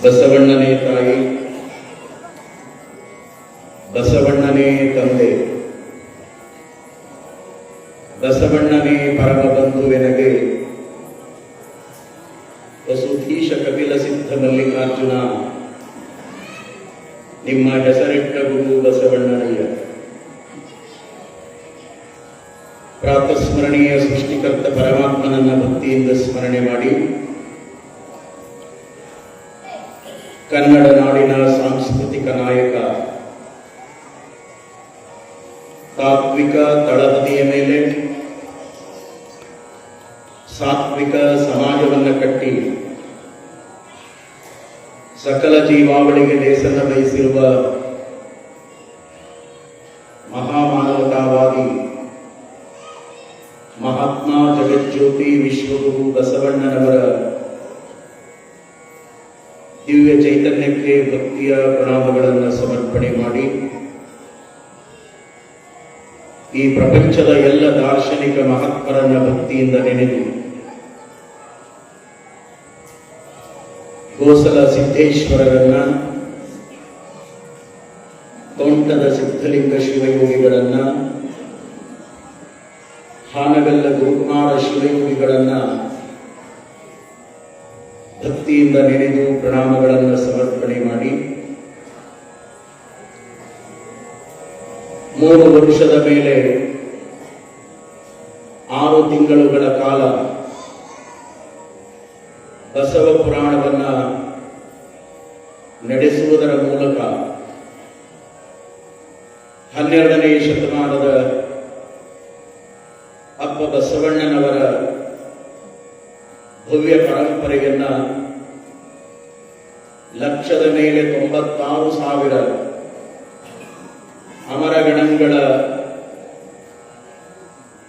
ಬಸವಣ್ಣನೇ ತಾಯಿ, ಬಸವಣ್ಣನೇ ತಂದೆ, ಬಸವಣ್ಣನೇ ಪರಮ ಬಂಧುವೆನಗೆ ವಸುಧೀಶ ಕಪಿಲ ಸಿದ್ಧ ಮಲ್ಲಿಕಾರ್ಜುನ ನಿಮ್ಮ ಹೆಸರಿಟ್ಟ ಗುರು ಬಸವಣ್ಣನಯ್ಯ. ಪ್ರಾತಸ್ಮರಣೀಯ ಸೃಷ್ಟಿಕರ್ತ ಪರಮಾತ್ಮನನ್ನ ಭಕ್ತಿಯಿಂದ ಸ್ಮರಣೆ ಮಾಡಿ ಕನ್ನಡ ನಾಡಿನ ಸಾಂಸ್ಕೃತಿಕ ನಾಯಕ, ತಾತ್ವಿಕ ತಳಹದಿಯ ಮೇಲೆ ಸಾತ್ವಿಕ ಸಮಾಜವನ್ನು ಕಟ್ಟಿ ಸಕಲ ಜೀವಾವಳಿಗೆ ಲೇಸನ್ನು ಬಯಸಿರುವ ಮಹಾಮಾನವತಾವಾದಿ ಮಹಾತ್ಮ ಜಗಜ್ಯೋತಿ ವಿಶ್ವಗುರು ಬಸವಣ್ಣನವರ ದಿವ್ಯ ಚೈತನ್ಯಕ್ಕೆ ಭಕ್ತಿಯ ಪ್ರಣಾಮಗಳನ್ನು ಸಮರ್ಪಣೆ ಮಾಡಿ ಈ ಪ್ರಪಂಚದ ಎಲ್ಲ ದಾರ್ಶನಿಕ ಮಹಾತ್ಮರನ್ನ ಭಕ್ತಿಯಿಂದ ನೆನೆದು ಗೋಸಲ ಸಿದ್ದೇಶ್ವರರನ್ನ, ತೋಂಟದ ಸಿದ್ಧಲಿಂಗ ಶಿವಯೋಗಿಗಳನ್ನ, ಹಾನಗಲ್ಲ ಗುರುಕುಮಾರ ಶಿವಯೋಗಿಗಳನ್ನ ಭಕ್ತಿಯಿಂದ ನೆನೆದು ಪ್ರಣಾಮಗಳನ್ನು ಸಮರ್ಪಣೆ ಮಾಡಿ 3 ವರ್ಷದ ಮೇಲೆ 6 ತಿಂಗಳುಗಳ ಕಾಲ ಬಸವ ಪುರಾಣವನ್ನ ನಡೆಸುವುದರ ಮೂಲಕ 12ನೇ ಶತಮಾನದ ಅಪ್ಪ ಬಸವಣ್ಣನವರ ಭವ್ಯ ಪರಂಪರೆಯನ್ನ ಲಕ್ಷದ ಮೇಲೆ 96,000 ಅಮರಗಣಗಳ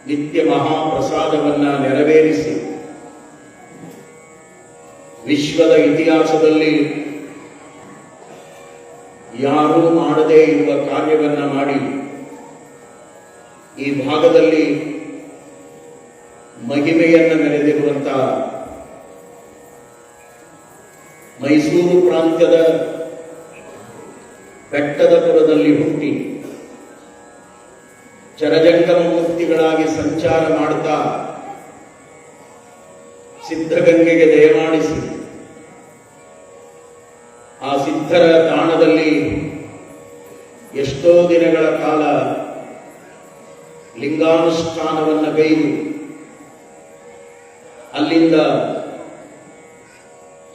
ನಿತ್ಯ ಮಹಾಪ್ರಸಾದವನ್ನ ನೆರವೇರಿಸಿ ವಿಶ್ವದ ಇತಿಹಾಸದಲ್ಲಿ ಯಾರೂ ಮಾಡದೇ ಇರುವ ಕಾರ್ಯವನ್ನ ಮಾಡಿ ಈ ಭಾಗದಲ್ಲಿ ಮಹಿಮೆಯನ್ನು ಮೆರೆದಿರುವಂತಹ ಮೈಸೂರು ಪ್ರಾಂತ್ಯದ ಬೆಟ್ಟದಪುರದಲ್ಲಿ ಹುಟ್ಟಿ ಚರಜಂಗಮ ಮೂರ್ತಿಗಳಾಗಿ ಸಂಚಾರ ಮಾಡುತ್ತಾ ಸಿದ್ಧಗಂಗೆಗೆ ದಯಮಾಡಿಸಿ ಆ ಸಿದ್ಧರ ತಾಣದಲ್ಲಿ ಎಷ್ಟೋ ದಿನಗಳ ಕಾಲ ಲಿಂಗಾನುಷ್ಠಾನವನ್ನು ಗೈದು ಅಲ್ಲಿಂದ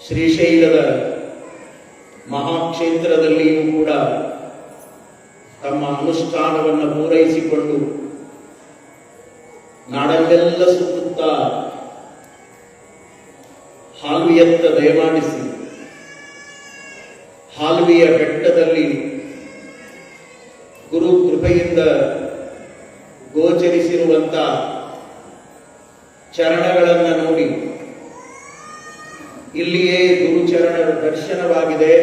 ಶ್ರೀಶೈಲದ ಮಹಾಕ್ಷೇತ್ರದಲ್ಲಿಯೂ ಕೂಡ ತಮ್ಮ ಅನುಷ್ಠಾನವನ್ನು ಪೂರೈಸಿಕೊಂಡು ನಾಡಲ್ಲೆಲ್ಲ ಸುತ್ತುತ್ತಾ ಹಾಲ್ವಿಯತ್ತ ದಯಮಾಡಿಸಿ ಹಾಲ್ವಿಯ ಬೆಟ್ಟದಲ್ಲಿ ಗುರು ಕೃಪೆಯಿಂದ ಗೋಚರಿಸಿರುವಂತ ಚರಣಗಳನ್ನು ನೋಡಿ ಇಲ್ಲಿಯೇ ಗುರುಚರಣರ ದರ್ಶನವಾಗಿದೆ,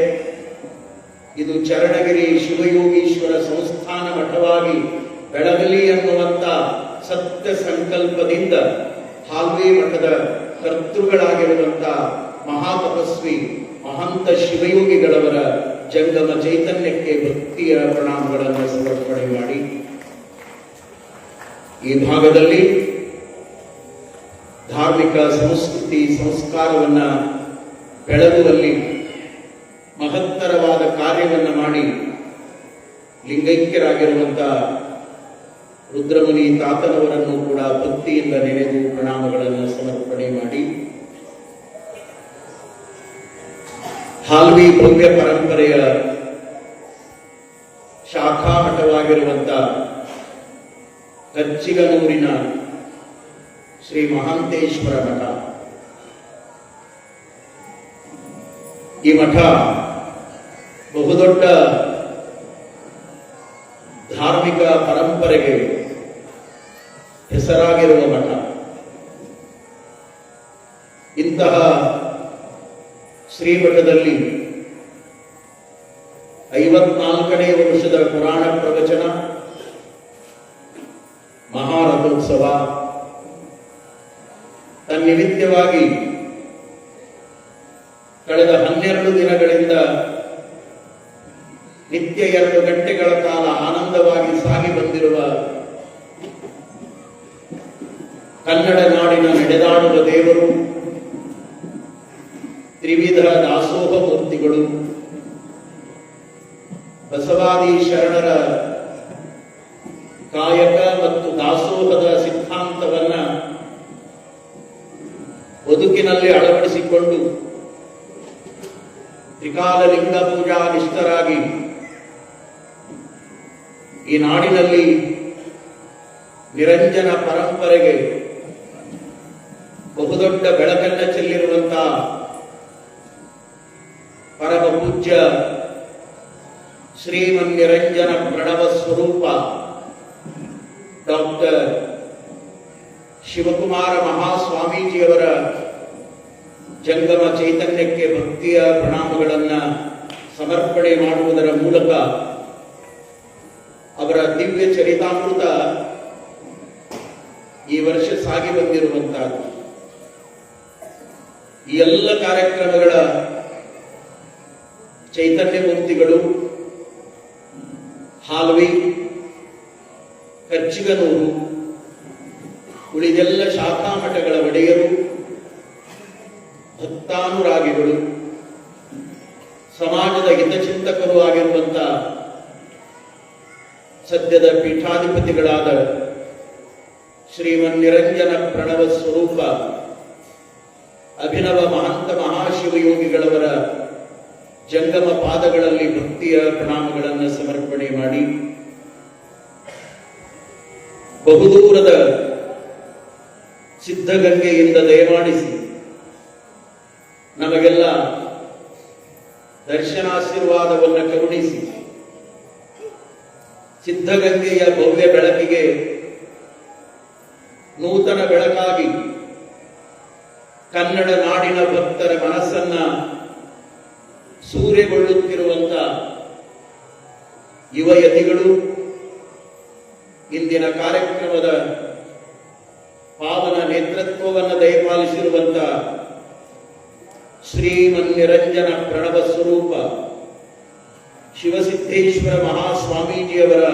ಇದು ಚರಣಗಿರಿ ಶಿವಯೋಗೀಶ್ವರ ಸಂಸ್ಥಾನ ಮಠವಾಗಿ ಬೆಳಗಲಿ ಅನ್ನುವಂತ ಸತ್ಯ ಸಂಕಲ್ಪದಿಂದ ಹಾಲ್ವಿ ಮಠದ ಕರ್ತೃಗಳಾಗಿರುವಂತ ಮಹಾತಪಸ್ವಿ ಮಹಂತ ಶಿವಯೋಗಿಗಳವರ ಜಂಗಮ ಚೈತನ್ಯಕ್ಕೆ ಭಕ್ತಿಯ ಪ್ರಣಾಮಗಳನ್ನು ಸಮರ್ಪಣೆ ಮಾಡಿ ಈ ಭಾಗದಲ್ಲಿ ಧಾರ್ಮಿಕ ಸಂಸ್ಕೃತಿ ಸಂಸ್ಕಾರವನ್ನ ಬೆಳಗುವಲ್ಲಿ ಮಹತ್ತರವಾದ ಕಾರ್ಯವನ್ನು ಮಾಡಿ ಲಿಂಗೈಕ್ಯರಾಗಿರುವಂತಹ ರುದ್ರಮುನಿ ತಾತನವರನ್ನು ಕೂಡ ಭಕ್ತಿಯಿಂದ ನೆನೆದು ಪ್ರಣಾಮಗಳನ್ನು ಸಮರ್ಪಣೆ ಮಾಡಿ ಹಾಲ್ವಿ ಭವ್ಯ ಪರಂಪರೆಯ ಶಾಖಾ ಮಠವಾಗಿರುವಂಥ ಕಚ್ಚಿಗನೂರಿನ ಶ್ರೀ ಮಹಾಂತೇಶ್ವರ ಮಠ. ಈ ಮಠ ಬಹುದೊಡ್ಡ ಧಾರ್ಮಿಕ ಪರಂಪರೆಗೆ ಹೆಸರಾಗಿರುವ ಮಠ. ಇಂತಹ ಶ್ರೀಮಠದಲ್ಲಿ 54ನೇ ವರ್ಷದ ಪುರಾಣ ಪ್ರವಚನ, ಮಹಾರಥೋತ್ಸವ, ತನ್ನಿಮಿತ್ತವಾಗಿ ಕಳೆದ 12 ದಿನಗಳಿಂದ ನಿತ್ಯ 2 ಗಂಟೆಗಳ ಕಾಲ ಆನಂದವಾಗಿ ಸಾಗಿ ಬಂದಿರುವ ಕನ್ನಡ ನಾಡಿನ ನಡೆದಾಡುವ ದೇವರು, ತ್ರಿವಿಧ ದಾಸೋಹ ಮೂರ್ತಿಗಳು, ಬಸವಾದಿ ಶರಣರ ಕಾಯಕ ಮತ್ತು ದಾಸೋಹದ ಸಿದ್ಧಾಂತವನ್ನ ಬದುಕಿನಲ್ಲಿ ಅಳವಡಿಸಿಕೊಂಡು ತ್ರಿಕಾಲ ಲಿಂಗ ಪೂಜಾ ನಿಷ್ಠರಾಗಿ ಈ ನಾಡಿನಲ್ಲಿ ನಿರಂಜನ ಪರಂಪರೆಗೆ ಬಹುದೊಡ್ಡ ಬೆಳಕನ್ನ ಚೆಲ್ಲಿರುವಂತಹ ಪರಮ ಪೂಜ್ಯ ಶ್ರೀಮನ್ನಿರಂಜನ ಪ್ರಣವ ಸ್ವರೂಪ ಡಾಕ್ಟರ್ ಶಿವಕುಮಾರ ಮಹಾಸ್ವಾಮೀಜಿಯವರ ಜಂಗಮ ಚೈತನ್ಯಕ್ಕೆ ಭಕ್ತಿಯ ಪ್ರಣಾಮಗಳನ್ನ ಸಮರ್ಪಣೆ ಮಾಡುವುದರ ಮೂಲಕ ಅವರ ದಿವ್ಯ ಚರಿತಾಮೃತ ಈ ವರ್ಷ ಸಾಗಿ ಬಂದಿರುವಂತಹದ್ದು. ಈ ಎಲ್ಲ ಕಾರ್ಯಕ್ರಮಗಳ ಚೈತನ್ಯ ಮೂರ್ತಿಗಳು ಹಾಲ್ವಿ, ಕಚ್ಚಿಗನೂರು, ಉಳಿದೆಲ್ಲ ಶಾಖಾ ಮಠಗಳ ಒಡೆಯರು, ಭಕ್ತಾನುರಾಗಿಗಳು, ಸಮಾಜದ ಹಿತಚಿಂತಕರು ಆಗಿರುವಂತಹ ಸದ್ಯದ ಪೀಠಾಧಿಪತಿಗಳಾದ ಶ್ರೀಮನ್ನಿರಂಜನ ಪ್ರಣವ ಸ್ವರೂಪ ಅಭಿನವ ಮಹಂತ ಮಹಾಶಿವಯೋಗಿಗಳವರ ಜಂಗಮ ಪಾದಗಳಲ್ಲಿ ಭಕ್ತಿಯ ಪ್ರಣಾಮಗಳನ್ನು ಸಮರ್ಪಣೆ ಮಾಡಿ, ಬಹುದೂರದ ಸಿದ್ಧಗಂಗೆಯಿಂದ ದಯಮಾಡಿಸಿ ನಮಗೆಲ್ಲ ದರ್ಶನಾಶೀರ್ವಾದವನ್ನು ಕರುಣಿಸಿ, ಸಿದ್ಧಗಂಗೆಯ ಭವ್ಯ ಬೆಳಕಿಗೆ ನೂತನ ಬೆಳಕಾಗಿ ಕನ್ನಡ ನಾಡಿನ ಭಕ್ತರ ಮನಸ್ಸನ್ನ ಸೂರೆಗೊಳ್ಳುತ್ತಿರುವಂತ ಯುವಯತಿಗಳು, ಇಂದಿನ ಕಾರ್ಯಕ್ರಮದ ಪಾವನ ನೇತೃತ್ವವನ್ನು ದಯಪಾಲಿಸಿರುವಂತ ಶ್ರೀಮನ್ನಿರಂಜನ ಪ್ರಣವ ಸ್ವರೂಪ ಶಿವಸಿದ್ದೇಶ್ವರ ಮಹಾಸ್ವಾಮೀಜಿಯವರ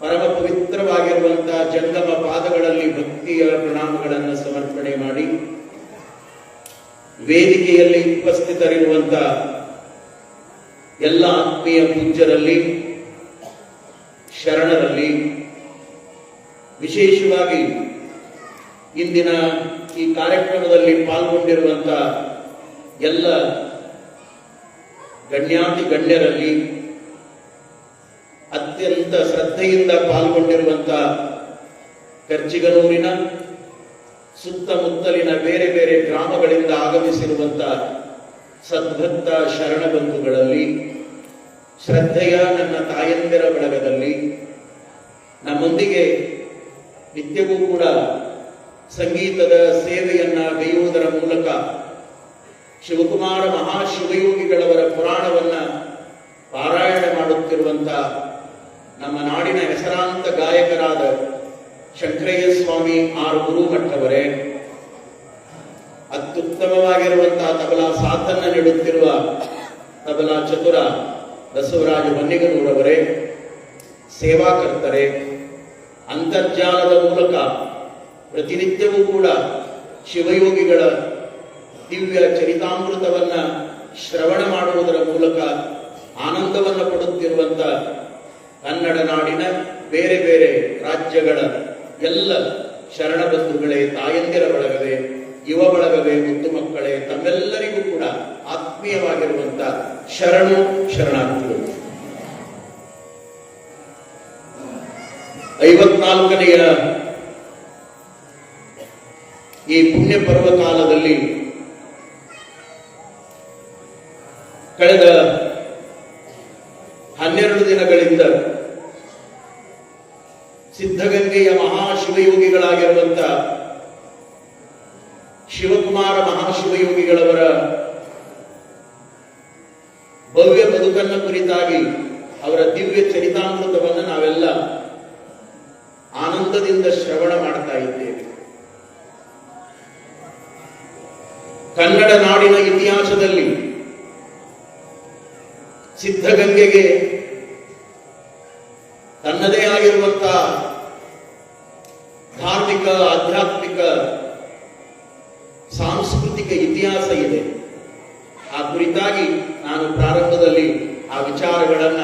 ಪರಮ ಪವಿತ್ರವಾಗಿರುವಂತಹ ಜಂಗಮ ಪಾದಗಳಲ್ಲಿ ಭಕ್ತಿಯ ಪ್ರಣಾಮಗಳನ್ನು ಸಮರ್ಪಣೆ ಮಾಡಿ, ವೇದಿಕೆಯಲ್ಲಿ ಉಪಸ್ಥಿತರಿರುವಂತಹ ಎಲ್ಲ ಆತ್ಮೀಯ ಪೂಜ್ಯರಲ್ಲಿ, ಶರಣರಲ್ಲಿ, ವಿಶೇಷವಾಗಿ ಇಂದಿನ ಈ ಕಾರ್ಯಕ್ರಮದಲ್ಲಿ ಪಾಲ್ಗೊಂಡಿರುವಂತಹ ಎಲ್ಲ ಗಣ್ಯಾತಿ ಗಣ್ಯರಲ್ಲಿ, ಅತ್ಯಂತ ಶ್ರದ್ಧೆಯಿಂದ ಪಾಲ್ಗೊಂಡಿರುವಂತಹ ಕಚ್ಚಿಗನೂರಿನ ಸುತ್ತಮುತ್ತಲಿನ ಬೇರೆ ಬೇರೆ ಗ್ರಾಮಗಳಿಂದ ಆಗಮಿಸಿರುವಂತಹ ಸದ್ಭಕ್ತ ಶರಣ ಬಂಧುಗಳಲ್ಲಿ, ಶ್ರದ್ಧೆಯ ನನ್ನ ತಾಯಂದಿರ ಬಳಗದಲ್ಲಿ, ನಮ್ಮೊಂದಿಗೆ ನಿತ್ಯವೂ ಕೂಡ ಸಂಗೀತದ ಸೇವೆಯನ್ನ ಗೈಯುವುದರ ಮೂಲಕ ಶಿವಕುಮಾರ ಮಹಾಶಿವಯೋಗಿಗಳವರ ಪುರಾಣವನ್ನ ಪಾರಾಯಣ ಮಾಡುತ್ತಿರುವಂತಹ ನಮ್ಮ ನಾಡಿನ ಹೆಸರಾಂತ ಗಾಯಕರಾದ ಶಂಕರಯ್ಯ ಸ್ವಾಮಿ ಆರ್ ಗುರುಮಠವರೇ, ಅತ್ಯುತ್ತಮವಾಗಿರುವಂತಹ ತಬಲಾ ಸಾಥನ್ನ ನೀಡುತ್ತಿರುವ ತಬಲಾ ಚತುರ ಬಸವರಾಜ ಮನ್ನಿಗನೂರವರೇ, ಸೇವಾಕರ್ತರೇ, ಅಂತರ್ಜಾಲದ ಮೂಲಕ ಪ್ರತಿನಿತ್ಯವೂ ಕೂಡ ಶಿವಯೋಗಿಗಳ ದಿವ್ಯ ಚರಿತಾಮೃತವನ್ನ ಶ್ರವಣ ಮಾಡುವುದರ ಮೂಲಕ ಆನಂದವನ್ನು ಪಡುತ್ತಿರುವಂತ ಕನ್ನಡ ನಾಡಿನ ಬೇರೆ ಬೇರೆ ರಾಜ್ಯಗಳ ಎಲ್ಲ ಶರಣ ಬಂಧುಗಳೇ, ತಾಯಂದಿರ ಬಳಗವೇ, ಯುವ ಬಳಗವೇ, ಮುದ್ದು ಮಕ್ಕಳೇ, ತಮ್ಮೆಲ್ಲರಿಗೂ ಕೂಡ ಆತ್ಮೀಯವಾಗಿರುವಂತ ಶರಣು ಶರಣಾರ್ಥಿಗಳು. 54ನೆಯ ಈ ಪುಣ್ಯ ಪರ್ವಕಾಲದಲ್ಲಿ ಕಳೆದ 12 ದಿನಗಳಿಂದ ಸಿದ್ಧಗಂಗೆಯ ಮಹಾಶಿವಯೋಗಿಗಳಾಗಿರುವಂತ ಶಿವಕುಮಾರ ಮಹಾಶಿವಯೋಗಿಗಳವರ ಭವ್ಯ ಬದುಕನ್ನ ಕುರಿತಾಗಿ ಅವರ ದಿವ್ಯ ಚರಿತಾಮೃತವನ್ನು ನಾವೆಲ್ಲ ಆನಂದದಿಂದ ಶ್ರವಣ ಮಾಡ್ತಾ ಇದ್ದೇವೆ. ಕನ್ನಡ ನಾಡಿನ ಇತಿಹಾಸದಲ್ಲಿ ಸಿದ್ಧಗಂಗೆಗೆ ತನ್ನದೇ ಆಗಿರುವಂತಹ ಧಾರ್ಮಿಕ, ಆಧ್ಯಾತ್ಮಿಕ, ಸಾಂಸ್ಕೃತಿಕ ಇತಿಹಾಸ ಇದೆ. ಆ ಕುರಿತಾಗಿ ನಾನು ಪ್ರಾರಂಭದಲ್ಲಿ ಆ ವಿಚಾರಗಳನ್ನ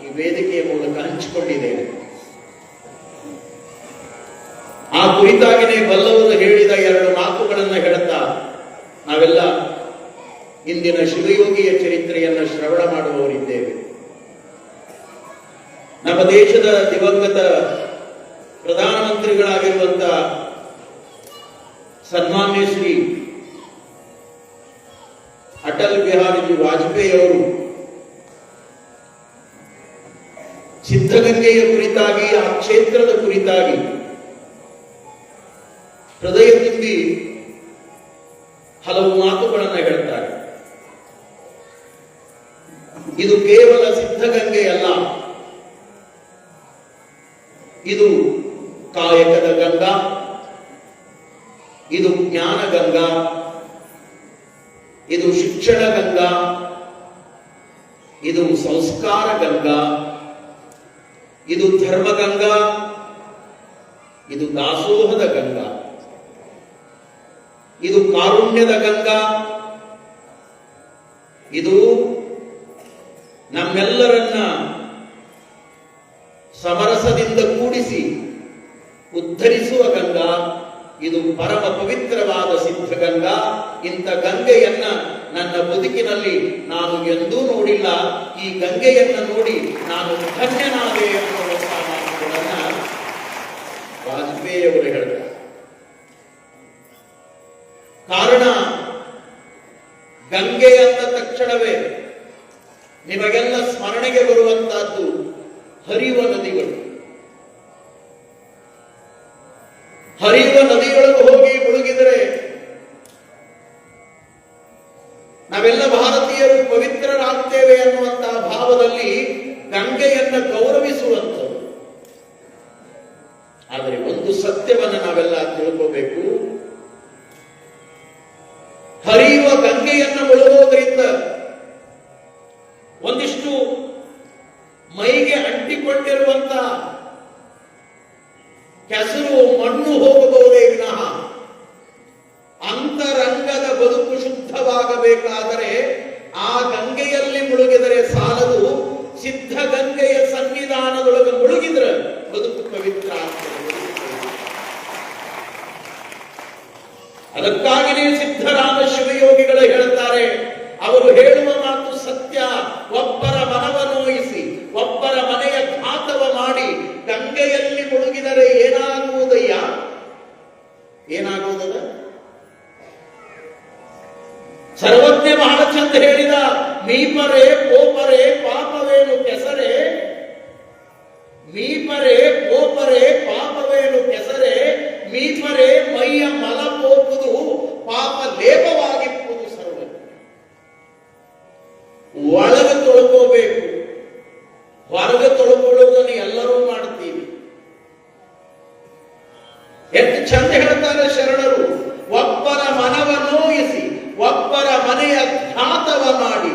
ಈ ವೇದಿಕೆಯ ಮೂಲಕ ಹಂಚಿಕೊಂಡಿದ್ದೇನೆ. ಆ ಕುರಿತಾಗಿನೇ ಬಲ್ಲವರು ಹೇಳಿದ 2 ಮಾತುಗಳನ್ನು ಹೇಳುತ್ತಾ ನಾವೆಲ್ಲ ಇಂದಿನ ಶಿವಯೋಗಿಯ ಚರಿತ್ರೆಯನ್ನು ಶ್ರವಣ ಮಾಡುವವರಿದ್ದೇವೆ. ನಮ್ಮ ದೇಶದ ದಿವಂಗತ ಪ್ರಧಾನಮಂತ್ರಿಗಳಾಗಿರುವಂತಹ ಸನ್ಮಾನ್ಯ ಶ್ರೀ ಅಟಲ್ ಬಿಹಾರಿ ವಾಜಪೇಯಿ ಅವರು ಸಿದ್ಧಗಂಗೆಯ ಕುರಿತಾಗಿ, ಆ ಕ್ಷೇತ್ರದ ಕುರಿತಾಗಿ ಹೃದಯ ತುಂಬಿ ಹಲವು ಮಾತುಗಳನ್ನು ಹೇಳ್ತಾರೆ. ಇದು ಕೇವಲ ಸಿದ್ಧಗಂಗೆಯಲ್ಲ, ಇದು ಕಾಯಕದ ಗಂಗಾ, ಇದು ಜ್ಞಾನ ಗಂಗಾ, ಇದು ಶಿಕ್ಷಣ ಗಂಗಾ, ಇದು ಸಂಸ್ಕಾರ ಗಂಗಾ, ಇದು ಧರ್ಮ ಗಂಗಾ, ಇದು ದಾಸೋಹದ ಗಂಗಾ, ಇದು ಕಾರುಣ್ಯದ ಗಂಗಾ, ಇದು ನಮ್ಮೆಲ್ಲರನ್ನ ಸಮರಸದಿಂದ ಕೂಡಿಸಿ ಉದ್ಧರಿಸುವ ಗಂಗಾ, ಇದು ಪರಮ ಪವಿತ್ರವಾದ ಸಿದ್ಧಗಂಗಾ. ಇಂಥ ಗಂಗೆಯನ್ನ ನನ್ನ ಬದುಕಿನಲ್ಲಿ ನಾನು ಎಂದೂ ನೋಡಿಲ್ಲ. ಈ ಗಂಗೆಯನ್ನ ನೋಡಿ ನಾನು ಧನ್ಯನಾದೆ ಅನ್ನುವಂಥ ಮಾತುಗಳನ್ನ ವಾಜಪೇಯಿ ಅವರು ಹೇಳಿದರು. ಕಾರಣ, ಗಂಗೆ ಅಂದ ತಕ್ಷಣವೇ ನಿಮಗೆಲ್ಲ ಸ್ಮರಣೆಗೆ ಬರುವಂತಹದ್ದು ಹರಿಯುವ ನದಿಗಳು. ಹರಿಯುವ ನದಿಯೊಳಗೆ ಹೋಗಿ ಮುಳುಗಿದರೆ ನಾವೆಲ್ಲ ಭಾರತೀಯರು ಪವಿತ್ರರಾಗ್ತೇವೆ ಅನ್ನುವಂತಹ ಭಾವದಲ್ಲಿ ಗಂಗೆಯನ್ನು ಗೌರವಿಸುವಂಥದ್ದು. ಆದರೆ ಒಂದು ಸತ್ಯವನ್ನು ನಾವೆಲ್ಲ ತಿಳ್ಕೋಬೇಕು. ಹರಿಯುವ ಗಂಗೆಯನ್ನು ಮುಳುಗೋದ್ರಿಂದ ಒಂದಿಷ್ಟು ಮೈಗೆ ಅಂಟಿಕೊಂಡಿರುವಂತ ಕೆಸರು, ಮಣ್ಣು ಹೋಗಬಹುದೇ ವಿನಃ ಅಂತರಂಗದ ಬದುಕು ಶುದ್ಧವಾಗಬೇಕಾದರೆ ಆ ಗಂಗೆಯಲ್ಲಿ ಮುಳುಗಿದರೆ ಸಾಲದು. ಸಿದ್ಧಗಂಗೆಯ ಸನ್ನಿಧಾನದೊಳಗೆ ಮುಳುಗಿದ್ರೆ ಬದುಕು ಪವಿತ್ರ ಆಗ್ತದೆ. ಅದಕ್ಕಾಗಿಯೇ ಸಿದ್ಧರಾಮ ಶಿವಯೋಗಿಗಳು ಹೇಳುತ್ತಾರೆ, ಅವರು ಹೇಳುವ ಮಾತು ಸತ್ಯ. ಒಬ್ಬರ ಮನವನ್ನೋಯಿಸಿ, ಒಬ್ಬರ ಮನೆಯ ಘಾತವ ಮಾಡಿ ಗಂಗೆಯಲ್ಲಿ ಮುಳುಗಿದರೆ ಏನಾಗುವುದಯ್ಯ? ಏನಾಗುವುದಲ್ಲ? ಸರ್ವಜ್ಞ ಬಹಳ ಚಂದ ಹೇಳಿದ, ಮೀಪರೆ ಪೋಪರೆ ಪಾಪವೇನು ಕೆಸರೆ, ಮೀಪರೆ ಪೋಪರೆ ಪಾಪವೇನು ಕೆಸರೆ, ಮೀಪರೆ ಮೈಯ ಮಲ ಪೋಪುದು ಪಾಪ ಲೇಪವಾಗಿಪ್ಪುದು. ಸರ್ವಜ್ಞ ಒಳಗೆ ತೊಳ್ಕೋಬೇಕು, ಹೊರಗೆ ತೊಳ್ಕೊಳ್ಳೋದನ್ನು ಎಲ್ಲರೂ ಮಾಡ್ತೀವಿ. ಎಷ್ಟು ಚಂದ ಹೇಳ್ತಾರೆ ಶರಣರು, ಒಬ್ಬರ ಮನವ ನೋಯಿಸಿ ಒಬ್ಬರ ಮನೆಯ ಘಾತವ ಮಾಡಿ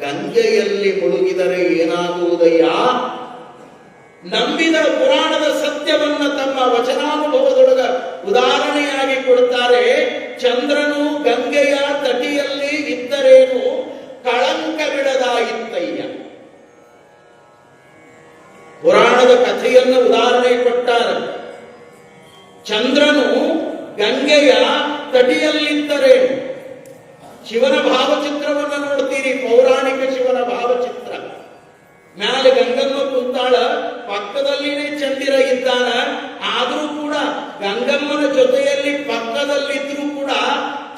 ಗಂಗೆಯಲ್ಲಿ ಮುಳುಗಿದರೆ ಏನಾಗುವುದಯ್ಯ? ನಂಬಿದ ಪುರಾಣದ ಸತ್ಯವನ್ನ ತಮ್ಮ ವಚನಾನುಭವದೊಳಗ ಉದಾಹರಣೆಯಾಗಿ ಕೊಡುತ್ತಾರೆ. ಚಂದ್ರನು ಗಂಗೆಯ ತಟಿಯಲ್ಲಿ ಇದ್ದರೇನು ಕಳಂಕ ಬಿಡದಾಯಿತ್ತಯ್ಯ. ಪುರಾಣದ ಕಥೆಯನ್ನು ಉದಾಹರಣೆ ಕೊಟ್ಟಾರೆ. ಚಂದ್ರನು ಗಂಗೆಯ ತಡಿಯಲ್ಲಿದ್ದರೆ ಶಿವನ ಭಾವಚಿತ್ರವನ್ನು ನೋಡ್ತೀರಿ, ಪೌರಾಣಿಕ ಶಿವನ ಭಾವಚಿತ್ರ. ಮ್ಯಾಲೆ ಗಂಗಮ್ಮ ಕುಂತಾಳ, ಪಕ್ಕದಲ್ಲಿನೇ ಚಂದಿರ ಇದ್ದಾನ. ಆದರೂ ಕೂಡ ಗಂಗಮ್ಮನ ಜೊತೆಯಲ್ಲಿ ಪಕ್ಕದಲ್ಲಿದ್ರೂ ಕೂಡ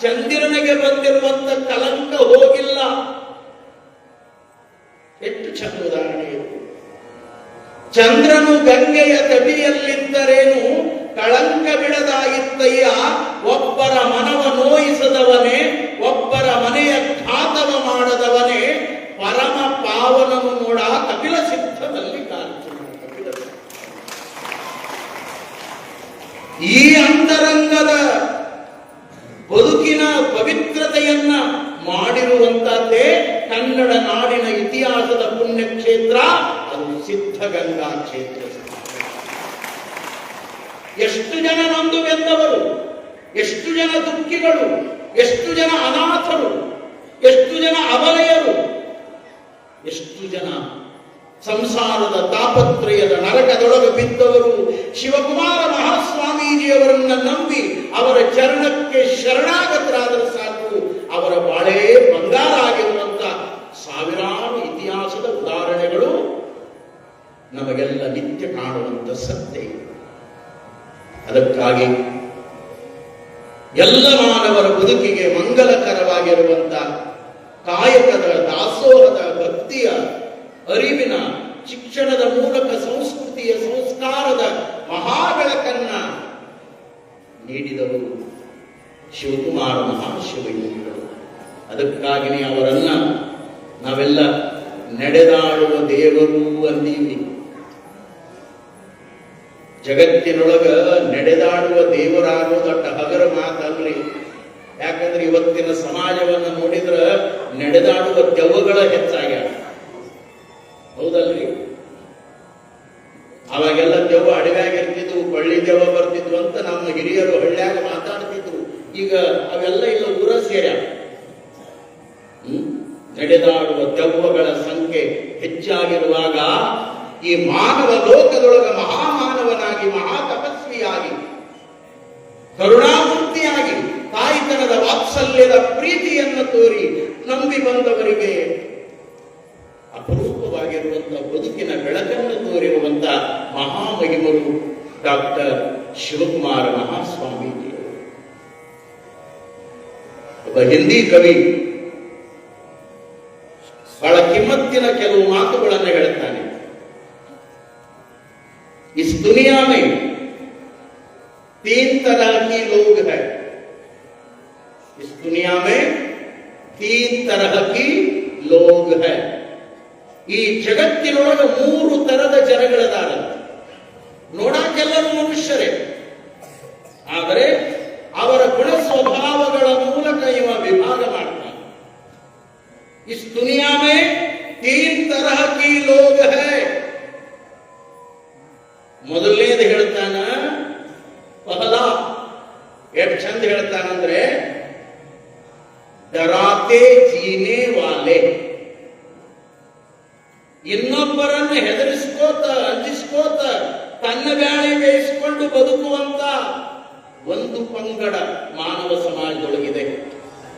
ಚಂದಿರನಿಗೆ ಬಂದಿರುವಂತ ಕಲಂಕ ಹೋಗಿಲ್ಲ. ಎಷ್ಟು ಚಂದ ಉದಾಹರಣೆ ಇದು. ಚಂದ್ರನು ಗಂಗೆಯ ತಡಿಯಲ್ಲಿದ್ದರೇನು ಕಳಂಕ ಬಿಡದಾಗಿತ್ತಯ್ಯ, ಒಬ್ಬರ ಮನವ ನೋಯಿಸದವನೇ, ಒಬ್ಬರ ಮನೆಯ ಘಾತವ ಮಾಡದವನೇ, ಪರಮ ಪಾವನನು ನೋಡ ಕಪಿಲ ಸಿದ್ಧದಲ್ಲಿ ಕಾಣಿಸುವ. ಈ ಅಂತರಂಗದ ಬದುಕಿನ ಪವಿತ್ರತೆಯನ್ನ ಮಾಡಿರುವಂತದ್ದೇ ಕನ್ನಡ ನಾಡಿನ ಇತಿಹಾಸದ ಪುಣ್ಯಕ್ಷೇತ್ರ, ಅದು ಸಿದ್ಧಗಂಗಾ ಕ್ಷೇತ್ರ. ಎಷ್ಟು ಜನ ನೊಂದು ಬೆಂದವರು, ಎಷ್ಟು ಜನ ದುಃಖಿಗಳು, ಎಷ್ಟು ಜನ ಅನಾಥರು, ಎಷ್ಟು ಜನ ಅಬಲೆಯರು, ಎಷ್ಟು ಜನ ಸಂಸಾರದ ತಾಪತ್ರಯದ ನರಕದೊಳಗೆ ಬಿದ್ದವರು ಶಿವಕುಮಾರ ಮಹಾಸ್ವಾಮೀಜಿಯವರನ್ನ ನಂಬಿ ಅವರ ಚರಣಕ್ಕೆ ಶರಣಾಗತರಾದರೆ ಸಾಕು, ಅವರ ಬಾಳೇ ಬಂಗಾರ ಆಗಿರುವಂತ ಸಾವಿರಾರು ಇತಿಹಾಸದ ಉದಾಹರಣೆಗಳು ನಮಗೆಲ್ಲ ನಿತ್ಯ ಕಾಣುವಂತ ಸತ್ಯ. ಅದಕ್ಕಾಗಿ ಎಲ್ಲ ಮಾನವರ ಬದುಕಿಗೆ ಮಂಗಲಕರವಾಗಿರುವಂತ ಕಾಯಕದ, ದಾಸೋಹದ, ಭಕ್ತಿಯ, ಅರಿವಿನ, ಶಿಕ್ಷಣದ ಮೂಲಕ ಸಂಸ್ಕೃತಿಯ, ಸಂಸ್ಕಾರದ ಮಹಾಬೆಳಕನ್ನ ನೀಡಿದವರು ಶಿವಕುಮಾರ ಮಹಾಶಿವಯೋಗಿಗಳು. ಅದಕ್ಕಾಗಿಯೇ ಅವರನ್ನ ನಾವೆಲ್ಲ ನಡೆದಾಡುವ ದೇವರು ಅಂದೀವಿ. ಜಗತ್ತಿನೊಳಗ ನಡೆದಾಡುವ ದೇವರಾಗೋದಟ್ಟ ಹಗರ ಮಾತಲ್ರಿ. ಯಾಕಂದ್ರೆ ಇವತ್ತಿನ ಸಮಾಜವನ್ನು ನೋಡಿದ್ರ ನಡೆದಾಡುವ ದೆವ್ವಗಳ ಹೆಚ್ಚಾಗ್ಯಾವ, ಹೌದಲ್ರಿ? ಅವಾಗೆಲ್ಲ ದೆವ್ವ ಅಡವ್ಯಾಗಿರ್ತಿದ್ವು, ಕೊಳ್ಳಿ ದೆವ್ವ ಬರ್ತಿದ್ವು ಅಂತ ನಮ್ಮ ಹಿರಿಯರು ಹಳ್ಳ್ಯಾಗ ಮಾತಾಡ್ತಿದ್ರು. ಈಗ ಅವೆಲ್ಲ ಇಲ್ಲ, ಊರ ಸೇರ್ಯಾವ. ನಡೆದಾಡುವ ದೆವ್ವಗಳ ಸಂಖ್ಯೆ ಹೆಚ್ಚಾಗಿರುವಾಗ ಈ ಮಾನವ ಲೋಕದೊಳಗ ಮಹಾಮಾನವನಾಗಿ, ಮಹಾ ತಪಸ್ವಿಯಾಗಿ, ಕರುಣಾಮೂರ್ತಿಯಾಗಿ, ತಾಯಿತನದ ವಾತ್ಸಲ್ಯದ ಪ್ರೀತಿಯನ್ನು ತೋರಿ ನಂಬಿ ಬಂದವರಿಗೆ ಅಪರೂಪವಾಗಿರುವಂತಹ ಬದುಕಿನ ಬೆಳಕನ್ನು ತೋರಿರುವಂತ ಮಹಾಮಹಿಮರು ಡಾಕ್ಟರ್ ಶಿವಕುಮಾರ ಮಹಾಸ್ವಾಮೀಜಿ. ಒಬ್ಬ ಹಿಂದಿ ಕವಿ ಬಹಳ ಕಿಮ್ಮತ್ತಿನ ಕೆಲವು ಮಾತುಗಳನ್ನು ಹೇಳ್ತಾನೆ. इस दुनिया में 3 तरह के लोग हैं. इस दुनिया में 3 तरह की लोग हैं. ಈ ಜಗತ್ತಿನೊಳಗೆ 3 ತರದ ಜನಗಳಿದ್ದಾರೆ. ನೋಡಕ್ಕೆಲ್ಲರೂ ಮನುಷ್ಯರೇ, ಆದರೆ ಅವರ ಗುಣ ಸ್ವಭಾವಗಳ ಮೂಲಕ ಇವ ವಿಭಾಗ ಮಾಡ್ತಾನೆ. इस दुनिया में 3 तरह की लोग हैं. ಮೊದಲನೇದು ಹೇಳ್ತಾನ, ಪಹಲ ಎಷ್ಟು ಚಂದ ಹೇಳ್ತಾನಂದ್ರೆ, ಡರಾತೆ ಜೀನೆ ವಾಲೆ. ಇನ್ನೊಬ್ಬರನ್ನು ಹೆದರಿಸ್ಕೋತ, ಅಂಜಿಸ್ಕೋತ, ತನ್ನ ಬ್ಯಾಳೆ ಬೇಯಿಸಿಕೊಂಡು ಬದುಕುವಂತ ಒಂದು ಪಂಗಡ ಮಾನವ ಸಮಾಜದೊಳಗಿದೆ.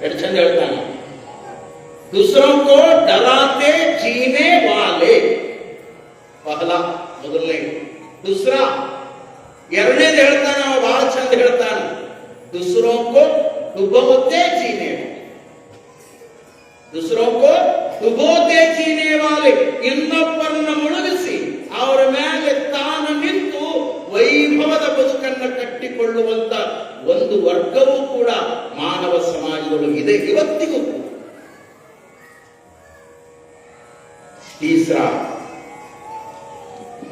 ಎಷ್ಟು ಚಂದ ಹೇಳ್ತಾನ. दूसरों को डराते जीने वाले, पहला ಮೊದಲನೇ. दूसरा ಎರಡನೇದು ಹೇಳ್ತಾನೆ, ಬಹಳ ಚಂದ ಹೇಳ್ತಾನೆ, दूसरों को डुबोते जीने, दूसरों को डुबोते जीने वाले. ಇನ್ನೊಬ್ಬರನ್ನ ಮುಳುಗಿಸಿ ಅವರ ಮೇಲೆ ತಾನು ನಿಂತು ವೈಭವದ ಬದುಕನ್ನು ಕಟ್ಟಿಕೊಳ್ಳುವಂತ ಒಂದು ವರ್ಗವೂ ಕೂಡ ಮಾನವ ಸಮಾಜದೊಳಗೆ ಇದೆ ಇವತ್ತಿಗೂ. ತೀಸರಾ,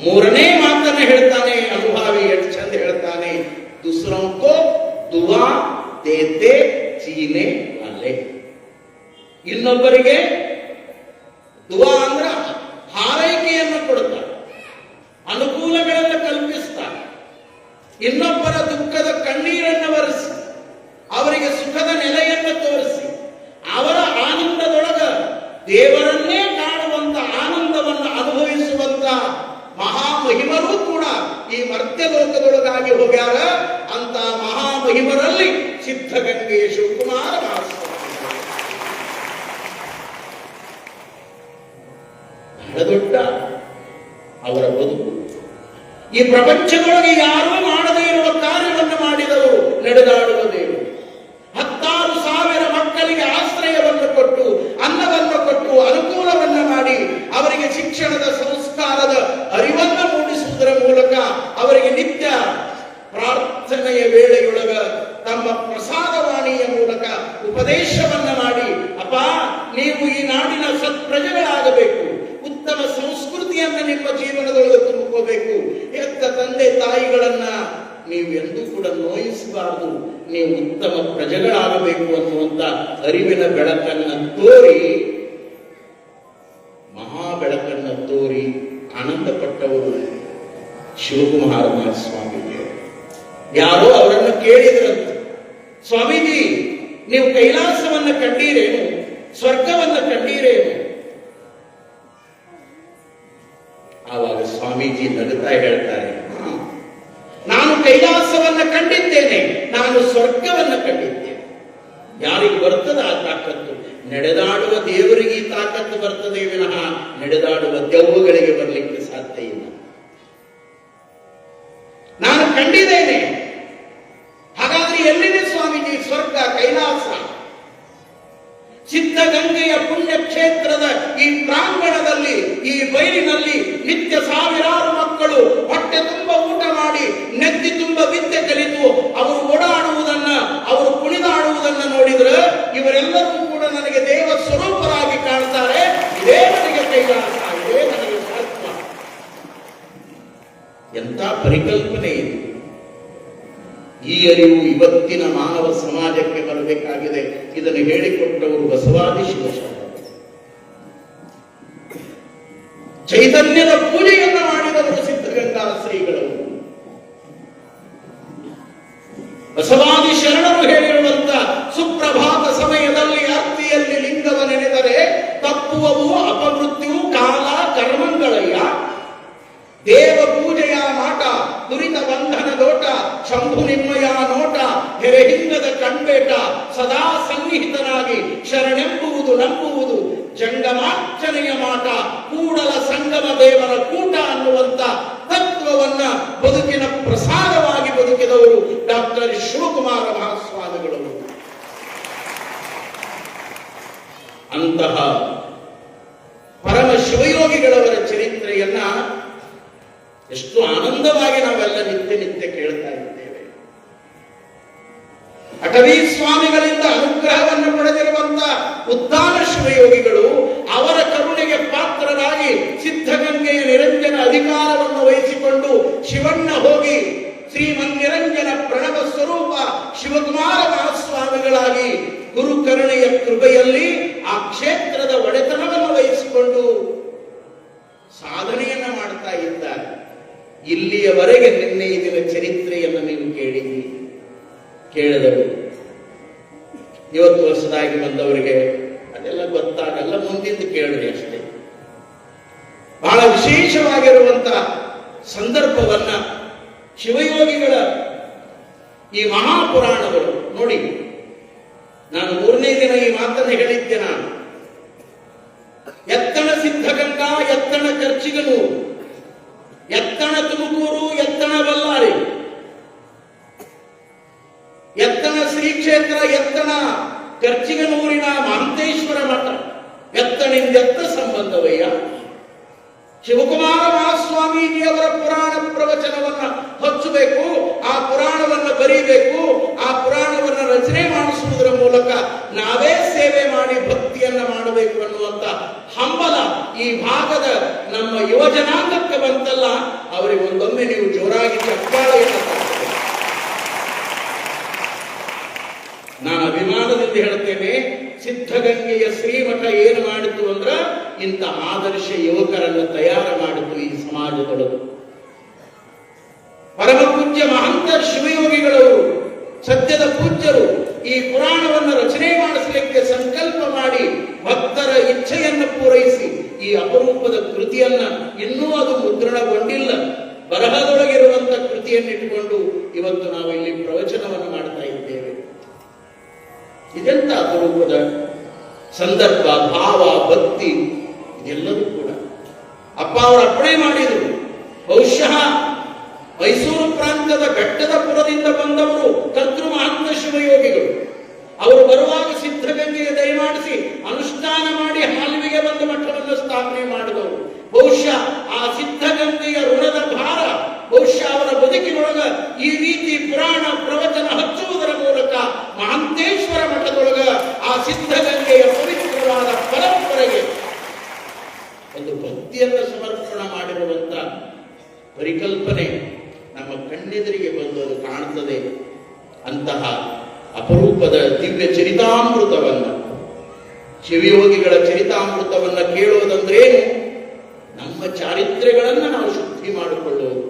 ಮೂರನೇ ಮಾತನ್ನ ಹೇಳ್ತಾನೆ ಅನುಭಾವಿ, ಎಷ್ಟು ಚಂದ ಹೇಳ್ತಾನೆ, दूसरों को दुआ देते जीने वाले. ಇನ್ನೊಬ್ಬರಿಗೆ ದುವಾ ಅಂದ್ರ ಹಾರೈಕೆಯನ್ನು ಕೊಡ್ತಾರೆ, ಅನುಕೂಲಗಳನ್ನು ಕಲ್ಪಿಸ್ತಾರೆ. ಇನ್ನೊಬ್ಬರ ದುಃಖದ ಕಣ್ಣೀರನ್ನು ಒರೆಸಿ ಅವರಿಗೆ ಸುಖದ ನೆಲೆಯನ್ನು ತೋರಿಸಿ ಅವರ ಆನಂದದೊಳಗ ದೇವರನ್ನೇ ಕಾಣುವಂತ ಆನಂದವನ್ನು ಅನುಭವಿಸುವಂತ ಮಹಾಮಹಿಮರು ಕೂಡ ಈ ಮರ್ತ್ಯ ಲೋಕದೊಳಗಾಗಿ ಹೋಗ್ಯಾರ. ಅಂತ ಮಹಾಮಹಿಮರಲ್ಲಿ ಸಿದ್ಧಗಂಗಾ ಬಹಳ ದೊಡ್ಡ ಅವರ ಬದುಕು. ಈ ಪ್ರಪಂಚದೊಳಗೆ ಯಾರೂ ಮಾಡದೇ ಇರುವ ಕಾರ್ಯವನ್ನು ಮಾಡಿದವರು ನಡೆದಾಡುವ ದೇವರು. 16,000 ಮಕ್ಕಳಿಗೆ ಆಶ್ರಯವನ್ನು ಕೊಟ್ಟು, ಅನ್ನವನ್ನು ಕೊಟ್ಟು, ಅನುಕೂಲವನ್ನು ಮಾಡಿ, ಅವರಿಗೆ ಶಿಕ್ಷಣದ ಸಂಸ್ಕಾರದ ಅರಿವನ್ನು ಮೂಡಿಸುವುದರ ಮೂಲಕ ಅವರಿಗೆ ನಿತ್ಯ ಪ್ರಾರ್ಥನೆಯ ವೇಳೆಯೊಳಗ ತಮ್ಮ ಪ್ರಸಾದವಾಣಿಯ ಮೂಲಕ ಉಪದೇಶವನ್ನ ಮಾಡಿ, ಅಪ್ಪ ನೀವು ಈ ನಾಡಿನ ಸತ್ಪ್ರಜೆಗಳಾಗಬೇಕು, ಉತ್ತಮ ಸಂಸ್ಕೃತಿಯನ್ನು ನಿಮ್ಮ ಜೀವನದೊಳಗೆ ತುಂಬಿಕೋಬೇಕು, ಹೆತ್ತ ತಂದೆ ತಾಯಿಗಳನ್ನ ನೀವು ಎಂದೂ ಕೂಡ ನೋಯಿಸಬಾರದು, ನೀವು ಉತ್ತಮ ಪ್ರಜೆಗಳಾಗಬೇಕು ಅನ್ನುವಂತ ಅರಿವಿನ ಬೆಳಕನ್ನು ತೋರಿ, ಮಹಾ ಬೆಳಕನ್ನು ತೋರಿ ಆನಂದಪಟ್ಟವರು ಶಿವಕುಮಾರ ಸ್ವಾಮೀಜಿ. ಯಾರೋ ಅವರನ್ನು ಕೇಳಿದ್ರಂತೆ, ಸ್ವಾಮೀಜಿ ನೀವು ಕೈಲಾಸವನ್ನು ಕಂಡೀರೇನು, ಸ್ವರ್ಗವನ್ನು ಕಂಡೀರೇನು? ಆವಾಗ ಸ್ವಾಮೀಜಿ ನಗುತ್ತಾ ಹೇಳ್ತಾರೆ, ನಾನು ಕೈಲಾಸವನ್ನ ಕಂಡಿದ್ದೇನೆ, ನಾನು ಸ್ವರ್ಗವನ್ನ ಕಂಡಿದ್ದೇನೆ. ಯಾರಿಗೆ ಬರ್ತದೆ ಆ ತಾಕತ್ತು? ನಡೆದಾಡುವ ದೇವರಿಗೆ ಈ ತಾಕತ್ತು ಬರ್ತದೆ ವಿನಃ ನಡೆದಾಡುವ ದೆವ್ವಗಳಿಗೆ ಬರಲಿಕ್ಕೆ ಸಾಧ್ಯ ಇಲ್ಲ. ನಾನು ಕಂಡಿದ್ದೇನೆ. ಹಾಗಾದ್ರೆ ಎಲ್ಲಿದೆ ಸ್ವಾಮೀಜಿ ಸ್ವರ್ಗ, ಕೈಲಾಸ? ಸಿದ್ಧಗಂಗೆಯ ಪುಣ್ಯಕ್ಷೇತ್ರದ ಈ ಪ್ರಾಂಗಣದಲ್ಲಿ, ಈ ಬಯಲಿನಲ್ಲಿ ನಿತ್ಯ ಸಾವಿರಾರು ಮಕ್ಕಳು ಹೊಟ್ಟೆ ತುಂಬ ಊಟ ಮಾಡಿ, ನೆತ್ತಿ ತುಂಬ ವಿದ್ಯೆ ಕಲಿತು ಅವರು ಓಡಾಡುವುದನ್ನ, ಅವರು ಕುಣಿದಾಡುವುದನ್ನ ನೋಡಿದ್ರೆ ಇವರೆಲ್ಲರೂ ಕೂಡ ನನಗೆ ದೇವ ಸ್ವರೂಪರಾಗಿ ಕಾಣ್ತಾರೆ. ಇದೇ ನನಗೆ ಕೈಲಾಸ, ಇದೇ ನನಗೆ ಸ್ವರ್ಗ. ಎಂಥ ಪರಿಕಲ್ಪನೆ ಇದು! ಈ ಅರಿವು ಇವತ್ತಿನ ಮಾನವ ಸಮಾಜಕ್ಕೆ ಬರಬೇಕಾಗಿದೆ. ಇದನ್ನು ಹೇಳಿಕೊಟ್ಟವರು ಬಸವಾದಿ ಶಿವಶರಣ. ಚೈತನ್ಯದ ಪೂಜೆಯನ್ನ ಮಾಡಿದವರು ಸಿದ್ಧಗಂಗಾ ಶ್ರೀಗಳು. ಬಸವಾದಿ ಶರಣರು ಹೇಳಿರುವಂತ ಸುಪ್ರಭಾತ ಸಮಯದಲ್ಲಿ ಅರ್ತಿಯಲ್ಲಿ ಲಿಂಗವ ನೆನೆದರೆ ತಪ್ಪುವವು ಅಪಮೃತ್ಯು ಕಾಲ ಕರ್ಮಂಗಳಯ್ಯ. ದೇವ ಪೂಜೆಯ ಮಾಟ, ದುರಿತ ಬಂಧನ ದೋಟ, ಶಂಭು ನಿಮ್ಮಯ ನೋಟ, ಹೆರೆಹಿಂಗದ ಕಣ್ಬೇಟ, ಸದಾ ಸನ್ನಿಹಿತನಾಗಿ ಶರಣೆಂಬುವುದು ನಂಬುವುದು ಜಂಗಮಾರ್ಚನೆಯ ಮಾಟ, ಕೂಡಲ ಸಂಗಮ ದೇವರ ಕೂಟ ಅನ್ನುವಂತ ತತ್ವವನ್ನ ಬದುಕಿನ ಪ್ರಸಾದವಾಗಿ ಬದುಕಿದವರು ಡಾಕ್ಟರ್ ಶಿವಕುಮಾರ ಮಹಾಸ್ವಾಮಿಗಳು. ಅಂತಹ ಪರಮ ಶಿವಯೋಗಿಗಳವರ ಚರಿತ್ರೆಯನ್ನ ಎಷ್ಟು ಆನಂದವಾಗಿ ನಾವೆಲ್ಲ ನಿತ್ಯ ನಿತ್ಯ ಕೇಳ್ತಾ ಇದ್ದೇವೆ. ಅಟವೀ ಸ್ವಾಮಿಗಳಿಂದ ಅನುಗ್ರಹವನ್ನು ಪಡೆದಿರುವಂತ ಉದ್ದಾನ ಶಿವಯೋಗಿಗಳು ಅವರ ಕರುಣೆಗೆ ಪಾತ್ರರಾಗಿ ಸಿದ್ಧಗಂಗೆಯ ನಿರಂಜನ ಅಧಿಕಾರವನ್ನು ವಹಿಸಿಕೊಂಡು ಶಿವಣ್ಣ ಹೋಗಿ ಶ್ರೀಮನ್ನಿರಂಜನ ಪ್ರಣವ ಸ್ವರೂಪ ಶಿವಕುಮಾರ ಮಹಾಸ್ವಾಮಿಗಳಾಗಿ ಗುರು ಕರುಣೆಯ ಕೃಪೆಯಲ್ಲಿ ಆ ಕ್ಷೇತ್ರದ ಒಡೆತನವನ್ನು ವಹಿಸಿಕೊಂಡು ಸಾಧನೆಯನ್ನ ಮಾಡ್ತಾ ಇದ್ದಾರೆ. ಇಲ್ಲಿಯವರೆಗೆ ನಿನ್ನೆ ಇದರ ಚರಿತ್ರೆಯನ್ನು ನೀವು ಕೇಳಿದರು. ಇವತ್ತು ಹೊಸದಾಗಿ ಬಂದವರಿಗೆ ಅದೆಲ್ಲ ಗೊತ್ತಾಗಲ್ಲ, ಮುಂದಿದ್ದು ಕೇಳಿದ್ರೆ ಅಷ್ಟೇ. ಬಹಳ ವಿಶೇಷವಾಗಿರುವಂತ ಸಂದರ್ಭವನ್ನ ಶಿವಯೋಗಿಗಳ ಈ ಮಹಾಪುರಾಣಗಳು ನೋಡಿ. ನಾನು 3ನೇ ದಿನ ಈ ಮಾತನ್ನು ಹೇಳಿದ್ದೆ. ನಾನು ಎತ್ತಣ ಸಿದ್ಧಗಂಗಾ, ಎತ್ತಣ ಕರ್ಚಿಗನು, ಎತ್ತಣ ತುಮಕೂರು, ಎತ್ತಣ ಬಳ್ಳಾರಿ, ಎತ್ತಣ ಶ್ರೀ ಕ್ಷೇತ್ರ, ಎತ್ತಣ ಕರ್ಚಿಗನೂರಿನ ಮಹಂತೇಶ್ವರ ಮಠ, ಎತ್ತಣಿಂದೆತ್ತ ಸಂಬಂಧವಯ್ಯ. ಶಿವಕುಮಾರ ಮಹಾಸ್ವಾಮೀಜಿಯವರ ಪುರಾಣ ಪ್ರವಚನವನ್ನ ಹಚ್ಚಬೇಕು, ಆ ಪುರಾಣವನ್ನ ಬರೀಬೇಕು, ಆ ಪುರಾಣವನ್ನ ರಚನೆ ಮಾಡಿಸುವುದರ ಮೂಲಕ ನಾವೇ ಸೇವೆ ಮಾಡಿ ಭಕ್ತಿಯನ್ನ ಮಾಡಬೇಕು ಅನ್ನುವಂತ ಹಂಬಲ ಈ ಭಾಗದ ನಮ್ಮ ಯುವ ಜನಾಂಗಕ್ಕೆ ಬಂತಲ್ಲ, ಅವರಿಗೆ ಒಂದೊಮ್ಮೆ ನೀವು ಜೋರಾಗಿ ಚಪ್ಪಾಳೆಯನ್ನು ತಟ್ಟಬೇಕು. ನಾನು ಅಭಿಮಾನದಿಂದ ಹೇಳ್ತೇನೆ, ಸಿದ್ಧಗಂಗೆಯ ಶ್ರೀಮಠ ಏನು ಮಾಡಿತು ಅಂದ್ರ ಇಂಥ ಆದರ್ಶ ಯುವಕರನ್ನು ತಯಾರು ಮಾಡಿತು ಈ ಸಮಾಜದೊಳಗೆ. ಪರಮ ಪೂಜ್ಯ ಮಹಂತ ಶಿವಯೋಗಿಗಳವರು, ಸತ್ಯದ ಪೂಜ್ಯರು, ಈ ಪುರಾಣವನ್ನು ರಚನೆ ಮಾಡಿಸಲಿಕ್ಕೆ ಸಂಕಲ್ಪ ಮಾಡಿ ಭಕ್ತರ ಇಚ್ಛೆಯನ್ನು ಪೂರೈಸಿ ಈ ಅಪರೂಪದ ಕೃತಿಯನ್ನ, ಇನ್ನೂ ಅದು ಮುದ್ರಣಗೊಂಡಿಲ್ಲ, ಬರಹದೊಳಗಿರುವಂತ ಕೃತಿಯನ್ನಿಟ್ಟುಕೊಂಡು ಇವತ್ತು ನಾವು ಇಲ್ಲಿ ಪ್ರವಚನವನ್ನು ಮಾಡ್ತಾ ಇದ್ದೇವೆ. ಇದೆಂತ ಅಪರೂಪದ ಸಂದರ್ಭ, ಭಾವ, ಭಕ್ತಿ, ಇದೆಲ್ಲವೂ ಕೂಡ ಅಪ್ಪ ಅವರು ಅಪ್ಪಣೆ ಮಾಡಿದರು. ಬಹುಶಃ ಮೈಸೂರು ಪ್ರಾಂತ್ಯದ ಬೆಟ್ಟದ ಪುರದಿಂದ ಬಂದವರು ಕರ್ತೃ ಮಹಾಂತ ಶಿವಯೋಗಿಗಳು. ಅವರು ಬರುವಾಗ ಸಿದ್ಧಗಂಗೆಗೆ ದಯಮಾಡಿಸಿ ಅನುಷ್ಠಾನ ಮಾಡಿ ಹಾಲುವಿಗೆ ಬಂದ ಮಠವನ್ನು ಸ್ಥಾಪನೆ ಮಾಡಿದವರು. ಬಹುಶಃ ಆ ಸಿದ್ಧಗಂಗೆಯ ಋಣದ ಭಾರ ಬಹುಶಃ ಅವರ ಬದುಕಿನೊಳಗ ಈ ರೀತಿ ಪುರಾಣ ಪ್ರವಚನ ಹಚ್ಚುವುದರ ಮೂಲಕ ಮಹಾಂತೇಶ್ವರ ಮಠದೊಳಗ ಆ ಸಿದ್ಧಗಂಗೆಯ ಪವಿತ್ರವಾದ ಪರಂಪರೆಗೆ ಒಂದು ಭಕ್ತಿಯನ್ನು ಸಮರ್ಪಣೆ ಮಾಡಿರುವಂತ ಪರಿಕಲ್ಪನೆ ನಮ್ಮ ಕಣ್ಣೆದುರಿಗೆ ಬಂದು ಅದು ಕಾಣುತ್ತದೆ. ಅಂತಹ ಅಪರೂಪದ ದಿವ್ಯ ಚರಿತಾಮೃತವನ್ನ, ಶಿವಯೋಗಿಗಳ ಚರಿತಾಮೃತವನ್ನ ಕೇಳೋದಂದ್ರೇನು? ನಮ್ಮ ಚಾರಿತ್ರ್ಯಗಳನ್ನ ನಾವು ಶುದ್ಧಿ ಮಾಡಿಕೊಳ್ಳುವುದು.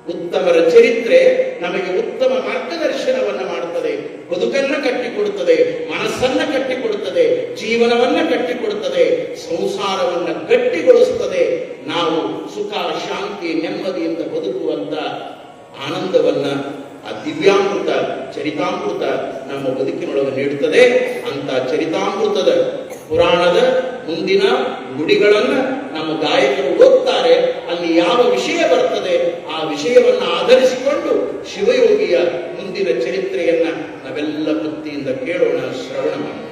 ಉತ್ತಮರ ಚರಿತ್ರೆ ನಮಗೆ ಉತ್ತಮ ಮಾರ್ಗದರ್ಶನವನ್ನ ಮಾಡುತ್ತದೆ, ಬದುಕನ್ನ ಕಟ್ಟಿಕೊಡುತ್ತದೆ, ಮನಸ್ಸನ್ನ ಕಟ್ಟಿಕೊಡುತ್ತದೆ, ಜೀವನವನ್ನ ಕಟ್ಟಿಕೊಡುತ್ತದೆ, ಸಂಸಾರವನ್ನ ಗಟ್ಟಿಗೊಳಿಸುತ್ತದೆ. ನಾವು ಸುಖ ಶಾಂತಿ ನೆಮ್ಮದಿಯಿಂದ ಬದುಕುವಂತ ಆನಂದವನ್ನ ಆ ದಿವ್ಯಾಮೃತ ಚರಿತಾಮೃತ ನಮ್ಮ ಬದುಕಿನೊಳಗೆ ನೀಡುತ್ತದೆ. ಅಂತ ಚರಿತಾಮೃತದ ಪುರಾಣದ ಮುಂದಿನ ನುಡಿಗಳನ್ನ ನಮ್ಮ ಗಾಯಕರು ಓದ್ತಾರೆ. ಅಲ್ಲಿ ಯಾವ ವಿಷಯ ಬರ್ತದೆ ಆ ವಿಷಯವನ್ನು ಆಧರಿಸಿಕೊಂಡು ಶಿವಯೋಗಿಯ ಮುಂದಿನ ಚರಿತ್ರೆಯನ್ನ ನಾವೆಲ್ಲ ಭಕ್ತಿಯಿಂದ ಕೇಳೋಣ, ಶ್ರವಣ ಮಾಡೋಣ.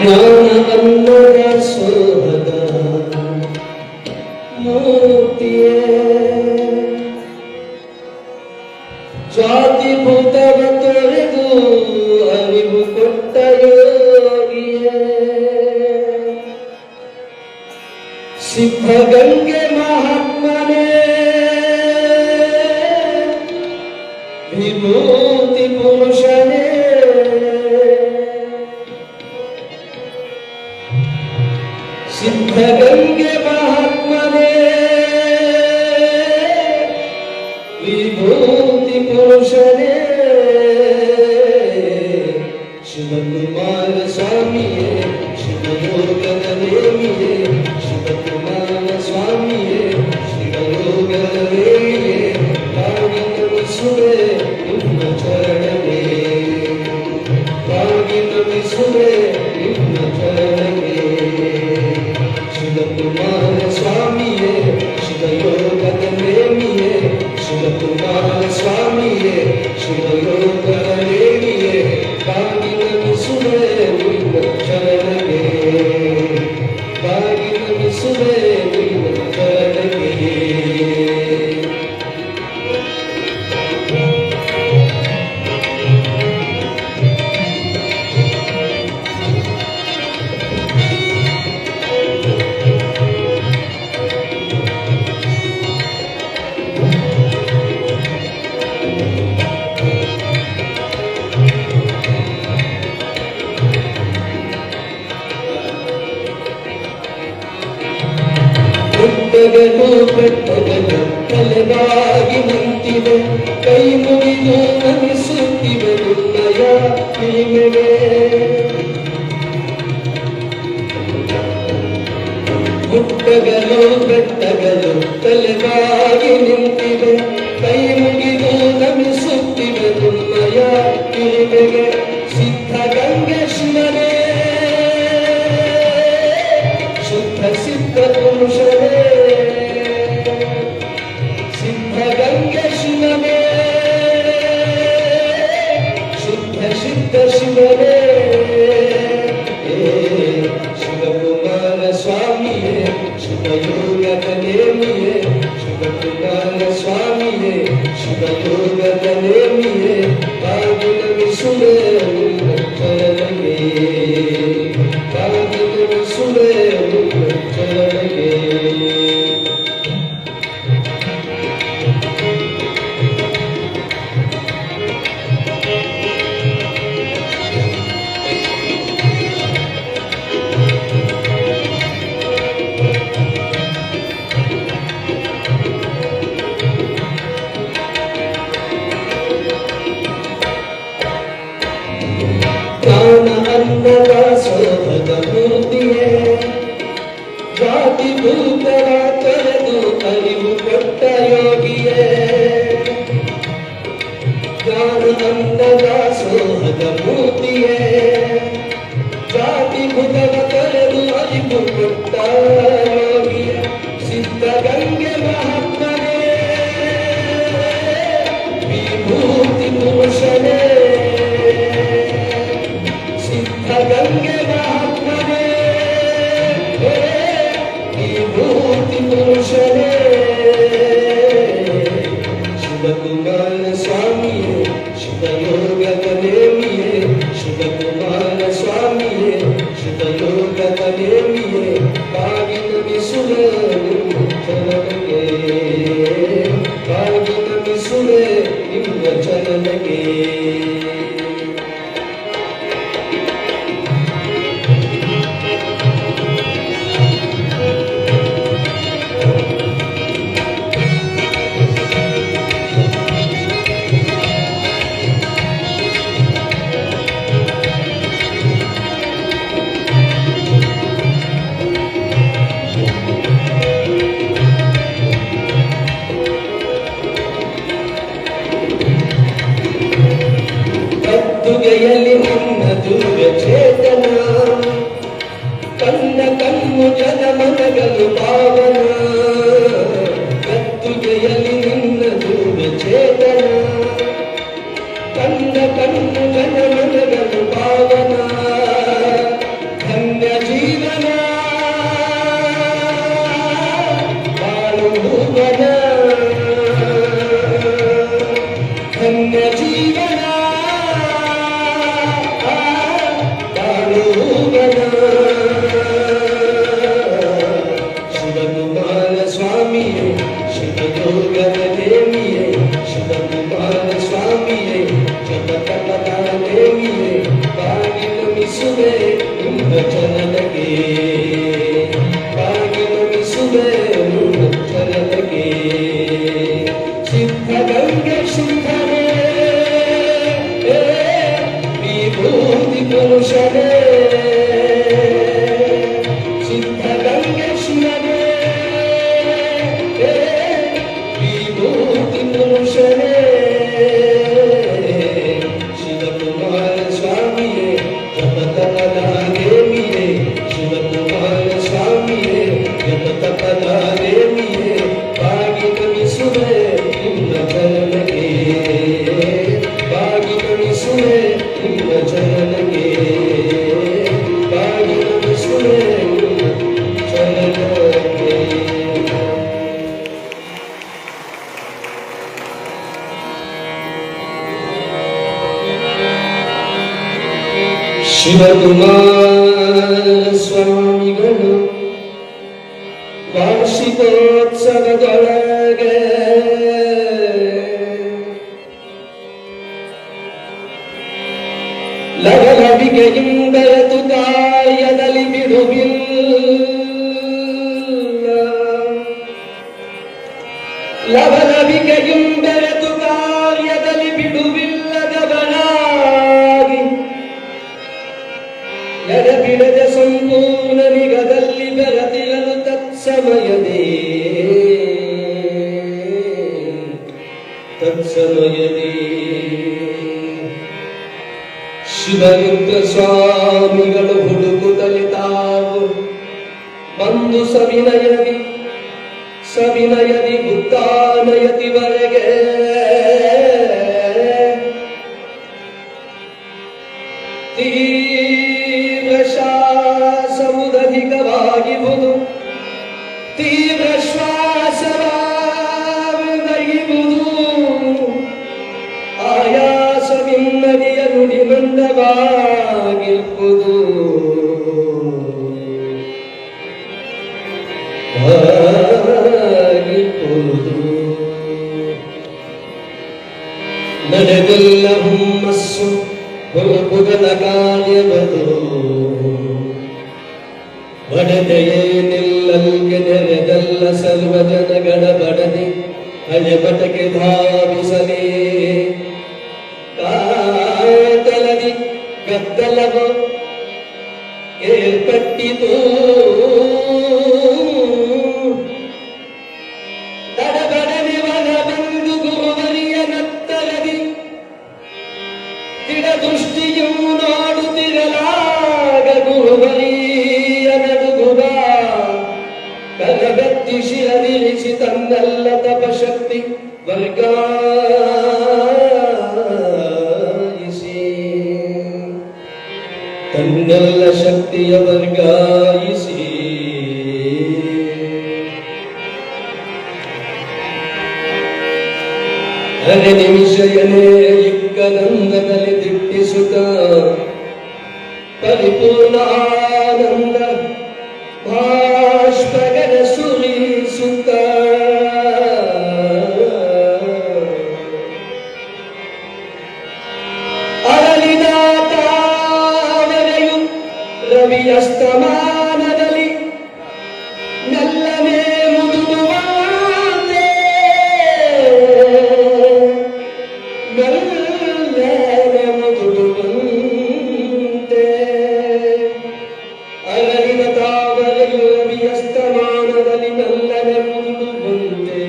ಜ್ಞಾನವನ್ನದ ಸೋಹದ ಮೂರ್ತಿಯೇ ಜಾತಿ ಭೂತವ ತೊರೆದು ಅರಿವು ಕೊಟ್ಟ ಯೋಗಿಯೇ ಸಿದ್ಧಗಂಗೆ ಮಹಾತ್ಮನೇ ವಿಭೂತಿ ಪುರುಷನೇ ಸಿದ್ಧಗಂಗೆ ಮಹಾತ್ಮನೇ ವಿಭೂತಿ ಪುರುಷನೇ ಶಿವಕುಮಾರ ಸ್ವಾಮಿಯೇ ಶಿವಯೋಗದ ನೇಮಿಯೇ ಶಿವಕುಮಾರ ಸ್ವಾಮಿಯೇ ಶಿವಯೋಗದ ನೇಮಿಯೇ ಕಾಗಿಸುವೆ ನಿಮ್ಮ ಚರಣವೇ ಕಾಗಿಸುವೆ ನಿಮ್ಮ ಚರಣವೇ ಶಿವಕುಮಾರ ಸ್ವಾಮಿಯೇ ಶಿವಯೋಗದ ನೇಮಿಯೇ ಶಿವಕುಮಾರ ಸ್ವಾಮಿಯೇ ಶಿವಯೋಗದ ನೇಮಿಯೇ ಕಾಗಿಸುವೆ ನಿಮ್ಮ ಚರಣವೇ ಕಾಗಿಸುವೆ ನಿಮ್ಮ ಚರಣವೇ ಬೆಟ್ಟಗಳು ಬೆಟ್ಟಗಳು ತಲೆಗಾಗಿ ನಿಂತಿವೆ, ಕೈ ಮುಗಿದು ನಮಿಸುತ್ತಿವೆ ನಿನ್ನಯ ಹಿರಿಮೆಗೆ. ಗುಡ್ಡಗಳು ಬೆಟ್ಟಗಳು ತಲೆಗಾಗಿ ನಿಂತಿವೆ, ಕೈ ಮುಗಿದು ನಮಿಸುತ್ತಿವೆ ನಿನ್ನಯ ಹಿರಿಮೆಗೆ. ಸಿದ್ಧಗಂಗೆ ಶಿವನೇ ಶುದ್ಧ ಸಿದ್ಧ ಪುರುಷನೇ, ಸಿದ್ಧಗಂಗೆ ಶಿವನೇ ಶುದ್ಧ ಸಿದ್ಧ ಶಿವನೇ. ಶಿವಕುಮಾರ ಸ್ವಾಮಿಯೇ ಶಿವಯೋಗದ ನೇಮಿಯೇ, ಶಿವಕುಮಾರ ಸ್ವಾಮಿಯೇ ಶಿವಯೋಗದ ನೇಮಿಯೇ, ಕಾಗಿಸುವೆ ನಿನ್ನ ಚರಣವೇ, ಕಾಗಿಸುವೆ ನಿನ್ನ ಚರಣವೇ. ಜ್ಞಾನ ಅನ್ನದ ಸೋಭದ ಮೂರ್ತಿಯೇ, ಜಾತಿ ಜಾತಿ ಭೂತರ ತೊರೆದು ಅರಿವು ಕೊಟ್ಟ ಯೋಗಿಯೇ ಜ್ಞಾನದ ಸೋಹದ ಮೂರ್ತಿಯೇ ಜಾತಿ ಭೂತರ ತೊರೆದು ಅರಿವು ಕೊಟ್ಟ ಯೋಗಿಯ ಸಿದ್ಧಗಂಗೆ ಮಹಾತ್ಮನೇ ವಿಭೂತಿ ಪುರುಷನೇ ಸಿದ್ಧಗಂಗೆ ಮಹಾತ್ಮನೇ ವಿಭೂತಿ ಪುರುಷನೇ ಶಿವಕುಮಾರ ಸ್ವಾಮಿಯೇ ಶಿವಯೋಗದ ನೇಮಿಯೇ ಶಿವಕುಮಾರ ಸ್ವಾಮಿಯೇ ಶಿವಯೋಗದ ನೇಮಿಯೇ ಬಾಗಿ ನಮಿಸುವೆ ಚರಣಕ್ಕೆ ಬಾಗಿ ನಮಿಸುವೆ ನಿಮ್ಮ ಚರಣಕ್ಕೆ ಕತ್ತುಗೆಯಲ್ಲಿ ನಿನ್ನ ದಿವ್ಯ ಚೇತನ ಕಣ್ಣ ಕಣ್ಣು ಜನಮನಗಳು ಪಾವನ ಕತ್ತುಗೆಯಲ್ಲಿ ನಿನ್ನ ದಿವ್ಯ ಚೇತನ ಕಣ್ಣ ಕಣ್ಣು ಜನಮನಗಳು ಪಾವನ ಧನ್ಯ ಜೀವನ ಬಾಳು ಭುವನ ಧನ್ಯ ಜೀವನ ಶಿವಕುಮಾರ ಸ್ವಾಮಿಯೇ ಶಿವಯೋಗದ ನೇಮಿಯೇ ಶಿವಕುಮಾರ ಸ್ವಾಮಿಯೇ ಜಪತಪದ ನೇಮಿಯೇ ಬಾಗಿ ನಮಿಸುವೆ ನಿಮ್ಮ ಚರಣಕ್ಕೆ ಬಾಗಿ ನಮಿಸುವೆ ನಿಮ್ಮ ಚರಣಕ್ಕೆ ಸಿದ್ಧಗಂಗೆ ಶುದ್ಧನೇ ವಿಭೂತಿ ಪುರುಷನೇ ಸಿದ್ಧಗಂಗೆ ಶಿವನೇ ವಿಭೂತಿ ಪುರುಷನೇ ಶಿವಕುಮಾರ ಸ್ವಾಮಿಯೇ ಜಪತಪದ ನೇಮಿಯೇ ಶಿವಕುಮಾರ ಸ್ವಾಮಿಯೇ ಜಪತಪದ ನೇಮಿಯೇ ಬಾಗಿ ನಮಿಸುವೆ ನಿಮ್ಮ ಚರಣಕ್ಕೆ ಬಾಗಿ ನಮಿಸುವೆ ನಿಮ್ಮ ಚರಣಕ್ಕೆ ಬಾಗಿ ನಮಿಸುವೆ ನಿಮ್ಮ ಚರಣಕ್ಕೆ ಶಿವಕುಮಾರ ಸ್ವಾಮಿಗಳು ವಾರ್ಷಿಕೋತ್ಸವದೊಳಗೆ ಲವಲವಿಕೆಯಿಂದೆತು ಕಾರ್ಯದಲ್ಲಿ ಬಿಡುವಿಲ್ಲ ಲವಲವಿಕೆಯಿಂದೆತು ಕಾರ್ಯದಲ್ಲಿ ಬಿಡುವಿಲ್ಲದವನಾಗಿ ಎಡಬಿಡದ ಸಂಪೂರ್ಣ ನಿಗದಲ್ಲಿ ಬೆರತಿರಲು ತತ್ಸಮಯದೇ ಶಿವಯುಕ್ತ ಸ್ವಾಮಿಗಳು ಹುಡುಕುತ್ತಲೇ ತಾವು ಬಂದು ಸವಿನಯದಿ ಗುತ್ತಾನಯತಿವರೆಗೆ ತೀವ್ರ ಶ್ವಾಸವುದಧಿಕವಾಗಿರುವುದು ತೀವ್ರ ಶ್ವಾಸವಾಗುವುದು ಆಯಾಸವಿನ್ನದಿಯ ನುಡಿಮಂಡವಾಗಿರುವುದು ನಡೆದೆಲ್ಲ ಹುಮ್ಮಸ್ಸು ಹೊರಪುಗಲ ಕಾರ್ಯವದು ಬಡದೆಯೇನಿಲ್ಲಲ್ಗೆ ನೆರೆದಲ್ಲ ಸರ್ವ ಜನಗಳ ಬಡದೆ ಹಳೆಬಟಕ್ಕೆ ಧಾವಿಸಲೇ ಕಾತಲದಿ ಗದ್ದಲವು ಏರ್ಪಟ್ಟಿತು ಕಲಬೆತ್ತಿ ಶಿರವಿರಿಸಿ ತನ್ನೆಲ್ಲ ತಪಶಕ್ತಿ ವರ್ಗಾಯಿಸಿ ತನ್ನೆಲ್ಲ ಶಕ್ತಿಯ ವರ್ಗಾಯಿಸಿ ಅರೆ ನಿಮಿಷಯನೇ ಇಕ್ಕನಂದದಲ್ಲಿ ದಿಟ್ಟಿಸುತ್ತ ಪರಿಪೂರ್ಣ ಆನಂದ ಬಾಷ್ಪಗನ ಸುರಿಸುತ್ತ ಅರಳಿದ ತಾವರೆಯು ರವಿಯಸ್ತಮಾನದಲ್ಲಿ ಮೆಲ್ಲನೆ ಮುದುಡುವಂತೆ ಮೆಲ್ಲನೆ ಮುದುಡುವಂತೆ ಅರಳಿದ ತಾವರೆಯು ರವಿಯಸ್ತಮಾನದಲ್ಲಿ ಮೆಲ್ಲನೆ ಮುದುಡುವಂತೆ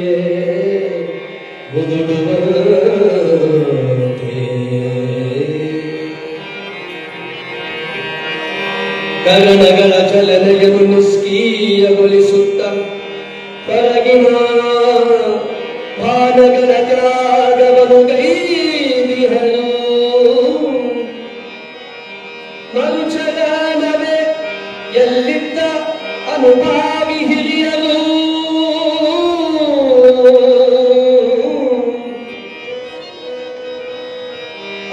ಕರಣಗಳ ಚಲನೆಯನ್ನು ನಿಷ್ಕ್ರಿಯಗೊಳಿಸುತ್ತ ಹೊರಗಿನ ಭಾನಗಳ ತ್ಯಾಗವನ್ನು ಗೈದಿಹರು ಮನುಷ್ಯನವೇ ಎಲ್ಲಿದ್ದ ಅನುಭಾವಿ ಹಿರಿಯರು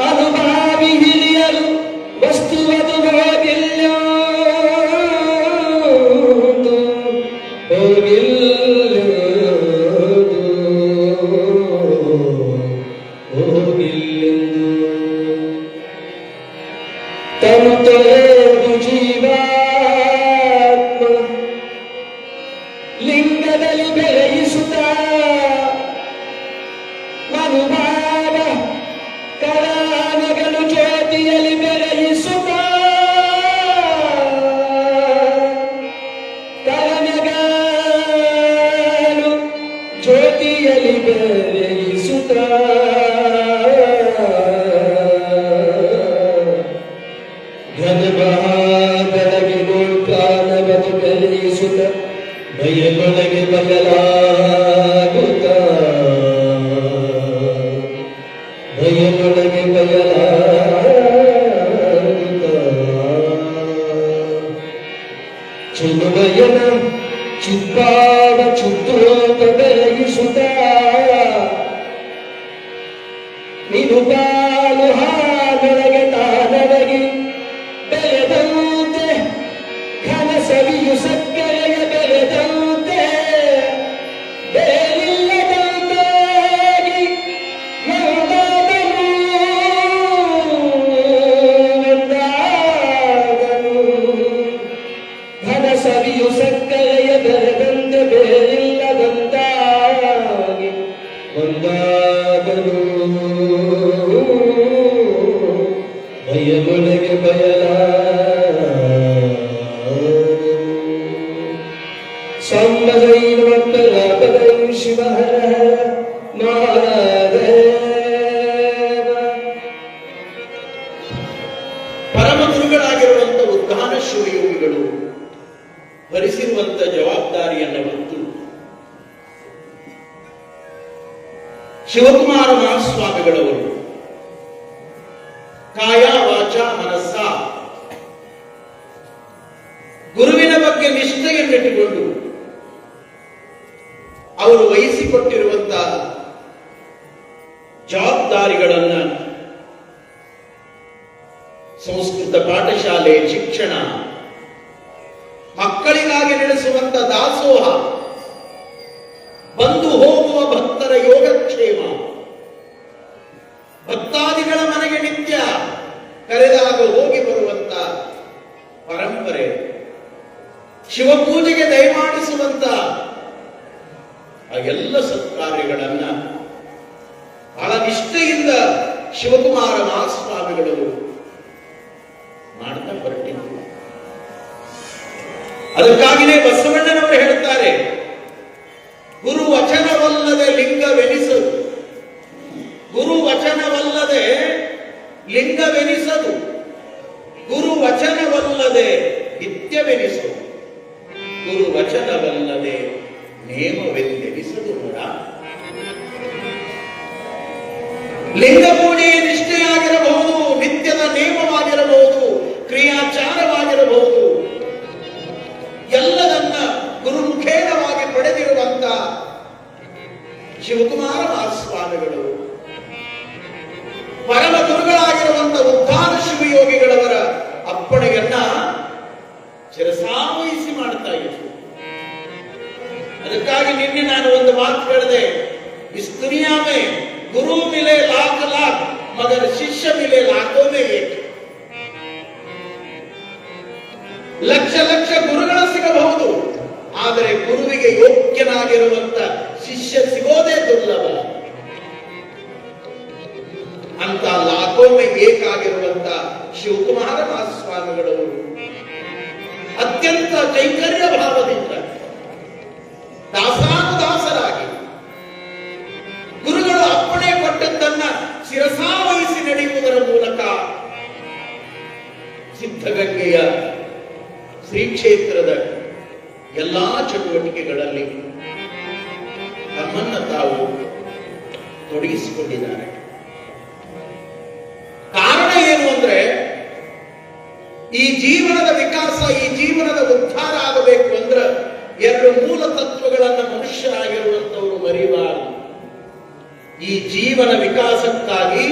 ಅನುಭಾವಿ ಹಿರಿಯರು ವಸ್ತುವದು ಹೋಗಿಲ್ಲ ಹೋಗಿಲ್ಲೆಂದು ತನು ತೊರೆದು ಜೀವಾತ್ಮ ಲಿಂಗದಲ್ಲಿ ಬೆಳೆಯಿಸುತ್ತ ಮನುಭಾವ ಕರಾನಗಳು ಜ್ಯೋತಿಯಲ್ಲಿ ಬೆರೆಯಿಸುತ್ತ ಕರನಗಳು ಜ್ಯೋತಿಯಲ್ಲಿ ಬೆರೆಯಿಸುತ್ತ ಘನಮಹಾಬೆಳಗಿನ ಪ್ರಾಣವನ್ನು ಬೆಳೆಯಿಸುತ್ತ ಬಯಲೊಳಗೆ ಬಯಲಾಗುತ್ತ ಬಯಲೊಳಗೆ ಬಯಲಾಗುತ್ತ ಚಿನ್ಮಯನ ಚಿತ್ತಾದ ಚಿತ್ರೋತ ಬೆಳಗಿಸುತ್ತ ನಿರುಪಾಲು ಹಾದೊಳಗೆ ತಾನಡಗಿ ಬೆಳೆದಂತೆ ಘನ ಸವಿಯು ಸಕ್ಕರೆಯ ಬೆಳೆದಂತೆ ಬೇರಿಲ್ಲದಂತಾಗಿ ಒಂದಾದನು ಘನ ಸವಿಯು ಸಕ್ಕರೆಯ ಬೆಳೆದಂತೆ ಬೇರಿಲ್ಲದಂತಾಗಿ ಒಂದಾದನು ಬಯಲೊಳಗೆ ಬಯಲ ಸಂಬದೈವ ಪರಪದಂ ಶಿವಹರ ಮಹಾದೇವ. ಪರಮಗುರುಗಳಾಗಿರುವಂತ ಉದ್ಧಾನ ಶಿವಯೋಗಿಗಳು ಭರಿಸಿರುವಂತ ಜವಾಬ್ದಾರಿಯನ್ನು ಹೊತ್ತು ಶಿವಕುಮಾರ ಮಹಾಸ್ವಾಮಿಗಳವರು ಕಾಯ ವಾಚ ಮನಸ್ಸ ಗುರುವಿನ ಬಗ್ಗೆ ನಿಷ್ಠೆಯನ್ನಿಟ್ಟುಕೊಂಡು ಅವರು ವಹಿಸಿಕೊಟ್ಟಿರುವಂತಹ ಜವಾಬ್ದಾರಿಗಳನ್ನ ಸಂಸ್ಕೃತ ಪಾಠಶಾಲೆ ಶಿಕ್ಷಣ, ಮಕ್ಕಳಿಗಾಗಿ ನಡೆಸುವಂತ ದಾಸೋಹ, ಬಂದು ಹೋಗುವ ಭಕ್ತರ ಯೋಗಕ್ಷೇಮ, ಭಕ್ತಾದಿಗಳ ಮನೆಗೆ ನಿತ್ಯ ಕರೆದಾಗ ಹೋಗಿ ಬರುವಂತ ಪರಂಪರೆ, ಶಿವಪೂಜೆಗೆ ದಯಮಾಡಿಸುವಂತ ಆ ಎಲ್ಲ ಸತ್ಕಾರ್ಯಗಳನ್ನ ಬಹಳ ನಿಷ್ಠೆಯಿಂದ ಶಿವಕುಮಾರ ಮಹಾಸ್ವಾಮಿಗಳು ಮಾಡ್ತಾ ಹೊರಟಿದ್ರು. ಅದಕ್ಕಾಗಿಯೇ ಬಸವಣ್ಣನವರು ಹೇಳ್ತಾರೆ, ಗುರು ವಚನವಲ್ಲದೆ ಲಿಂಗವೆನಿಸದು, ಗುರು ವಚನವಲ್ಲದೆ ಲಿಂಗವೆನಿಸದು, ಗುರು ವಚನವಲ್ಲದೆ ನಿತ್ಯವೆನಿಸದು, ಗುರು ವಚನವಲ್ಲದೆ ನೇಮವೆಂದೆನಿಸದು ನೋಡ. ಲಿಂಗ ಪೂಜೆ ನಿಷ್ಠೆಯಾಗಿರಬಹುದು, ನಿತ್ಯದ ನೇಮವಾಗಿರಬಹುದು, ಕ್ರಿಯಾಚಾರವಾಗಿರಬಹುದು, ಎಲ್ಲದನ್ನ ಗುರುಮುಖೇನವಾಗಿ ಪಡೆದಿರುವಂತ ಶಿವಕುಮಾರ ಮಹಾಸ್ವಾಮಿಗಳು, ಪರಮ ಗುರುಗಳಾಗಿರುವಂತ ಉದ್ಧಾರ ಶಿವಯೋಗಿಗಳವರ ಅಪ್ಪಣೆಯನ್ನ ಶಿರಸಾವಹಿಸಿ ಮಾಡ್ತಾ ಇದ್ರು. ಅದಕ್ಕಾಗಿ ನಿನ್ನೆ ನಾನು ಒಂದು ಮಾತು ಹೇಳಿದೆ, ಇಸ್ ದುನಿಯಾ ಮೇ ಗುರು ಮಿಲೆ ಲಾಖ ಲಾಖ ಮಗರ್ ಶಿಷ್ಯ ಮಿಲೆ ಲಾಖೋ ಮೇ ಏಕ್. ಲಕ್ಷ ಲಕ್ಷ ಗುರುಗಳು ಸಿಗಬಹುದು, ಆದರೆ ಗುರುವಿಗೆ ಯೋಗ್ಯನಾಗಿರುವಂತ ಶಿಷ್ಯ ಸಿಗೋದೇ ದುರ್ಲಭ. ಅಂತ ಲಾಖೋಮೆ ಏಕಾಗಿರುವಂತ ಶಿವಕುಮಾರ ಮಹಾಸ್ವಾಮಿಗಳವರು ಅತ್ಯಂತ ಕೈಂಕರ್ಯ ಭಾವದಿಂದ ದಾಸಾನುದಾಸರಾಗಿ ಗುರುಗಳು ಅಪ್ಪಣೆ ಕೊಟ್ಟದ್ದನ್ನ ಶಿರಸಾವಹಿಸಿ ನಡೆಯುವುದರ ಮೂಲಕ ಸಿದ್ಧಗಂಗೆಯ ಶ್ರೀ ಕ್ಷೇತ್ರದ ಎಲ್ಲಾ ಚಟುವಟಿಕೆಗಳಲ್ಲಿ ತಮ್ಮನ್ನ ತಾವು ತೊಡಗಿಸಿಕೊಂಡಿದ್ದಾರೆ. ಕಾರಣ ಏನು ಅಂದ್ರೆ, ಈ ಜೀವನದ ವಿಕಾಸ, ಈ ಜೀವನದ ಉದ್ಧಾರ ಆಗಬೇಕು ಅಂದ್ರೆ ಎರಡು ಮೂಲ ತತ್ವಗಳನ್ನ ಮನುಷ್ಯರಾಗಿರುವಂತವರು ಮರಿಬಾರದು. ಈ ಜೀವನ ವಿಕಾಸಕ್ಕಾಗಿ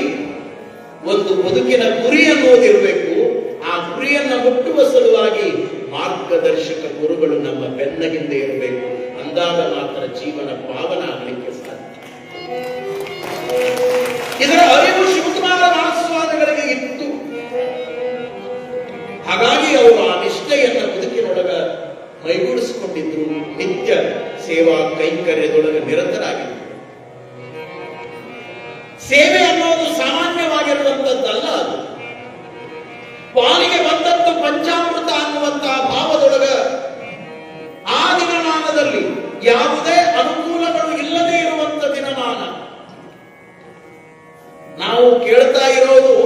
ಒಂದು ಬದುಕಿನ ಗುರಿ ಅನ್ನೋದಿರಬೇಕು. ಆ ಗುರಿಯನ್ನ ಮುಟ್ಟುವ ಸಲುವಾಗಿ ಮಾರ್ಗದರ್ಶಕ ಗುರುಗಳು ನಮ್ಮ ಬೆನ್ನ ಹಿಂದೆ ಇರಬೇಕು. ಅಂದಾಗ ಮಾತ್ರ ಜೀವನ ಪಾವನ ಆಗಲಿಕ್ಕೆ ಸಾಧ್ಯ. ಇದರ ಅರಿವು ಶಿವಕುಮಾರ ಮಹಾಸ್ವಾಮಿಗಳಿಗೆ ಇತ್ತು. ಹಾಗಾಗಿ ಅವರು ಆ ನಿಷ್ಠೆಯನ್ನ ಬದುಕಿನೊಳಗ ಮೈಗೂಡಿಸಿಕೊಂಡಿದ್ರು. ನಿತ್ಯ ಸೇವಾ ಕೈಂಕರ್ಯದೊಳಗೆ ನಿರತರಾಗಿದ್ರು. ಸೇವೆ ಅನ್ನೋದು ಸಾಮಾನ್ಯವಾಗಿರುವಂತದ್ದಲ್ಲ. ಅದು ಪಾಲಿಗೆ ಬಂದದ್ದು ಪಂಚಾಮೃತ ಅನ್ನುವಂತಹ ಭಾವದೊಳಗ ಆ ದಿನಮಾನದಲ್ಲಿ ಯಾವುದೇ ಅನುಕೂಲಗಳು ಇಲ್ಲದೆ ಇರುವಂತ ದಿನಮಾನ. ನಾವು ಕೇಳ್ತಾ ಇರೋದು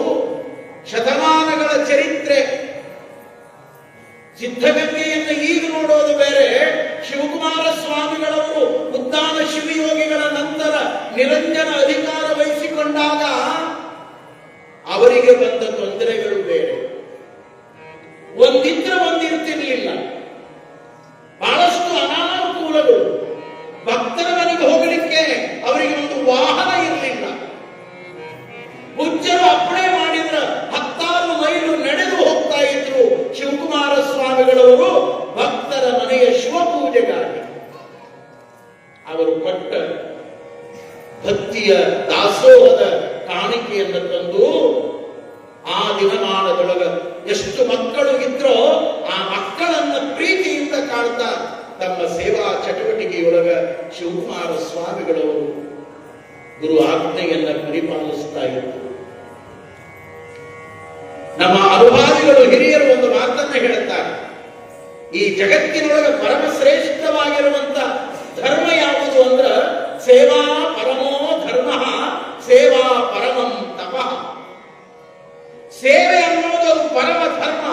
ಶತಮಾನಗಳ ಚರಿತ್ರೆ. ಸಿದ್ಧಗಂಗೆಯನ್ನು ಈಗ ನೋಡೋದು ಬೇರೆ. ಶಿವಕುಮಾರ ಸ್ವಾಮಿಗಳವರು ಉದ್ದಾನ ಶಿವಯೋಗಿಗಳ ನಂತರ ನಿರಂಜನ ಅಧಿಕಾರ ವಹಿಸಿಕೊಂಡಾಗ ಅವರಿಗೆ ಬಂದ ತೊಂದರೆಗಳು ಬೇರೆ. ಒಂದಿದ್ರೆ ಒಂದಿರ್ತಿರ್ಲಿಲ್ಲ. ಬಹಳಷ್ಟು ಅನಾನುಕೂಲಗಳು. ಭಕ್ತರ ಮನೆಗೆ ಹೋಗಲಿಕ್ಕೆ ಅವರಿಗೆ ಒಂದು ವಾಹನ ಇರಲಿಲ್ಲ. ಪೂಜ್ಯರು ಅಪ್ಪಣೆ ಮಾಡಿದ್ರ 10 ಮೈಲು ನಡೆದು ಹೋಗ್ತಾ ಇದ್ರು ಶಿವಕುಮಾರ ಸ್ವಾಮಿಗಳವರು ಭಕ್ತರ ಮನೆಯ ಶಿವಪೂಜೆಗಾಗಿ. ಅವರು ಕೊಟ್ಟ ಭಕ್ತಿಯ ದಾಸೋಹದ ಕಾಣಿಕೆಯನ್ನು ತಂದು ಆ ದಿನಮಾನದೊಳಗ ಎಷ್ಟು ಮಕ್ಕಳು ಇದ್ರೋ ಆ ಮಕ್ಕಳನ್ನ ಪ್ರೀತಿಯಿಂದ ಕಾಣ್ತಾ ತಮ್ಮ ಸೇವಾ ಚಟುವಟಿಕೆಯೊಳಗ ಶಿವಕುಮಾರ ಸ್ವಾಮಿಗಳವರು ಗುರು ಆಜ್ಞೆಯನ್ನ ಪರಿಪಾಲಿಸ್ತಾ ಇದ್ರು. ನಮ್ಮ ಅನುಭಾವಿಗಳು ಹಿರಿಯರು ಒಂದು ಮಾತನ್ನ ಹೇಳುತ್ತಾರೆ, ಈ ಜಗತ್ತಿನೊಳಗೆ ಪರಮ ಶ್ರೇಷ್ಠವಾಗಿರುವಂತ ಧರ್ಮ ಯಾವುದು ಅಂದ್ರ ಸೇವಾ ಪರಮೋ ಧರ್ಮ, ಸೇವಾ ಪರಮಂ ತಪಃ. ಸೇವೆ ಅನ್ನೋದು ಅದು ಪರಮ ಧರ್ಮ,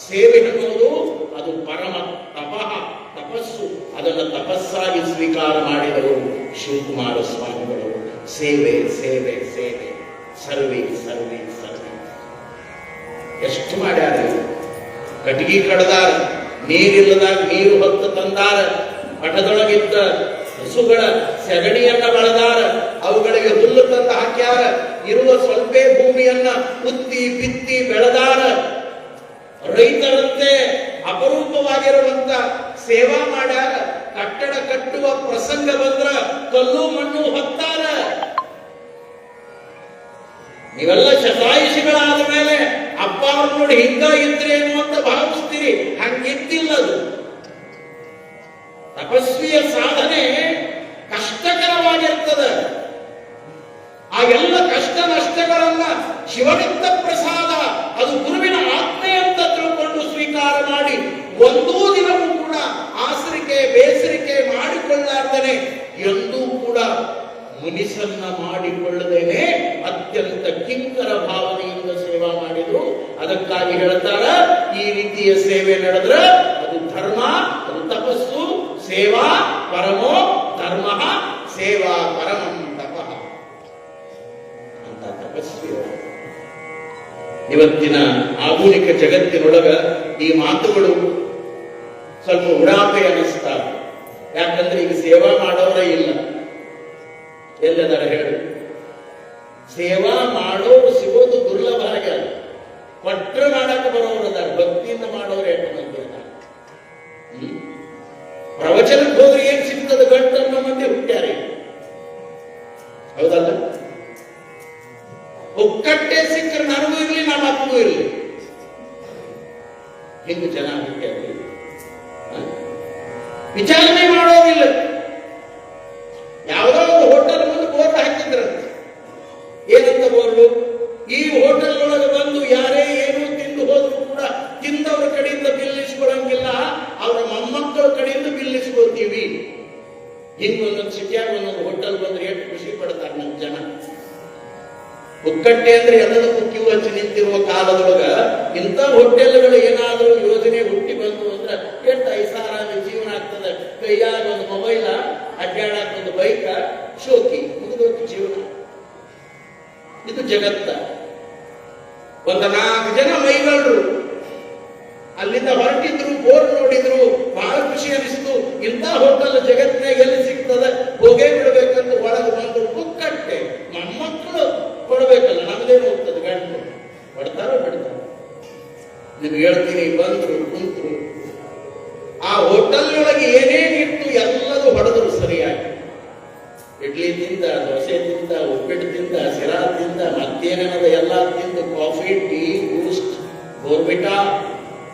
ಸೇವೆ ಅನ್ನೋದು ಅದು ಪರಮ ತಪಃ, ತಪಸ್ಸು. ಅದನ್ನು ತಪಸ್ಸಾಗಿ ಸ್ವೀಕಾರ ಮಾಡಿದರು ಶಿವಕುಮಾರ ಸ್ವಾಮಿಗಳು. ಸೇವೆ ಸೇವೆ ಸೇವೆ, ಸರ್ವೆ ಸರ್ವೆ ಸರ್ವೆ. ಎಷ್ಟು ಮಾಡ್ಯಾರ. ಕಟ್ಟಿಗೆ ಕಡದಾರ, ನೀರಿಲ್ಲದಾಗ ನೀರು ಹೊತ್ತು ತಂದಾರ, ಮಠದೊಳಗಿದ್ದ ಹಸುಗಳ ಸೆಗಣಿಯನ್ನ ಬಳದಾರ, ಅವುಗಳಿಗೆ ಹುಲ್ಲು ತಂದು ಹಾಕ್ಯಾರ, ಇರುವ ಸ್ವಲ್ಪ ಭೂಮಿಯನ್ನ ಉತ್ತಿ ಬಿತ್ತಿ ಬೆಳೆದಾರ. ರೈತರಂತೆ ಅಪರೂಪವಾಗಿರುವಂತ ಸೇವಾ ಮಾಡ್ಯಾರ. ಕಟ್ಟಡ ಕಟ್ಟುವ ಪ್ರಸಂಗ ಬಂದ್ರ ಕಲ್ಲು ಮಣ್ಣು ಹೊತ್ತಾರ. ನೀವೆಲ್ಲ ಶತಾಯುಷಿಗಳಾದ ಮೇಲೆ ಅಪ್ಪ ಅವ್ರು ನೋಡಿ ಹಿಂಗ ಇದ್ರೇನು ಅಂತ ಭಾವಿಸ್ತೀರಿ. ಹಂಗಿದ್ದಿಲ್ಲ. ಅದು ತಪಸ್ವಿಯ ಸಾಧನೆ ಕಷ್ಟಕರವಾಗಿರ್ತದೆ. ಆ ಎಲ್ಲ ಕಷ್ಟ ನಷ್ಟಗಳನ್ನ ಶಿವನಿಂದ ಪ್ರಸಾದ, ಅದು ಗುರುವಿನ ಆಜ್ಞೆ ಅಂತ ತಿಳ್ಕೊಂಡು ಸ್ವೀಕಾರ ಮಾಡಿ ಒಂದೂ ದಿನವೂ ಕೂಡ ಆಸರಿಕೆ ಬೇಸರಿಕೆ ಮಾಡಿಕೊಳ್ಳಾರ್ದೇನೆ, ಎಂದೂ ಕೂಡ ಮುನಿಸನ್ನ ಮಾಡಿಕೊಳ್ಳದೇನೆ ಅತ್ಯಂತ ಕಿಂಕರ ಭಾವನೆಯಿಂದ ಸೇವಾ ಮಾಡಿದ್ರು. ಅದಕ್ಕಾಗಿ ಹೇಳ್ತಾರ, ಈ ರೀತಿಯ ಸೇವೆ ನಡೆದ್ರ ಅದು ಧರ್ಮ, ಅದು ತಪಸ್ಸು. ಸೇವಾ ಪರಮೋ ಸೇವಾ ಪರಮಂ ತಪಃ ಅಂತ ತಪಸ್ವಿಯವರು. ಇವತ್ತಿನ ಆಧುನಿಕ ಜಗತ್ತಿನೊಳಗ ಈ ಮಾತುಗಳು ಸ್ವಲ್ಪ ಉಡಾಪೆ ಅನ್ನಿಸ್ತಾವೆ. ಯಾಕಂದ್ರೆ ಈಗ ಸೇವಾ ಮಾಡೋರೇ ಇಲ್ಲ. ಎಲ್ಲದರ ಹೇಳು, ಸೇವಾ ಮಾಡೋರು ಸಿಗೋದು ದುರ್ಲಭ ಆಗ್ಯಾರ. ಕೊಟ್ರೆ ಮಾಡಕ್ಕೆ ಬರೋರು ಅದಾರ, ಭಕ್ತಿಯಿಂದ ಮಾಡೋರು ಎಷ್ಟು ಮಂದಿ ಅದಾರ. ಪ್ರವಚನಕ್ಕೆ ಹೋದ್ರೆ ಏನ್ ಸಿಗ್ತದೆ ಗಂಟು ಅನ್ನೋ ಮಂದಿ ಹುಟ್ಟ್ಯಾರೆ, ಹೌದಲ್ಲ? ಒಕ್ಕಟ್ಟೆ ಸಿಕ್ಕರೆ ನನಗೂ ಇರ್ಲಿ, ನಮ್ಮ ಅಪ್ಪಗೂ ಇರ್ಲಿ, ಹಿಂಗೆ ಜನ ಹುಟ್ಟ್ಯಾರೆ. ವಿಚಾರಣೆ ಮಾಡೋದಿಲ್ಲ. ಯಾವುದೋ ಒಂದು ಹೋಟೆಲ್ ಮುಂದೆ ಬೋರ್ಡ್ ಹಾಕಿದ್ರಂತೆ. ಏನಂತ ಬೋರ್ಡು? ಈ ಹೋಟೆಲ್ ಒಳಗೆ ಬಂದು ಯಾರೇ ಏನು ತಿಂದು ಹೋದ್ರು ಕೂಡ ತಿಂದವ್ರ ಕಡೆಯಿಂದ ಬಿಲ್ ಇಸ್ಕೊಳಂಗಿಲ್ಲ, ಅವರ ಮೊಮ್ಮಕ್ಕಳ ಕಡೆಯಿಂದ ಬಿಲ್ ಇಸ್ಕೊಳ್ತೀವಿ. ಹಿಂಗ್ ಒಂದೊಂದು ಸಿಟಿಯಾಗ ಒಂದೊಂದು ಹೋಟೆಲ್ ಬಂದ್ರೆ ಎಷ್ಟು ಖುಷಿ ಪಡ್ತಾರೆ ನಮ್ಮ ಜನ. ಒಕ್ಕಟ್ಟೆ ಅಂದ್ರೆ ಎಲ್ಲದಕ್ಕೂ ಕ್ಯೂ ಹಚ್ಚಿ ನಿಂತಿರುವ ಕಾಲದೊಳಗ ಇಂಥ ಹೋಟೆಲ್ಗಳು ಏನಾದರೂ ಯೋಜನೆ ಹುಟ್ಟಿ ಬಂದು ಅಂದ್ರೆ ಎಷ್ಟು ಐಸಾರಾದ ಜೀವನ ಆಗ್ತದೆ. ಕೈಯಾಗ ಒಂದು ಮೊಬೈಲ, ಅಡ್ಡಾಡಕ್ ಒಂದು ಬೈಕ, ಶೋಕಿ, ಮುಗಿದೋಗಿ ಜೀವನ. ಇದು ಜಗತ್ತ. ಒಂದು 4 ಜನ ಮೈಗಳ್ರು ಅಲ್ಲಿಂದ ಹೊರಟಿದ್ರು, ಬೋರ್ಡ್ ನೋಡಿದ್ರು, ಬಹಳ ಖುಷಿ ಅನಿಸ್ತು. ಇಂಥ ಹೋಟೆಲ್ ಜಗತ್ತಿನಾಗ ಎಲ್ಲಿ ಸಿಗ್ತದೆ, ಹೋಗೇ ಬಿಡ್ಬೇಕಂತ ಒಳಗೆ ಬಂದು ಕುಕ್ಕಟ್ಟೆ. ಮೊಮ್ಮಕ್ಕಳು ಕೊಡ್ಬೇಕಲ್ಲ, ನಮ್ದೇನು ಹೋಗ್ತದೆ, ಗಂಟು ಕೊಡ್ತಾರೋ ಬಿಡ್ತಾರ. ನಿಮ್ಗೆ ಹೇಳ್ತೀನಿ, ಬಂದ್ರು ಕುಂತ್ರು. ಆ ಹೋಟೆಲ್ನೊಳಗೆ ಏನೇನಿತ್ತು ಎಲ್ಲದೂ ಹೊಡೆದ್ರು ಸರಿಯಾಗಿ. ಇಡ್ಲಿ ತಿಂದ, ದೋಸೆ ತಿಂದ, ಉಪ್ಪಿಟ್ಟು ತಿಂದ, ಸಿರಾ ತಿಂದ, ಮತ್ತೇನೇನದ ಎಲ್ಲ ತಿಂದು, ಕಾಫಿ, ಟೀ, ಬೂಸ್ಟ್, ಬೋರ್ಬಿಟಾ,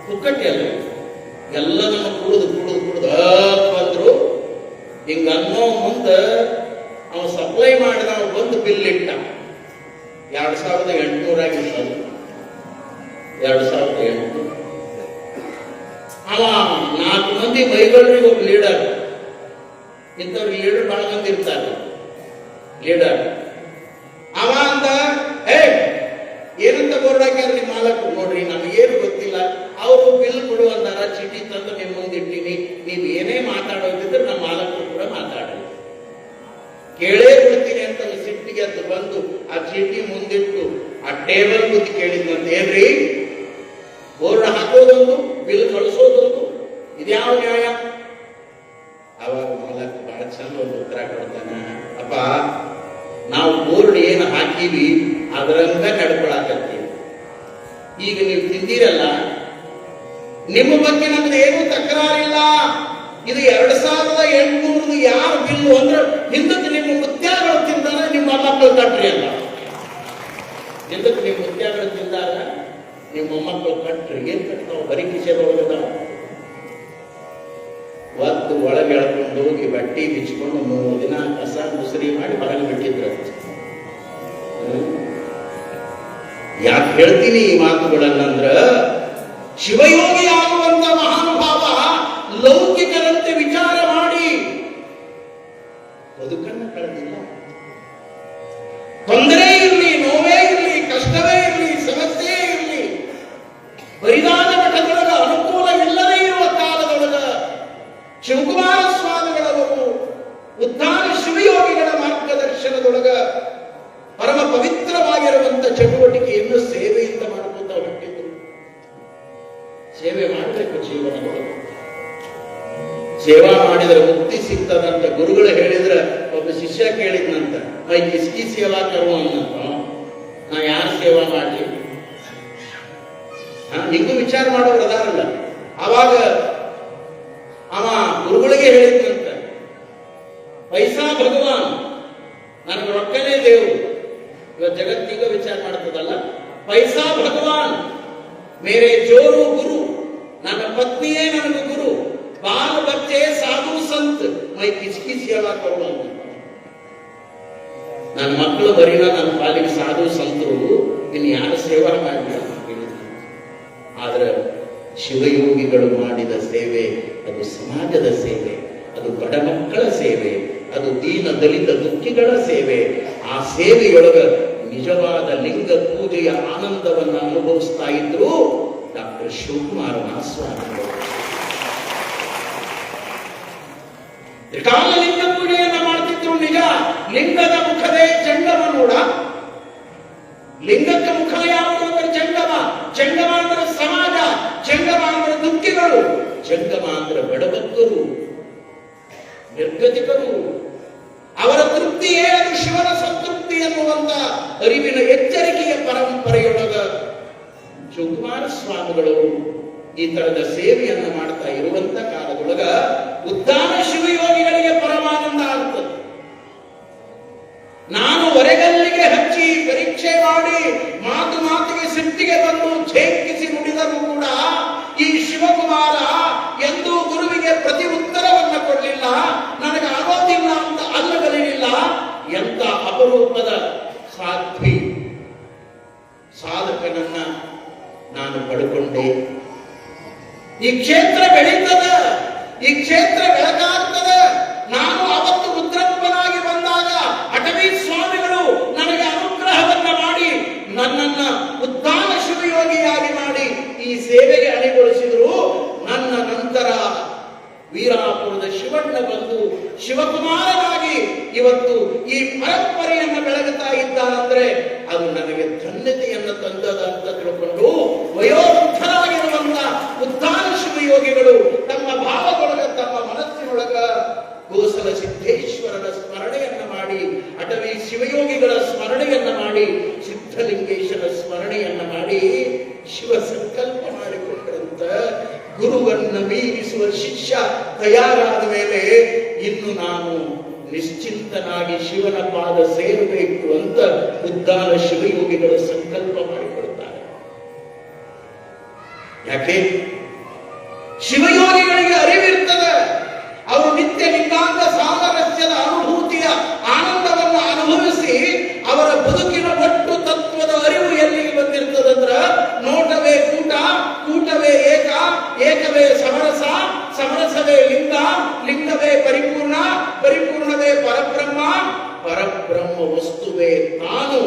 ಕುಕ್ಕಟ್ಟೆ ಅಲ್ಲ ಎಲ್ಲದನ್ನು ಕುಡಿದು ಕುಡಿದು ಕುಡಿದು ಬಂದ್ರು. ಹಿಂಗ ಅನ್ನೋ ಮುಂದ ಅವನು ಸಪ್ಲೈ ಮಾಡಿದ, ಬಂದು ಬಿಲ್ ಇಟ್ಟ. 2800 ಆಗಿತ್ತು. 2800. ಅವ 4 ಮಂದಿ ಮೈಗಳಿಗೆ ಒಬ್ಬ ಲೀಡರ್. ಇಂಥವ್ರು ಲೀಡರ್ ಬಹಳ ಮಂದಿ ಇರ್ತಾರೆ. ಲೀಡರ್ ಅವ ಅಂತ, ಏನಂತ ಬೋರ್ಡ್ ಹಾಕ್ಯಾರ ನಿಮ್ಮ ಮಾಲಕರು? ನೋಡ್ರಿ, ನಮಗೇನು ಗೊತ್ತಿಲ್ಲ, ಅವರು ಬಿಲ್ ಕೊಡುವಂತಾರ, ಚೀಟಿ ತಂದು ನಿಮ್ಮ ಮುಂದೆ ಇಟ್ಟಿನಿ, ನೀವು ಏನೇ ಮಾತಾಡೋದಿದ್ರೆ ನಮ್ಮ ಮಾಲಕರು ಕೂಡ ಮಾತಾಡಿ, ಕೇಳೇ ಬಿಡ್ತೀನಿ ಅಂತ ಸಿಟ್ಟಿಗೆ ಅಂತ ಬಂದು ಆ ಚೀಟಿ ಮುಂದಿಟ್ಟು ಆ ಟೇಬಲ್ ಕೂತಿ ಕೇಳಿದ್ನಂತ, ಏನ್ರಿ ಬೋರ್ಡ್ ಹಾಕೋದೊಂದು, ಬಿಲ್ ಕಳಿಸೋದೊಂದು, ಇದ್ಯಾವ ನ್ಯಾಯ? ಅವಾಗ ಮಾಲಕ ಬಹಳ ಚಂದ ಒಂದು ಉತ್ತರ ಕೊಡ್ತಾನ, ಅಪ್ಪ, ನಾವು ಬೋರ್ಡ್ ಏನು ಹಾಕೀವಿ ಅದರಂಗ ನಡ್ಕೊಳಕತ್ತೀವಿ. ಈಗ ನೀವು ತಿಂದಿರಲ್ಲ, ನಿಮ್ಮ ಬಗ್ಗೆ ನಮ್ದು ಏನೂ ತಕರಾರಿಲ್ಲ. ಇದು 2800 ಯಾರು ಬಿಲ್ಲು ಅಂದ್ರೆ ಹಿಂದಕ್ಕೆ ನಿಮ್ಮ ಮುತ್ಯಾಗಳು ತಿಂದಾಗ ನಿಮ್ಮ ಮಕ್ಕಳು ಕಟ್ರಿ ಅಲ್ಲ. ಹಿಂದಕ್ಕೆ ನಿಮ್ಮ ಮುತ್ಯಾಗಳು ತಿಂದಾಗ ನಿಮ್ಮ ಮಕ್ಕಳು ಕಟ್ರಿ. ಏನ್ ಕಟ್ತಾವ? ಬರೀ ಕಿಸೆದೊಳಗದ ಒತ್ತು ಒಳಗೆ ಎಳ್ಕೊಂಡು ಹೋಗಿ ಬಟ್ಟಿ ಬಿಚ್ಕೊಂಡು 3 ದಿನ ಕಸ ಮುಸುರಿ ಮಾಡಿ ಹೊರಗೆ ಬಿಟ್ಟಿದ್ರು. ಯಾಕೆ ಹೇಳ್ತೀನಿ ಈ ಮಾತುಗಳನ್ನಂದ್ರ, ಶಿವಯೋಗಿ ಆಗುವಂತ ಮಹಾನುಭಾವ ಲೌಕಿಕರಂತೆ ವಿಚಾರ ಮಾಡಿ ಬದುಕನ್ನು ಕಳೆದಿಲ್ಲ. ತೊಂದರೆ ಇರಲಿ, ನೋವೇ ಇರಲಿ, ಕಷ್ಟವೇ ಇರಲಿ, ಸಮಸ್ಯೆ ಇರಲಿ, ಬರಿದಾದ ಮಠದೊಳಗ ಅನುಕೂಲ ಇಲ್ಲದೇ ಇರುವ ಕಾಲದೊಳಗ ಶಿವಕುಮಾರ ಸ್ವಾಮಿಗಳವರು ಉದ್ಧಾರ ಶಿವಯೋಗಿಗಳ ಮಾರ್ಗದರ್ಶನದೊಳಗ ಪರಮ ಪವಿತ್ರವಾಗಿರುವಂತ ಚಟುವಟಿಕೆಯನ್ನು ಸೇವೆಯಿಂದ ಮಾಡ್ಕೊತ ಹೊರಟಿದ್ರು. ಸೇವೆ ಮಾಡಬೇಕು ಜೀವನದೊಳಗೆ. ಸೇವಾ ಮಾಡಿದ್ರೆ ಮುಕ್ತಿ ಸಿಗ್ತದಂತ ಗುರುಗಳು ಹೇಳಿದ್ರೆ, ಒಬ್ಬ ಶಿಷ್ಯ ಕೇಳಿದ್ನಂತ, ಮೈ ಕಿಸ್ಕಿ ಸೇವಾ ಕರುವಂತ, ನಾ ಯಾರು ಸೇವಾ ಮಾಡಲಿ? ಹಿಂಗೂ ವಿಚಾರ ಮಾಡೋರು ಅದಾರಲ್ಲ. ಅವಾಗ ಅವ ಗುರುಗಳಿಗೆ ಹೇಳಿದ್ನಂತ, ಪೈಸಾ ಭಗವಾನ್, ನನಗೆ ರೊಕ್ಕನೇ ದೇವರು. ಇವತ್ತು ಜಗತ್ತೀಗ ವಿಚಾರ ಮಾಡ್ತದಲ್ಲ, ಪೈಸಾ ಭಗವಾನ್, ಮೇರೆ ಜೋರು ಗುರು, ನನ್ನ ಪತ್ನಿಯೇ ನನಗೆ ಗುರು, ಬಾಲ ಬಚ್ಚೆ ಸಾಧು ಸಂತ್, ಮೈ ಕಿಸ್ಕಿ ಸೇವಾ ಕರುವಂತ. ನನ್ನ ಮಕ್ಕಳು ಬರೀನ ನನ್ನ ಪಾಲಿಗೆ ಸಾಧು ಸಂತರು, ಇನ್ನು ಯಾರು ಸೇವಾ ಮಾಡಲಿ ಅಂತ ಹೇಳಿದ್ರು. ಆದ್ರೆ ಶಿವಯೋಗಿಗಳು ಮಾಡಿದ ಸೇವೆ ಅದು ಸಮಾಜದ ಸೇವೆ, ಅದು ಬಡ ಮಕ್ಕಳ ಸೇವೆ, ಅದು ದೀನ ದಲಿತ ದುಃಖಿಗಳ ಸೇವೆ. ಆ ಸೇವೆಯೊಳಗ ನಿಜವಾದ ಲಿಂಗ ಪೂಜೆಯ ಆನಂದವನ್ನು ಅನುಭವಿಸ್ತಾ ಇದ್ರು ಡಾಕ್ಟರ್ ಶಿವಕುಮಾರ ಮಹಾಸ್ವಾಮಿಗಳು. ತ್ರಿಕಾಲ ಲಿಂಗ ಪೂಜೆಯನ್ನ ಮಾಡ್ತಿದ್ರು ನಿಜ. ಲಿಂಗದ ಮುಖವೇ ಜಂಗಮ ನೋಡ. ಲಿಂಗಕ್ಕೆ ಮುಖ ಯಾವುದು ಅಂದ್ರೆ ಜಂಗಮ. ಜಂಗಮ ಅಂದ್ರೆ ಸಮಾಜ, ಜಂಗಮ ಅಂದ್ರೆ ದುಃಖಿಗಳು, ಜಂಗಮ ಅಂದ್ರೆ ಬಡಬಗ್ಗರು, ನಿರ್ಗತಿಕರು. ಅವರ ತೃಪ್ತಿಯೇ ಅದು ಶಿವನ ಸಂತೃಪ್ತಿ ಎನ್ನುವಂತ ಅರಿವಿನ ಎಚ್ಚರಿಕೆಯ ಪರಂಪರೆಯೊಳಗ ಶಿವಕುಮಾರ ಸ್ವಾಮಿಗಳು ಈ ತರದ ಸೇವೆಯನ್ನು ಮಾಡ್ತಾ ಇರುವಂತ ಕಾಲದೊಳಗ ಉದ್ದಾನ ಶಿವಯೋಗಿಗಳಿಗೆ ಪರಮಾನಂದ ಆಗುತ್ತದೆ. ನಾನು ಹೊರಗಲ್ಲಿಗೆ ಹಚ್ಚಿ ಪರೀಕ್ಷೆ ಮಾಡಿ ಮಾತು ಮಾತಿಗೆ ಸಿಟ್ಟಿಗೆ ಬಂದು ಛೇಕಿಸಿ ನುಡಿದರೂ ಕೂಡ ಈ ಶಿವಕುಮಾರ ಎಂದೂ ಗುರುವಿಗೆ ಪ್ರತಿ ಉತ್ತರವನ್ನು ಕೊಡಲಿಲ್ಲ, ನನಗೆ ಆಗೋದಿಲ್ಲ ಅಂತ ಅಲ್ಲಗಲಿಲ್ಲ. ಎಂತ ಅಪರೂಪದ ಸಾಧ್ವಿ ಸಾಧಕನನ್ನ ನಾನು ಪಡ್ಕೊಂಡೆ. ಈ ಕ್ಷೇತ್ರ ಬೆಳೀತದ, ಈ ಕ್ಷೇತ್ರ ಬೆಳಕಾಗ್ತದ. ನಾನು ಅವತ್ತು ರುದ್ರಪ್ಪನಾಗಿ ಬಂದಾಗ ಅಟವಿ ಸ್ವಾಮಿಗಳು ನನಗೆ ಅನುಗ್ರಹವನ್ನ ಮಾಡಿ ನನ್ನನ್ನ ಉದ್ದಾನ ಶಿವಯೋಗಿಯಾಗಿ ಮಾಡಿ ಈ ಸೇವೆಗೆ ಅಣಿಗೊಳಿಸಿದ್ರು. ನನ್ನ ನಂತರ ವೀರಾಪುರದ ಶಿವಣ್ಣ ಬಂದು ಶಿವಕುಮಾರನಾಗಿ ಇವತ್ತು ಈ ಪರಂಪರೆಯನ್ನು ಬೆಳಗುತ್ತಾ ಇದ್ದಾನಂದ್ರೆ ಅದು ನನಗೆ ಧನ್ಯತೆಯನ್ನು ತಂದದ ಅಂತ ತಿಳ್ಕೊಂಡು ವಯೋವೃದ್ಧರಾಗಿರುವಂತ ಉದ್ದಾನ ಶಿವಯೋಗಿಗಳು ತಮ್ಮ ಭಾವದೊಳಗ, ತಮ್ಮ ಮನಸ್ಸಿನೊಳಗ ಗೋಸಲ ಸಿದ್ದೇಶ್ವರನ ಸ್ಮರಣೆಯನ್ನ ಮಾಡಿ, ಅಟವಿ ಶಿವಯೋಗಿಗಳ ಸ್ಮರಣೆಯನ್ನ ಮಾಡಿ, ಸಿದ್ಧಲಿಂಗೇಶನ ಸ್ಮರಣೆಯನ್ನ ಮಾಡಿ ಶಿವ ಸಂಕಲ್ಪ ಮಾಡಿಕೊಂಡಂತ ಗುರುವನ್ನು ಮೀರಿಸುವ ಶಿಷ್ಯ ತಯಾರಾದ ಮೇಲೆ ಇನ್ನು ನಾನು ನಿಶ್ಚಿಂತನಾಗಿ ಶಿವನ ಪಾದ ಸೇರಬೇಕು ಅಂತ ಉದ್ದಾನ ಶಿವಯೋಗಿಗಳು ಸಂಕಲ್ಪ ಮಾಡಿಕೊಳ್ತಾರೆ. ಯಾಕೆ? ಶಿವಯೋಗಿಗಳಿಗೆ ಅರಿವಿರ್ತದೆ. ಅವರು ನಿತ್ಯ ಲಿಂಗಾಂಗ ಸಾಮರಸ್ಯದ ಅನುಭೂತಿಯ ಆನಂದವನ್ನು ಅನುಭವಿಸಿ ಅವರ ಬದುಕಿನ ಒಟ್ಟು ತತ್ವದ ಅರಿವು ಎಲ್ಲಿಗೆ ಬಂದಿರ್ತದಂದ್ರ ನೋಟವೇ ಕೂಟ, ಕೂಟವೇ ಏಕ, ಏಕವೇ ಸಮರಸ, ಸಮರಸವೇ ಲಿಂಗ, ಲಿಂಗವೇ ಪರಿಪೂರ್ಣ, ಪರಿಪೂರ್ಣವೇ ಪರಬ್ರಹ್ಮ, ಪರಬ್ರಹ್ಮ ವಸ್ತುವೇ ತಾನು.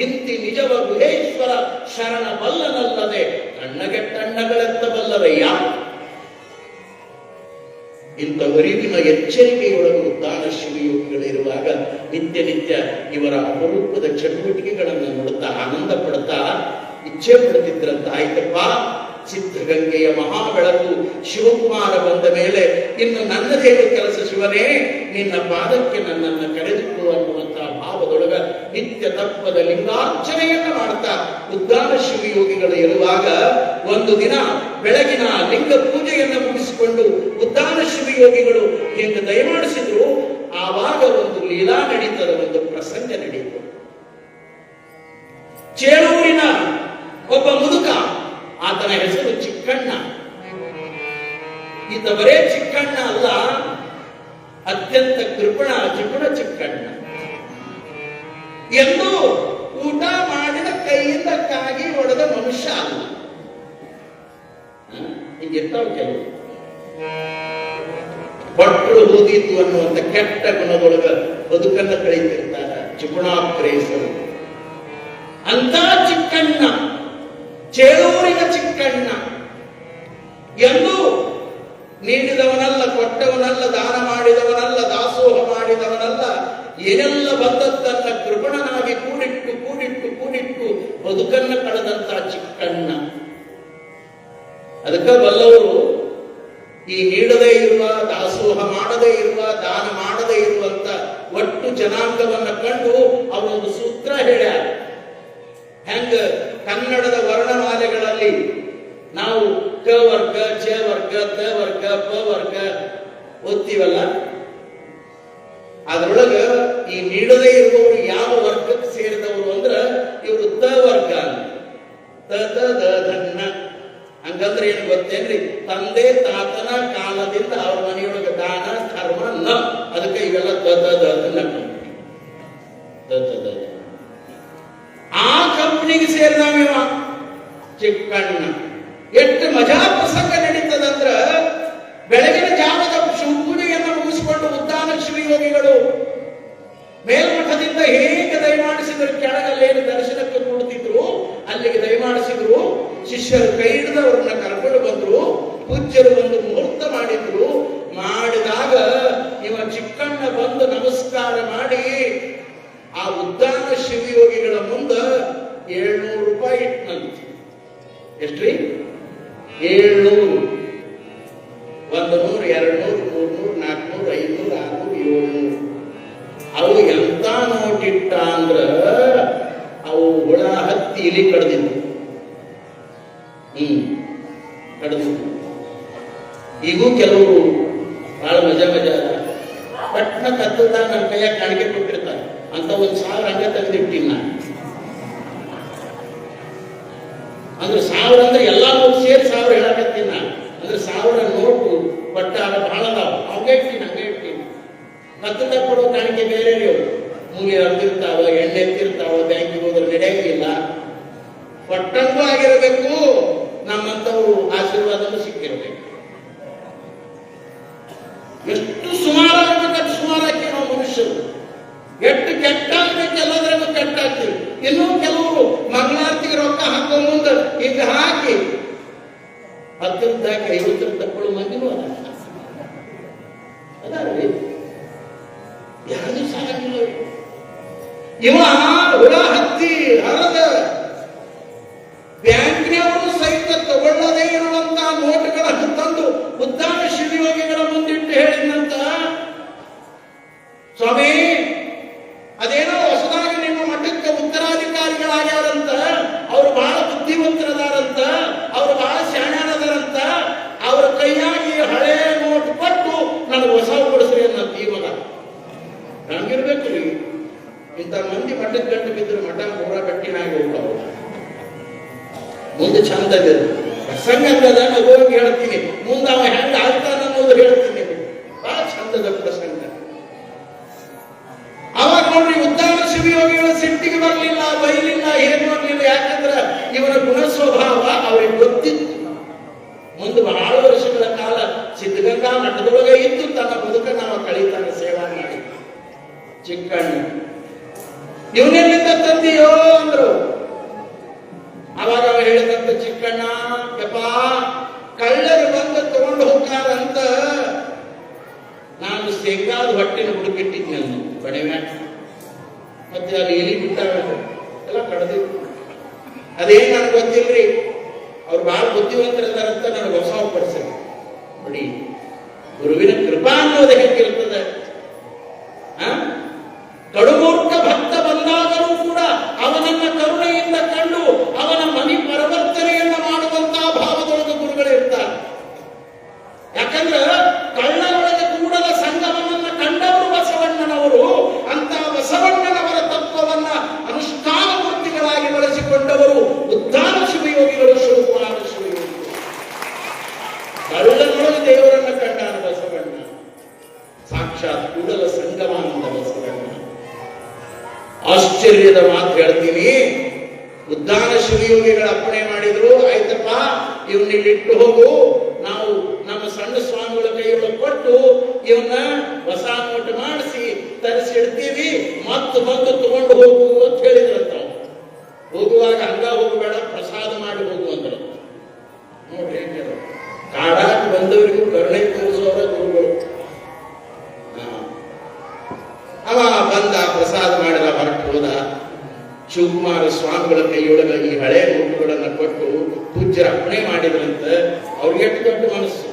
ಇಂತಿ ನಿಜವ ಗುಹೇಶ್ವರ ಶರಣ ಬಲ್ಲನಲ್ಲದೆ ಕಣ್ಣಗೆಟ್ಟಣ್ಣಗಳೆತ್ತ ಬಲ್ಲವಯ್ಯ. ಇಂಥ ಅರಿವಿನ ಎಚ್ಚರಿಕೆಯೊಳಗೆ ಉದ್ದಾನ ಶಿವಯೋಗಿಗಳಿರುವಾಗ ನಿತ್ಯ ನಿತ್ಯ ಇವರ ಅಪರೂಪದ ಚಟುವಟಿಕೆಗಳನ್ನು ನೋಡುತ್ತಾ ಆನಂದ ಪಡುತ್ತಾ ಇಚ್ಛೆ ಪಡುತ್ತಿದ್ರಂತ. ಆಯ್ತಪ್ಪ, ಸಿದ್ಧಗಂಗೆಯ ಮಹಾಬೆಳಕು ಶಿವಕುಮಾರ ಬಂದ ಮೇಲೆ ಇನ್ನು ನನ್ನದೇನು ಕೆಲಸ ಶಿವನೇ, ನಿನ್ನ ಪಾದಕ್ಕೆ ನನ್ನನ್ನು ಕರೆದುಕೋ ಅನ್ನುವಂತಹ ಭಾವದೊಳಗ ನಿತ್ಯ ತತ್ವದ ಲಿಂಗಾರ್ಚನೆಯನ್ನ ಮಾಡ್ತಾ ಉದ್ದಾನ ಶಿವಯೋಗಿಗಳು ಇರುವಾಗ ಒಂದು ದಿನ ಬೆಳಗಿನ ಲಿಂಗ ಪೂಜೆಯನ್ನು ಮುಗಿಸಿಕೊಂಡು ಉದ್ದಾನ ಶಿವಯೋಗಿಗಳು ಎಂದು ದಯಮಾಡಿಸಿದ್ರು. ಆವಾಗ ಒಂದು ಲೀಲಾ ನಡೀತದ, ಒಂದು ಪ್ರಸಂಗ ನಡೀತು. ಚೇಳೂರಿನ ಒಬ್ಬ ಮುದುಕ, ಆತನ ಹೆಸರು ಚಿಕ್ಕಣ್ಣ. ಈತ ಬರೇ ಚಿಕ್ಕಣ್ಣ ಅಲ್ಲ, ಅತ್ಯಂತ ಜಿಪುಣ ಚಿಕ್ಕಣ್ಣ. ಎಂದು ಊಟ ಮಾಡಿದ ಕೈಯಿಂದ ಕಾಗಿ ಹೊಡೆದ ಮನುಷ್ಯ ಅಲ್ಲ. ಹಿಂಗಿರ್ತಾವ ಕೆಲವು ಭಟ್ರು ಹೋದಿತ್ತು ಅನ್ನುವಂತ ಕೆಟ್ಟ ಗುಣದೊಳಗ ಬದುಕನ್ನ ಕಳೀತಿರ್ತಾರ ಜಿಪುಣಾಪ್ರೇಸರು. ಅಂತ ಚಿಕ್ಕಣ್ಣ, ಚೇಳೂರಿನ ಚಿಕ್ಕಣ್ಣ ಎಂದು ನೀಡಿದವನಲ್ಲ, ಕೊಟ್ಟವನಲ್ಲ, ದಾನ ಮಾಡಿದವನಲ್ಲ, ದಾಸೋಹ ಮಾಡಿದವನಲ್ಲ, ಏನೆಲ್ಲ ಬಂದದ್ದನ್ನ ಕೃಪಣನಾಗಿ ಕೂಡಿಟ್ಟು ಕೂಡಿಟ್ಟು ಕೂಡಿಟ್ಟು ಬದುಕನ್ನ ಕಳೆದಂತ ಚಿಕ್ಕಣ್ಣ. ಅದಕ್ಕೆ ಬಲ್ಲವರು ಈ ನೀಡದೇ ಇರುವ, ದಾಸೋಹ ಮಾಡದೇ ಇರುವ, ದಾನ ಮಾಡದೇ ಇರುವಂತ ಒಟ್ಟು ಜನಾಂಗವನ್ನ ಕಂಡು ಅವರೊಂದು ಸೂತ್ರ ಹೇಳ್ಯಾರ. ಹೆಂಗ ಕನ್ನಡದ ವರ್ಣಮಾಲೆಗಳಲ್ಲಿ ನಾವು ಕ ವರ್ಗ, ಚ ವರ್ಗ, ತ ವರ್ಗ, ಪ ವರ್ಗ ಓದ್ತೀವಲ್ಲ, ಅದರೊಳಗ ಈ ನೀಡದೇ ಇರುವವರು ಯಾವ ವರ್ಗಕ್ಕೆ ಸೇರಿದವರು ಅಂದ್ರ ಇವರು ತ ವರ್ಗ. ಧನ್ನ ಹಂಗಂದ್ರೆ ಏನು ಗೊತ್ತೇನ್ರಿ? ತಂದೆ ತಾತನ ಕಾಲದಿಂದ ಅವ್ರ ಮನೆಯೊಳಗೆ ದಾನ ಧರ್ಮ ನ, ಅದಕ್ಕೆ ಇವೆಲ್ಲ ಆ ಕಂಪ್ನಿಗೆ ಸೇರಿದವ ಚಿಕ್ಕಣ್ಣ. ಎಷ್ಟು ಮಜಾ ಪ್ರಸಂಗ ನಡೀತದಂದ್ರ, ಬೆಳಗಿನ ಜಾವದ ಶಿವಪೂಜೆಯನ್ನು ಮುಗಿಸಿಕೊಂಡು ಉದ್ದಾನ ಶಿವಯೋಗಿಗಳು ಮೇಲ್ಮಠದಿಂದ ಹೇಗೆ ದಯಮಾಡಿಸಿದ್ರು, ಕೆಳಗಲ್ಲೇನು ದರ್ಶನಕ್ಕೆ ನೋಡುತ್ತಿದ್ರು ಅಲ್ಲಿಗೆ ದಯಮಾಡಿಸಿದ್ರು. ಶಿಷ್ಯರು ಕೈ ಹಿಡಿದು ಅವ್ರನ್ನ ಕರ್ಕೊಂಡು ಬಂದ್ರು. ಪೂಜ್ಯರು ಒಂದು ಮುಹೂರ್ತ ಮಾಡಿದ್ರು. ಮಾಡಿದಾಗ ಇವ ಚಿಕ್ಕಣ್ಣ ಬಂದು ನಮಸ್ಕಾರ ಮಾಡಿ ಆ ಉದ್ದಾನ ಶಿವಯೋಗಿಗಳ ಮುಂದ 700 ರೂಪಾಯಿ ಇಟ್ಟನಂತೆ. ಎಷ್ಟ್ರಿ? 700. 100, 200, 300, 400, 500, 600, 700. ಅವು ಎಂತ ನೋಟಿಟ್ಟ ಅಂದ್ರ ಅವು ಹುಳ ಹತ್ತಿ ಇಲಿ ಕಡ್ದಿದ್ದು. ಕಡ್ದಿದ್ದು. ಈಗೂ ಕೆಲವರು ಬಹಳ ಮಜಾ ಪಟ್ನ ಕತ್ತದ ನನ್ನ ಕೈಯಾಗ ಕಾಣಿಕೆ ಕೊಟ್ಟಿರ್ತಾರೆ ಅಂತ 1,000 ಹಂಗ ತೆಗೆದಿಟ್ಟಿನ ನಾನು. ಅಂದ್ರೆ 1000 ಅಂದ್ರೆ ಎಲ್ಲಾ ನೋಟ್ ಸೇರಿ 1000 ಹೇಳಕತ್ತೀನಿ ನಾನು. ಅಂದ್ರೆ 1000 ನೋಟು ಬಟ್ಟ ಬಹಳ ಅದಾವ. ಹಂಗೆ ಇಟ್ಟಿನಿ. ಕತ್ತದ ಕೊಡೋ ಕಾಣಿಕೆ ಬೇರೆ ಮೂಲೆ ಹರಿದಿರ್ತಾವ, ಎಣ್ಣೆ ಎತ್ತಿರ್ತಾವ, ಬ್ಯಾಂಕಿಗೆ ಹೋದ್ರೆ ನಡೆಯಂಗಿಲ್ಲ. ಪಟ್ಟಂಗೂ ಆಗಿರಬೇಕು, ನಮ್ಮಂತವರು ಆಶೀರ್ವಾದನೂ ಸಿಕ್ಕಿರಬೇಕು. ಎಷ್ಟು ಸುಮಾರಾಗಬೇಕು ಸುಮಾರಾಗಿ ನಾವು ಮನುಷ್ಯರು ಎಷ್ಟು ಕೆಟ್ಟಾಗಬೇಕು, ಎಲ್ಲದರಲ್ಲೂ ಕೆಟ್ಟಾಗ್ತೀವಿ. ಇನ್ನೂ ಕೆಲವರು ಮಂಗಳಾರತಿಗೆ ರೊಕ್ಕ ಹಾಕೋ ಮುಂದೆ ಈಗ ಹಾಕಿ 10 ಹಾಕಿ 50 ತಕ್ಕೊಳ್ಳೋ ಮಂದಿನೂ ಅದಾರ್ರಿ. ಯಾರು ಸಾಗಿಲ್ಲ. ಇವ ಹುಳ ಹತ್ತಿ ಹರದ ಬ್ಯಾಂಕ್ನವರು ಸಹಿತ ತಗೊಳ್ಳದೇ ಇರುವಂತ ನೋಟುಗಳನ್ನು ತಂದು ಉದ್ದಾನ ಶಿವಯೋಗಿಗಳ ಮುಂದಿಟ್ಟು ಹೇಳಿದಂತ, ಸ್ವಾಮಿ ಅದೇನೋ ಹೊಸದಾಗಿ ನಿಮ್ಮ ಮಠಕ್ಕೆ ಉತ್ತರಾಧಿಕಾರಿಗಳಾಗ್ಯಾರಂತ, ಅವರು ಬಹಳ ಬುದ್ಧಿವಂತರದಾರಂತ, ಅವರು ಬಹಳ ಶಾಣ್ಯರದಾರಂತ, ಅವರ ಕೈಯಾಗಿ ಹಳೆ ನೋಟ್ ಕೊಟ್ಟು ನನಗೆ ಹೊಸ ಕೊಡಿಸ್ರಿ ಅನ್ನಂತ. ಇವಾಗ ನಮ್ಗಿರ್ಬೇಕು ರೀ, ಇಂಥ ಮಂದಿ ಮಠದ ಗಂಟು ಬಿದ್ದರೆ ಮಠ ಪೂರ ಗಟ್ಟಿನಾಗಿ ಹೋಗ್ತಾವ. ಮುಂದೆ ಚಂದ ಪ್ರಸಂಗದ ಹೋಗಿ ಹೇಳ್ತೀನಿ, ಮುಂದೆ ಅವ ಹೆಂಗ ಆಗ್ತಾನ ಅನ್ನೋದು ಹೇಳ್ತೀನಿ. ಬಹಳ ಚಂದದ ಪ್ರಸಂಗ. ಅವಾಗ ನೋಡ್ರಿ ಉದ್ದಾನ ಶಿವಯೋಗಿಗಳ ಸಿಟ್ಟಿಗೆ ಬರಲಿಲ್ಲ, ಬೈಲಿಲ್ಲ, ಏನು ಬರಲಿಲ್ಲ. ಯಾಕಂದ್ರೆ ಇವರ ಗುಣ ಸ್ವಭಾವ ಅವ್ರಿಗೆ ಗೊತ್ತಿತ್ತು. ಮುಂದೆ ಬಹಳ ವರ್ಷಗಳ ಕಾಲ ಸಿದ್ಧಗಂಗಾ ಮಠದೊಳಗೆ ಇದ್ದು ತನ್ನ ಬದುಕನ್ನು ಅವ ಕಳೀತಾನೆ, ಸೇವಾ ಮಾಡಿ. ಚಿಕ್ಕಣ್ಣ ಇವನೆಲ್ಲಿಂದ ತಂದಿಯೋ ಅಂದ್ರು. ಅವಾಗ ಅವ ಹೇಳಿದಂತ, ಚಿಕ್ಕಣ್ಣ ಯಪ್ಪ ಕಳ್ಳರು ಬಂದು ತಗೊಂಡು ಹೋಗ್ತಾರಂತ ನಾನು ಶೇಂಗಾದ ಹೊಟ್ಟಿನ ಹುಡುಕಿಟ್ಟಿದ್ನಿ ಅಂದು ಬಣಿವ್ಯಾ. ಮತ್ತೆ ಅಲ್ಲಿ ಎಲಿ ಬಿಟ್ಟಾಗ ಎಲ್ಲ ಕಡ್ದಿತ್ತು. ಅದೇನ್ ನನಗೆ ಗೊತ್ತಿಲ್ರಿ, ಅವ್ರು ಬಹಳ ಬುದ್ಧಿವಂತರಿದ್ದಾರಂತ ನನಗೆ ಹೊಸ ಪಡಿಸಿದ್ರು. ನೋಡಿ ಗುರುವಿನ ಕೃಪಾ ಅನ್ನೋದು ಹೇಗಿರ್ತದೆ. ಕಡುಮೂರ್ಖ ಭಕ್ತ ಬಂದಾದರೂ ಕೂಡ ಅವನನ್ನ ಕರುಣೆಯಿಂದ ಕಂಡು ಅವನ ಮನಿ ಪರಿವರ್ತನೆಯನ್ನ ಮಾಡುವಂತಹ ಭಾವದೊಳಗೆ ಗುರುಗಳಿರ್ತಾರೆ. ಯಾಕಂದ್ರೆ ಕಳ್ಳರೊಳಗೆ ಕೂಡಲ ಸಂಗಮವನ್ನ ಕಂಡವರು ಬಸವಣ್ಣನವರು. ಅಂತ ಬಸವಣ್ಣನವರ ತತ್ವವನ್ನ ಅನುಷ್ಠಾನ ಮೂರ್ತಿಗಳಾಗಿ ಬಳಸಿಕೊಂಡವರು ಉದ್ದಾನ ಶಿವಯೋಗಿಗಳು, ಶಿವಕುಮಾರ ಶಿವಯೋಗಿಗಳು. ಕಳ್ಳರೊಳಗೆ ದೇವರನ್ನ ಕಂಡಾನ ಬಸವಣ್ಣ. ಸಾಕ್ಷಾತ್ ಕೂಡಲ ಸಂಗಮಾನಂದ ಬಸವಣ್ಣ. ಆಶ್ಚರ್ಯದ ಮಾತು ಹೇಳ್ತೀನಿ. ಉದ್ದಾನ ಶಿವಯೋಗಿಗಳ ಅಪ್ಪಣೆ ಮಾಡಿದ್ರು, ಆಯ್ತಪ್ಪ ಇವನ್ನ ಇಲ್ಲಿಟ್ಟು ಹೋಗು, ನಾವು ನಮ್ಮ ಸಣ್ಣ ಸ್ವಾಮಿಗಳ ಕೈಯೊಳಗೆ ಕೊಟ್ಟು ಇವನ್ನ ಹೊಸ ನೋಟು ಮಾಡಿಸಿ ತರಿಸಿಡ್ತೀವಿ, ಮತ್ತು ಬಂದು ತಗೊಂಡು ಹೋಗು ಅಂತ ಹೇಳಿದ್ರಂತ. ಹೋಗುವಾಗ ಹಂಗ ಹೋಗಬೇಡ, ಪ್ರಸಾದ ಮಾಡಿ ಹೋಗು ಅಂದ್ರು. ನೋಡ್ರಿ ಹೆಂಗ ಕಾಡಾಗಿ ಬಂದವರಿಗೂ ಕರುಣೆ ತೋರಿಸೋರ ಗುರುಗಳು. ಅವ ಬಂದ, ಪ್ರಸಾದ ಮಾಡಿದ, ಹೊರಟು ಹೋದ. ಶಿವಕುಮಾರ ಸ್ವಾಮಿಗಳ ಕೈಯೊಳಗ ಈ ಹಳೆ ನೋಟುಗಳನ್ನ ಕೊಟ್ಟು ಪೂಜ್ಯರ ಅಪ್ಪಣೆ ಮಾಡಿದ್ರಂತ. ಅವ್ರಿಗೆ ಎಷ್ಟು ದೊಡ್ಡ ಮನಸ್ಸು.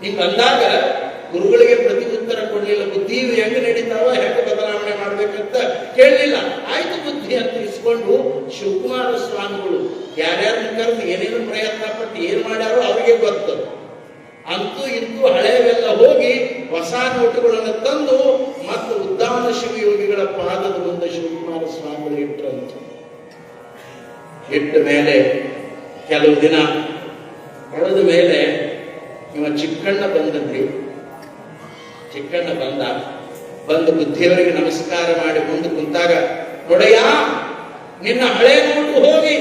ಹಿಂಗ ಅಂದಾಗ ಗುರುಗಳಿಗೆ ಪ್ರತಿ ಉತ್ತರ ಕೊಡ್ಲಿಲ್ಲ. ಬುದ್ಧಿ ಹೆಂಗ ನಡೀತಾವ, ಹೆಂಗ ಬದಲಾವಣೆ ಮಾಡ್ಬೇಕಂತ ಕೇಳಲಿಲ್ಲ. ಆಯ್ತು ಬುದ್ಧಿ ಅಂತ ಇಸ್ಕೊಂಡು ಶಿವಕುಮಾರ ಸ್ವಾಮಿಗಳು ಯಾರ್ಯಾರನ್ನ ಕರೆದು ಏನೇನು ಪ್ರಯತ್ನ ಪಟ್ಟು ಏನ್ ಮಾಡ್ಯಾರೋ ಅವ್ರಿಗೆ ಗೊತ್ತು. ಅಂತೂ ಇಂತೂ ಹಳೆವೆಲ್ಲ ಹೋಗಿ ಹೊಸ ನೋಟುಗಳನ್ನು ತಂದು ಮತ್ತು ಉದ್ದಾನ ಶಿವಯೋಗಿಗಳ ಪಾದದ ಮುಂದೆ ಶಿವಕುಮಾರ ಸ್ವಾಮಿಗಳು ಇಟ್ಟರಂತ. ಇಟ್ಟ ಮೇಲೆ ಕೆಲವು ದಿನ ಕಳೆದ ಮೇಲೆ ಇವ ಚಿಕ್ಕಣ್ಣ ಬಂದದ್ರಿ. ಚಿಕ್ಕಣ್ಣ ಬಂದು ಬುದ್ಧಿಯವರಿಗೆ ನಮಸ್ಕಾರ ಮಾಡಿ ಮುಂದೆ ಕುಂತಾಗ, ನೋಡಯ್ಯ ನಿನ್ನ ಹಳೆ ನೋಟು ಹೋಗಿ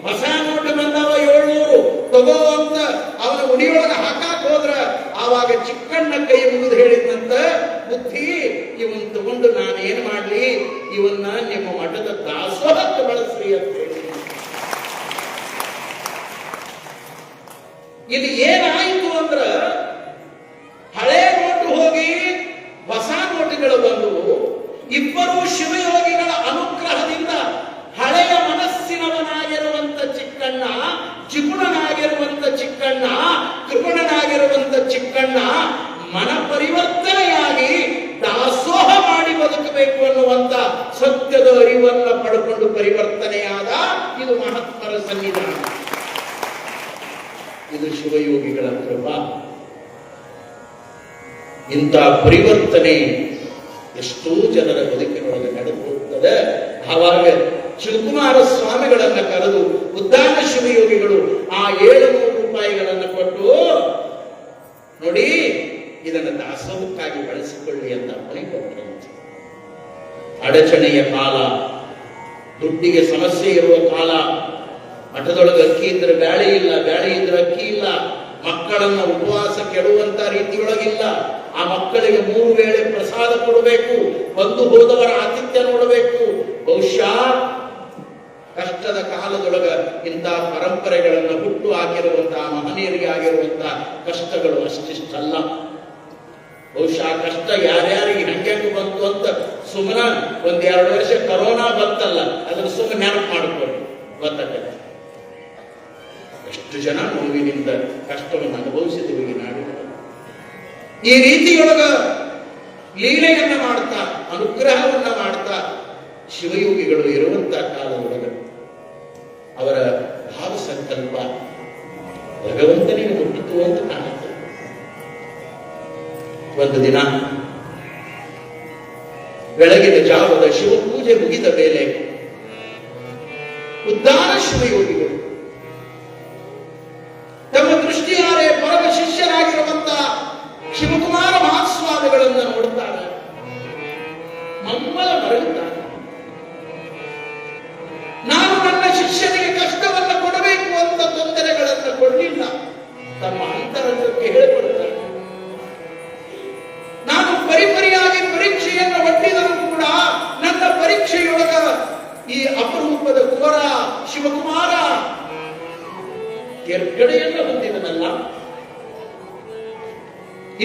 ಹೊಸ ನೋಟು ಬಂದವ 700 ತಗೋ ಅಂತ ಅವನ ಉಡಿಯೊಳಗೆ ಹಾಕಾಕ್ ಹೋದ್ರ, ಆವಾಗ ಚಿಕ್ಕಣ್ಣ ಕೈ ಮುಗಿದು ಹೇಳಿದಂತ, ಬುದ್ಧಿ ಇವನ್ ತಗೊಂಡು ನಾನು ಏನ್ ಮಾಡ್ಲಿ, ಇವನ್ನ ನಿಮ್ಮ ಮಠದ ದಾಸೋಹಕ್ಕೆ ಬಳಸ್ರಿ ಅಂತ ಹೇಳಿ. ಇದು ಏನಾಯ್ತು ಅಂದ್ರ, ಹಳೆ ನೋಟು ಹೋಗಿ ಹೊಸ ನೋಟುಗಳು ಬಂದವು. ಸತ್ಯದ ಅರಿವನ್ನ ಪಡ್ಕೊಂಡು ಪರಿವರ್ತನೆಯಾದ ಇದು ಮಹಾತ್ಮರ ಸನ್ನಿಧಾನ. ಇದು ಶಿವಯೋಗಿಗಳ ಕೃಪಾ. ಇಂಥ ಪರಿವರ್ತನೆ ಎಷ್ಟೋ ಜನರ ಬದುಕಿನೊಳಗೆ ನಡೆದು ಹೋಗ್ತದೆ. ಆವಾಗ ಶಿವಕುಮಾರ ಸ್ವಾಮಿಗಳನ್ನ ಕರೆದು ಉದ್ದಾನ ಶಿವಯೋಗಿಗಳು ಆ 700 ರೂಪಾಯಿಗಳನ್ನು ಕೊಟ್ಟು, ನೋಡಿ ಇದನ್ನು ದಾಸೋಹಕ್ಕಾಗಿ ಬಳಸಿಕೊಳ್ಳಿ ಅಂತ ಅಪ್ಪಣೆ ಕೊಟ್ಟರಂತೆ. ಅಡಚಣೆಯ ಕಾಲ, ದುಡ್ಡಿಗೆ ಸಮಸ್ಯೆ ಇರುವ ಕಾಲ, ಮಠದೊಳಗೆ ಅಕ್ಕಿ ಇದ್ರೆ ಬ್ಯಾಳಿ ಇಲ್ಲ, ಬ್ಯಾಳಿ ಇದ್ರೆ ಅಕ್ಕಿ ಇಲ್ಲ, ಮಕ್ಕಳನ್ನ ಉಪವಾಸ ಕೆಡುವಂತ ರೀತಿಯೊಳಗಿಲ್ಲ, ಆ ಮಕ್ಕಳಿಗೆ 3 ವೇಳೆ ಪ್ರಸಾದ ಕೊಡಬೇಕು, ಬಂದು ಹೋದವರ ಆತಿಥ್ಯ ನೋಡಬೇಕು. ಬಹುಶಃ ಕಷ್ಟದ ಕಾಲದೊಳಗ ಇಂತಹ ಪರಂಪರೆಗಳನ್ನು ಹುಟ್ಟು ಹಾಕಿರುವಂತಹ ಮಹನೀಯರಿಗೆ ಆಗಿರುವಂತಹ ಕಷ್ಟಗಳು ಅಷ್ಟಿಷ್ಟಲ್ಲ. ಬಹುಶಃ ಕಷ್ಟ ಯಾರ್ಯಾರಿಗೆ ಹೆಂಗೆ ಬಂತು ಅಂತ ಸುಮ್ಮನೆ 1-2 ವರ್ಷ ಕರೋನಾ ಬಂತಲ್ಲ, ಅದನ್ನು ಸುಮ್ಮನೆ ನೆನಪು ಮಾಡಿಕೊಳ್ಳಿ, ಗೊತ್ತಾಗತ್ತೆ ಎಷ್ಟು ಜನ ನೋವಿನಿಂದ ಕಷ್ಟವನ್ನು ಅನುಭವಿಸಿದವು ಈ ನಾಡಿನ. ಈ ರೀತಿಯೊಳಗ ಲೀಲೆಯನ್ನ ಮಾಡ್ತಾ, ಅನುಗ್ರಹವನ್ನ ಮಾಡ್ತಾ ಶಿವಯೋಗಿಗಳು ಇರುವಂತಹ ಕಾಲದೊಳಗ ಅವರ ಭಾವ ಸಂಕಲ್ಪ ಭಗವಂತನಿಗೆ ಮುಟ್ಟಿತು ಅಂತ ಕಾಣುತ್ತೆ. ಒಂದು ದಿನ ಬೆಳಗಿನ ಜಾವದ ಶಿವಪೂಜೆ ಮುಗಿದ ಮೇಲೆ ಉದ್ದಾನ ಶಿವಯೋಗಿಗಳು ತಮ್ಮ ದೃಷ್ಟಿಯಾರೆ ಪರಮ ಶಿಷ್ಯರಾಗಿರುವಂತಹ ಶಿವಕುಮಾರ ಮಹಾಸ್ವಾಮಿಗಳನ್ನು ನೋಡುತ್ತಾರೆ, ಮಮ್ಮಲ ಮರಳುತ್ತಾರೆ. ನಾನು ನನ್ನ ಶಿಷ್ಯನಿಗೆ ಕಷ್ಟವನ್ನು ಕೊಡಬೇಕು ಅಂತ ತೊಂದರೆಗಳನ್ನು ಕೊಡಲಿಲ್ಲ, ತಮ್ಮ ಅಂತರಂಗಕ್ಕೆ ಹೇಳಿಕೊಡುತ್ತಾರೆ. ನಾನು ಪರಿಪರಿಯಾಗಿ ಪರೀಕ್ಷೆಯನ್ನು ಒಡ್ಡಿದರೂ ಕೂಡ ನನ್ನ ಪರೀಕ್ಷೆಯೊಳಗ ಈ ಅಪರೂಪದ ಕುವರ ಶಿವಕುಮಾರ ಎರ್ಗಡೆಯನ್ನು ಹೊಂದಿದನಲ್ಲ.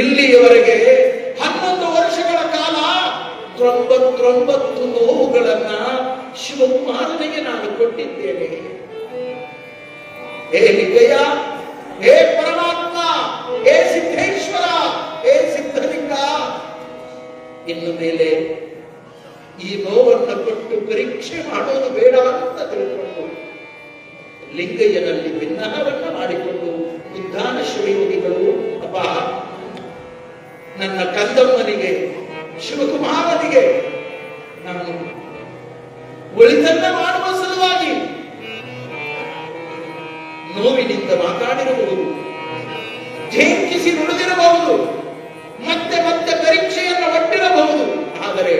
ಇಲ್ಲಿಯವರೆಗೆ 11 ವರ್ಷಗಳ ಕಾಲ 99 ನೋವುಗಳನ್ನ ಶಿವಕುಮಾರನಿಗೆ ನಾನು ಕೊಟ್ಟಿದ್ದೇನೆ. ಹೇ ಲಿಂಗಯ್ಯ, ಹೇ ಪರಮಾತ್ಮ, ಹೇ ಸಿದ್ದೇಶ್ವರ, ಹೇ ಸಿದ್ಧಲಿಂಗ, ಇನ್ನು ಮೇಲೆ ಈ ನೋವನ್ನು ಕೊಟ್ಟು ಪರೀಕ್ಷೆ ಮಾಡೋದು ಬೇಡ ಅಂತ ತಿಳ್ಕೊಂಡು ಲಿಂಗಯ್ಯನಲ್ಲಿ ಭಿನ್ನಹವನ್ನ ಮಾಡಿಕೊಂಡು ಉದ್ದಾನ ಶಿವಯೋಗಿಗಳು, ಅಪ್ಪ ನನ್ನ ಕಂದಮ್ಮನಿಗೆ ಶಿವಕುಮಾರನಿಗೆ ನಾನು ಒಳಿತನ್ನ ಮಾಡುವ ಸಲುವಾಗಿ ನೋವಿನಿಂದ ಮಾತಾಡಿರಬಹುದು, ಜೇಂಕಿಸಿ ನುಡಿದಿರಬಹುದು, ಮತ್ತೆ ಮತ್ತೆ ಪರೀಕ್ಷೆಯನ್ನು ಒಡ್ಡಿರಬಹುದು. ಆದರೆ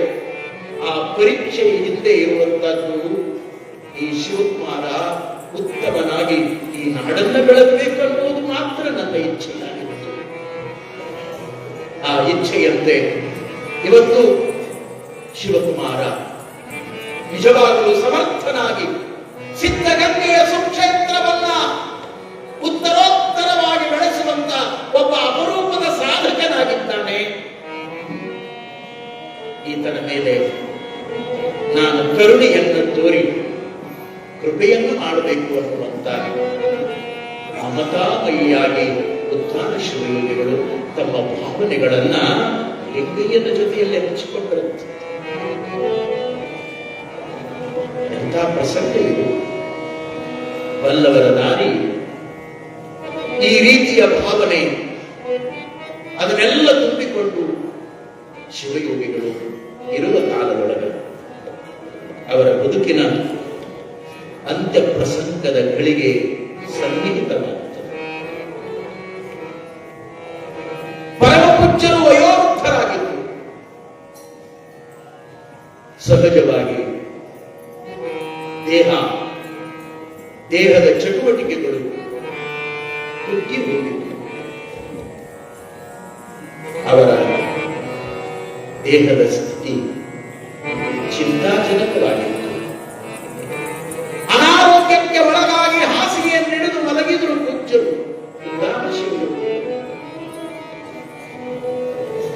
ಆ ಪರೀಕ್ಷೆಯ ಹಿಂದೆ ಇರುವಂತದ್ದು ಈ ಶಿವಕುಮಾರ ಉತ್ತಮನಾಗಿ ಈ ನಾಡನ್ನು ಬೆಳಗಬೇಕನ್ನುವುದು ಮಾತ್ರ ನನ್ನ ಇಚ್ಛೆಯಾಗಿತ್ತು. ಆ ಇಚ್ಛೆಯಂತೆ ಇವತ್ತು ಶಿವಕುಮಾರ ನಿಜವಾಗಲೂ ಸಮರ್ಥನಾಗಿ ಸಿದ್ಧಗಂಗೆಯ ಸುಕ್ಷೇತ್ರವನ್ನ ಉತ್ತರೋತ್ತರವಾಗಿ ಬೆಳೆಸುವಂತ ಒಬ್ಬ ಅಪರೂಪದ ಸಾಧಕನಾಗಿದ್ದಾನೆ. ಈತನ ಮೇಲೆ ನಾನು ಕರುಣೆಯನ್ನು ತೋರಿ ಕೃಪೆಯನ್ನು ಮಾಡಬೇಕು ಅನ್ನುವಂತ ಮಮತಾಮಯಿಯಾಗಿ ಉದ್ದಾನ ಶಿವಯೋಗಿಗಳು ತಮ್ಮ ಭಾವನೆಗಳನ್ನ ಲಿಂಗಯ್ಯನ ಜೊತೆಯಲ್ಲಿ ಹಂಚಿಕೊಂಡರಂತೆ. ಎಂಥ ಪ್ರಸಂಗ ಇದು! ಬಲ್ಲವರ ದಾರಿ ಈ ರೀತಿಯ ಭಾವನೆ ಅದನ್ನೆಲ್ಲ ತುಂಬಿಕೊಂಡು ಶಿವಯೋಗಿಗಳು ಇರುವ ಕಾಲದೊಳಗೆ ಅವರ ಬದುಕಿನ ಅಂತ್ಯ ಪ್ರಸಂಗದ ಗಳಿಗೆ ಸನ್ನಿಹಿತವಾಗುತ್ತದೆ. ಪರಮಪೂಜ್ಯರು ವಯೋವೃದ್ಧರಾಗಿದ್ದು ಸಹಜವಾಗಿ ದೇಹದ ಚಟುವಟಿಕೆಗಳು ಕುಗ್ಗಿ ಹೋಗಿತ್ತು. ಅವರ ದೇಹದ ಸ್ಥಿತಿ ಚಿಂತಾಜನಕವಾಗಿತ್ತು. ಅನಾರೋಗ್ಯಕ್ಕೆ ಒಳಗಾಗಿ ಹಾಸಿಗೆಯನ್ನಿಡಿದು ಮಲಗಿದ್ರು ಪೂಜ್ಯರು.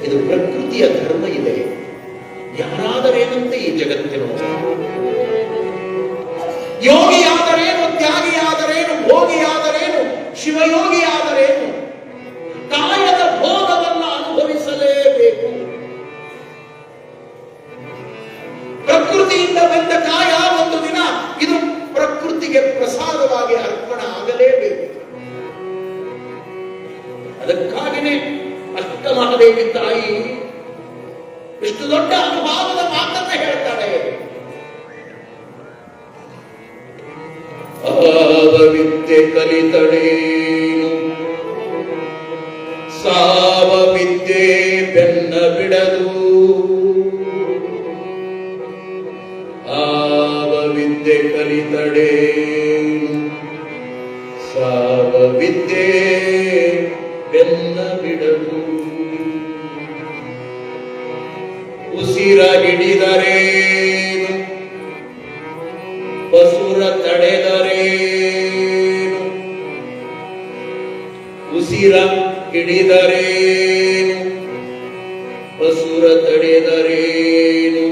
ಇದು ಪ್ರಕೃತಿಯ ಧರ್ಮ ಇದೆ. ಯಾರಾದರೇನಂತೆ ಈ ಜಗತ್ತಿನೊಳಗೆ ಯೋಗಿಯಾದರೇನು, ತ್ಯಾಗಿಯಾದರೇನು, ಭೋಗಿಯಾದರೇನು, ಶಿವಯೋಗಿಯಾದರೇನು, ಕಾಯದ ಭೋಗವನ್ನು ಅನುಭವಿಸಲೇಬೇಕು. ಪ್ರಕೃತಿಯಿಂದ ಮಹಾದೇವಿ ತಾಯಿ ಇಷ್ಟು ದೊಡ್ಡ ಅನುಭವದ ಮಾತನ್ನ ಹೇಳ್ತಾಳೆ. ವಿದ್ಯೆ ಕಲಿತಳೇನು ಸಾವ ವಿದ್ಯೆ ಬೆನ್ನ ಬಿಡದು, ಆವ ವಿದ್ಯೆ ಕಲಿತಳೇನು ಸಾವ ವಿದ್ಯೆ ಬೆನ್ನ ಬಿಡದು. ಉಸಿರ ಹಿಡಿದರೇನು ಬಸುರ ತಡೆದರೇನು, ಉಸಿರ ಹಿಡಿದರೇನು ಬಸುರ ತಡೆದರೇನು,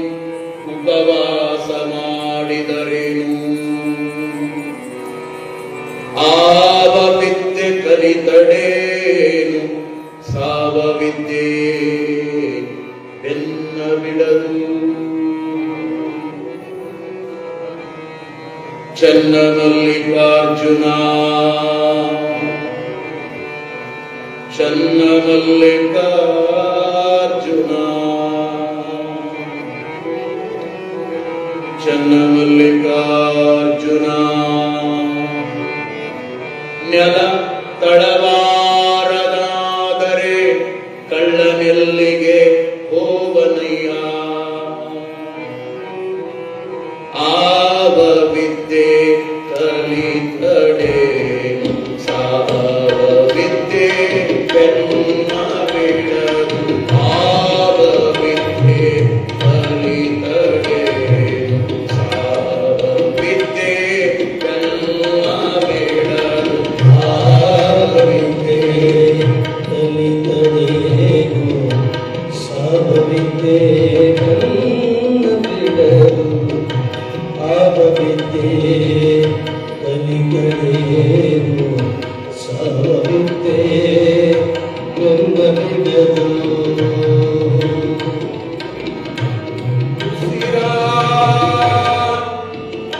ಉಪವಾಸ ಮಾಡಿದರೇನು, ಆವ ವಿದ್ಯೆ ಕಲಿತಡೇನು ಸಾವ ವಿದ್ಯೆ ಬೆನ್ನ ಬಿಡದು. ಚನ್ನಮಲ್ಲಿಕಾರ್ಜುನ ಚನ್ನಮಲ್ಲಿಕಾರ್ಜುನ ಚನ್ನಮಲ್ಲಿಕಾರ್ಜುನ ನೆಲ ತಳವಾರದಾದರೆ ಕಳ್ಳನೆಲ್ಲಿಗೆ ಹೋವನಯ್ಯ, ಆವ ವಿದ್ಯೆ ಕಲಿತಡೆ ಸಾವ ವಿದ್ಯೆ ಬೆನ್ನ ಬಿಡದು, ಆವ ವಿದ್ಯೆ ಕಲಿತಡೆ ಸಾವ ವಿದ್ಯೆ ಬೆನ್ನ ಬಿಡದು, ಆವ ವಿದ್ಯೆ ಕಲಿತಡೇನು ಸಾವ ವಿದ್ಯೆ ಬೆನ್ನ ಬಿಡದು, ಆವ ವಿದ್ಯೆ ಕಲಿತಡೇನು ಸಾವ ವಿದ್ಯೆ ಬೆನ್ನ ಬಿಡದು. ಉಸಿರ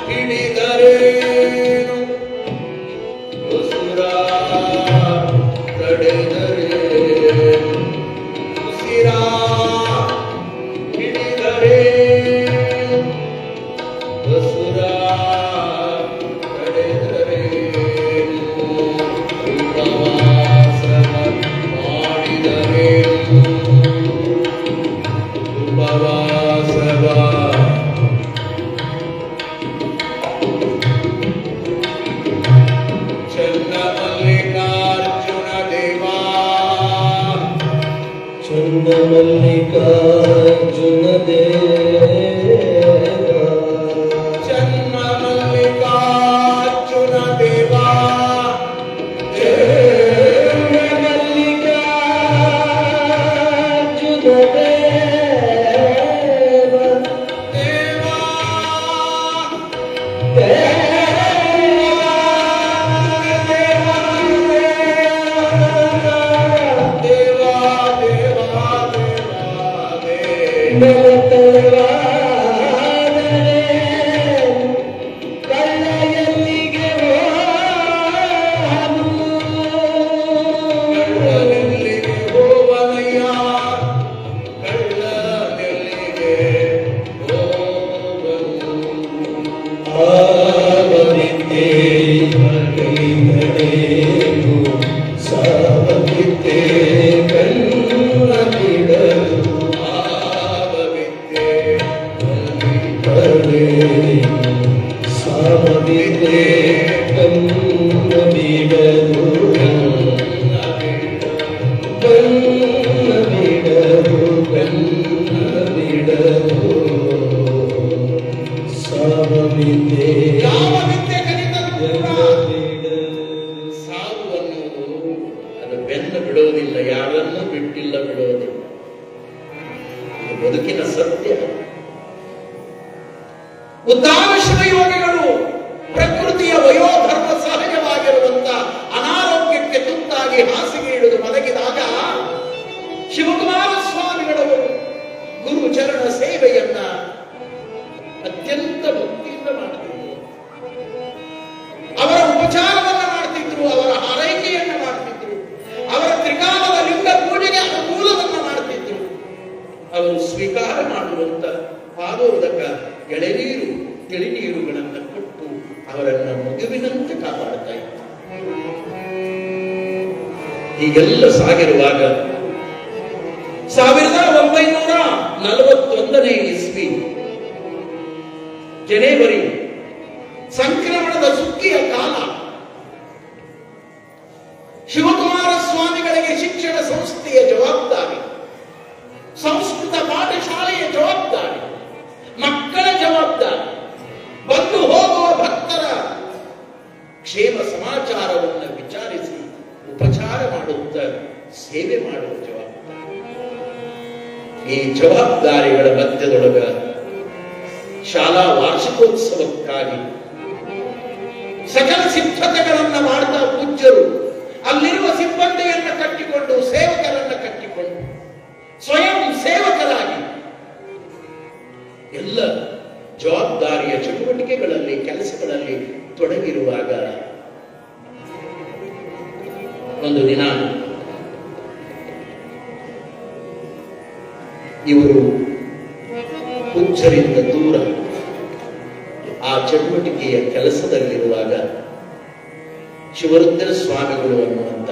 ಹಿಡಿದರೇನು ಉಸಿರ ತಡೆದರೇನು, ಉಸಿರ ಹಿಡಿದರೇನು ಉಸಿರ ತಡೆದರೇನು, ಉಪವಾಸ ಮಾಡಿದರೇನು, ಉಪವಾಸವ ಚನ್ನಮಲ್ಲಿಕಾರ್ಜುನ ದೇವಾ ಚನ್ನಮಲ್ಲಿಕಾರ್ಜುನ ದೇವ ಚನ್ನಮಲ್ಲಿಕಾರ್ಜುನ ದೇವಾ ಚನ್ನಮಲ್ಲಿಕಾರ್ಜುನ ದೇವ ದೇವಾ ದೇವಾ ದೇವಾ ಕಳ್ಳನೆಲ್ಲಿಗೆ ಹೋವನಯ್ಯ, ಕಳ್ಳನೆಲ್ಲಿಗೆ ಹೋವನು, ಆವ ವಿದ್ಯೆ ಕಲಿತಡೇನು ಸಾವ ವಿದ್ಯೆ ಬೆನ್ನ ಬಿಡದು, ಆವ ವಿದ್ಯೆ ಕಲಿತಡೇನು ಸಾವ ವಿದ್ಯೆ ಬೆನ್ನ ಬಿಡದು, ಬೆನ್ನ ಬಿಡದು, ಬೆನ್ನ ಬಿಡದು, ಸಾವ ವಿದ್ಯೆ ಯಾವ ವಿದ್ಯೆ ಕಲಿತರೂ ಕೂಡ ಬಿಡದು. ಸಾವು ಅನ್ನುವುದು ಅದು ಬೆನ್ನು ಬಿಡೋದಿಲ್ಲ, ಯಾರನ್ನೂ ಬಿಟ್ಟಿಲ್ಲ, ಬಿಡೋದಿಲ್ಲ. ಇದು ಬದುಕಿನ ಸತ್ಯ. ಉದ್ದಾನ ಶಿವಯೋಗಿಗಳು ಪ್ರಕೃತಿಯ ವಯೋಧರ್ಮ ಸಹಜವಾಗಿರುವಂತ ಅನಾರೋಗ್ಯಕ್ಕೆ ತುತ್ತಾಗಿ ಹಾಸಿಗೆ ಹಿಡಿದು ಮಲಗಿದಾಗ ಶಿವಕುಮಾರ ಸ್ವಾಮಿಗಳವರು ಗುರು ಚರಣ ಸೇವೆಯನ್ನ ಅತ್ಯಂತ ಭಕ್ತಿಯಿಂದ ಮಾಡ್ತಿದ್ರು. ಅವರ ಉಪಚಾರವನ್ನ ಮಾಡ್ತಿದ್ರು, ಅವರ ಹಾರೈಕೆಯನ್ನ ಮಾಡ್ತಿದ್ರು. ಅವರ ತ್ರಿಕಾಲದ ಲಿಂಗ ಪೂಜೆಗೆ ಅನುಕೂಲದ ಸ್ವೀಕಾರ ಮಾಡುವಂತ ಪಾದೋದಕ ಎಳೆನೀರು ತಿಳಿನೀರುಗಳನ್ನು ಕೊಟ್ಟು ಅವರನ್ನ ಮಗುವಿನಂತೆ ಕಾಪಾಡ್ತಾ ಇದ್ದ. ಹೀಗೆಲ್ಲ ಸಾಗಿರುವಾಗ 1941 ಇಸ್ವಿ ಜನವರಿ ಸಂಕ್ರಮಣದ ಸುಗ್ಗಿಯ ಕಾಲ. ಶಿವಕುಮಾರ ಸ್ವಾಮಿಗಳಿಗೆ ಶಿಕ್ಷಣ ಸಂಸ್ಥೆಯ ಜವಾಬ್ದಾರಿ, ಸಂಸ್ಕೃತ ಪಾಠಶಾಲೆಯ ಜವಾಬ್ದಾರಿ, ಮಕ್ಕಳ ಜವಾಬ್ದಾರಿ, ಬಂದು ಹೋಗುವ ಭಕ್ತರ ಕ್ಷೇಮ ಸಮಾಚಾರವನ್ನು ವಿಚಾರಿಸಿ ಉಪಚಾರ ಮಾಡುತ್ತ ಸೇವೆ ಮಾಡುವ ಜವಾಬ್ದಾರಿ. ಈ ಜವಾಬ್ದಾರಿಗಳ ಮಧ್ಯದೊಳಗ ಶಾಲಾ ವಾರ್ಷಿಕೋತ್ಸವಕ್ಕಾಗಿ ಸಕಲ ಸಿದ್ಧತೆಗಳನ್ನ ಮಾಡ್ತಾ ಪೂಜ್ಯರು ಅಲ್ಲಿರುವ ಸಿಬ್ಬಂದಿಯನ್ನ ಕಟ್ಟಿಕೊಂಡು, ಸೇವಕರನ್ನ ಕಟ್ಟಿಕೊಂಡು, ಸ್ವಯಂ ಸೇವಕರಾಗಿ ಎಲ್ಲ ಜವಾಬ್ದಾರಿಯ ಚಟುವಟಿಕೆಗಳಲ್ಲಿ ಕೆಲಸಗಳಲ್ಲಿ ತೊಡಗಿರುವಾಗ ಒಂದು ದಿನ ಇವರು ಪೂಜ್ಯರಿಂದ ದೂರ ಆ ಚಟುವಟಿಕೆಯ ಕೆಲಸದಲ್ಲಿರುವಾಗ ಶಿವರುದ್ರ ಸ್ವಾಮಿಗಳು ಅನ್ನುವಂತ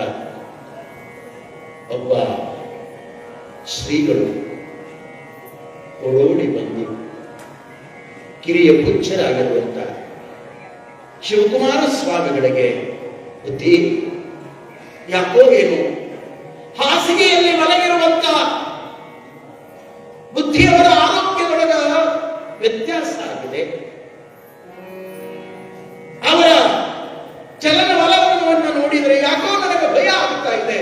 ಒಬ್ಬ ಶ್ರೀಗಳು ಓಡೋಡಿ ಬಂದು ಕಿರಿಯ ಪೂಜ್ಯರಾಗಿರುವಂತ ಶಿವಕುಮಾರ ಸ್ವಾಮಿಗಳಿಗೆ ಬುದ್ಧಿ ಯಾಕೋ ಏನು ಹಾಸಿಗೆಯಲ್ಲಿ ಮಲಗಿರುವಂತ ಬುದ್ಧಿಯವರ ಆರೋಗ್ಯದೊಳಗ ವ್ಯತ್ಯಾಸ ಆಗಿದೆ, ಅವರ ಚಲನವಲನವನ್ನು ನೋಡಿದರೆ ಯಾಕೋ ನನಗೆ ಭಯ ಆಗ್ತಾ ಇದೆ,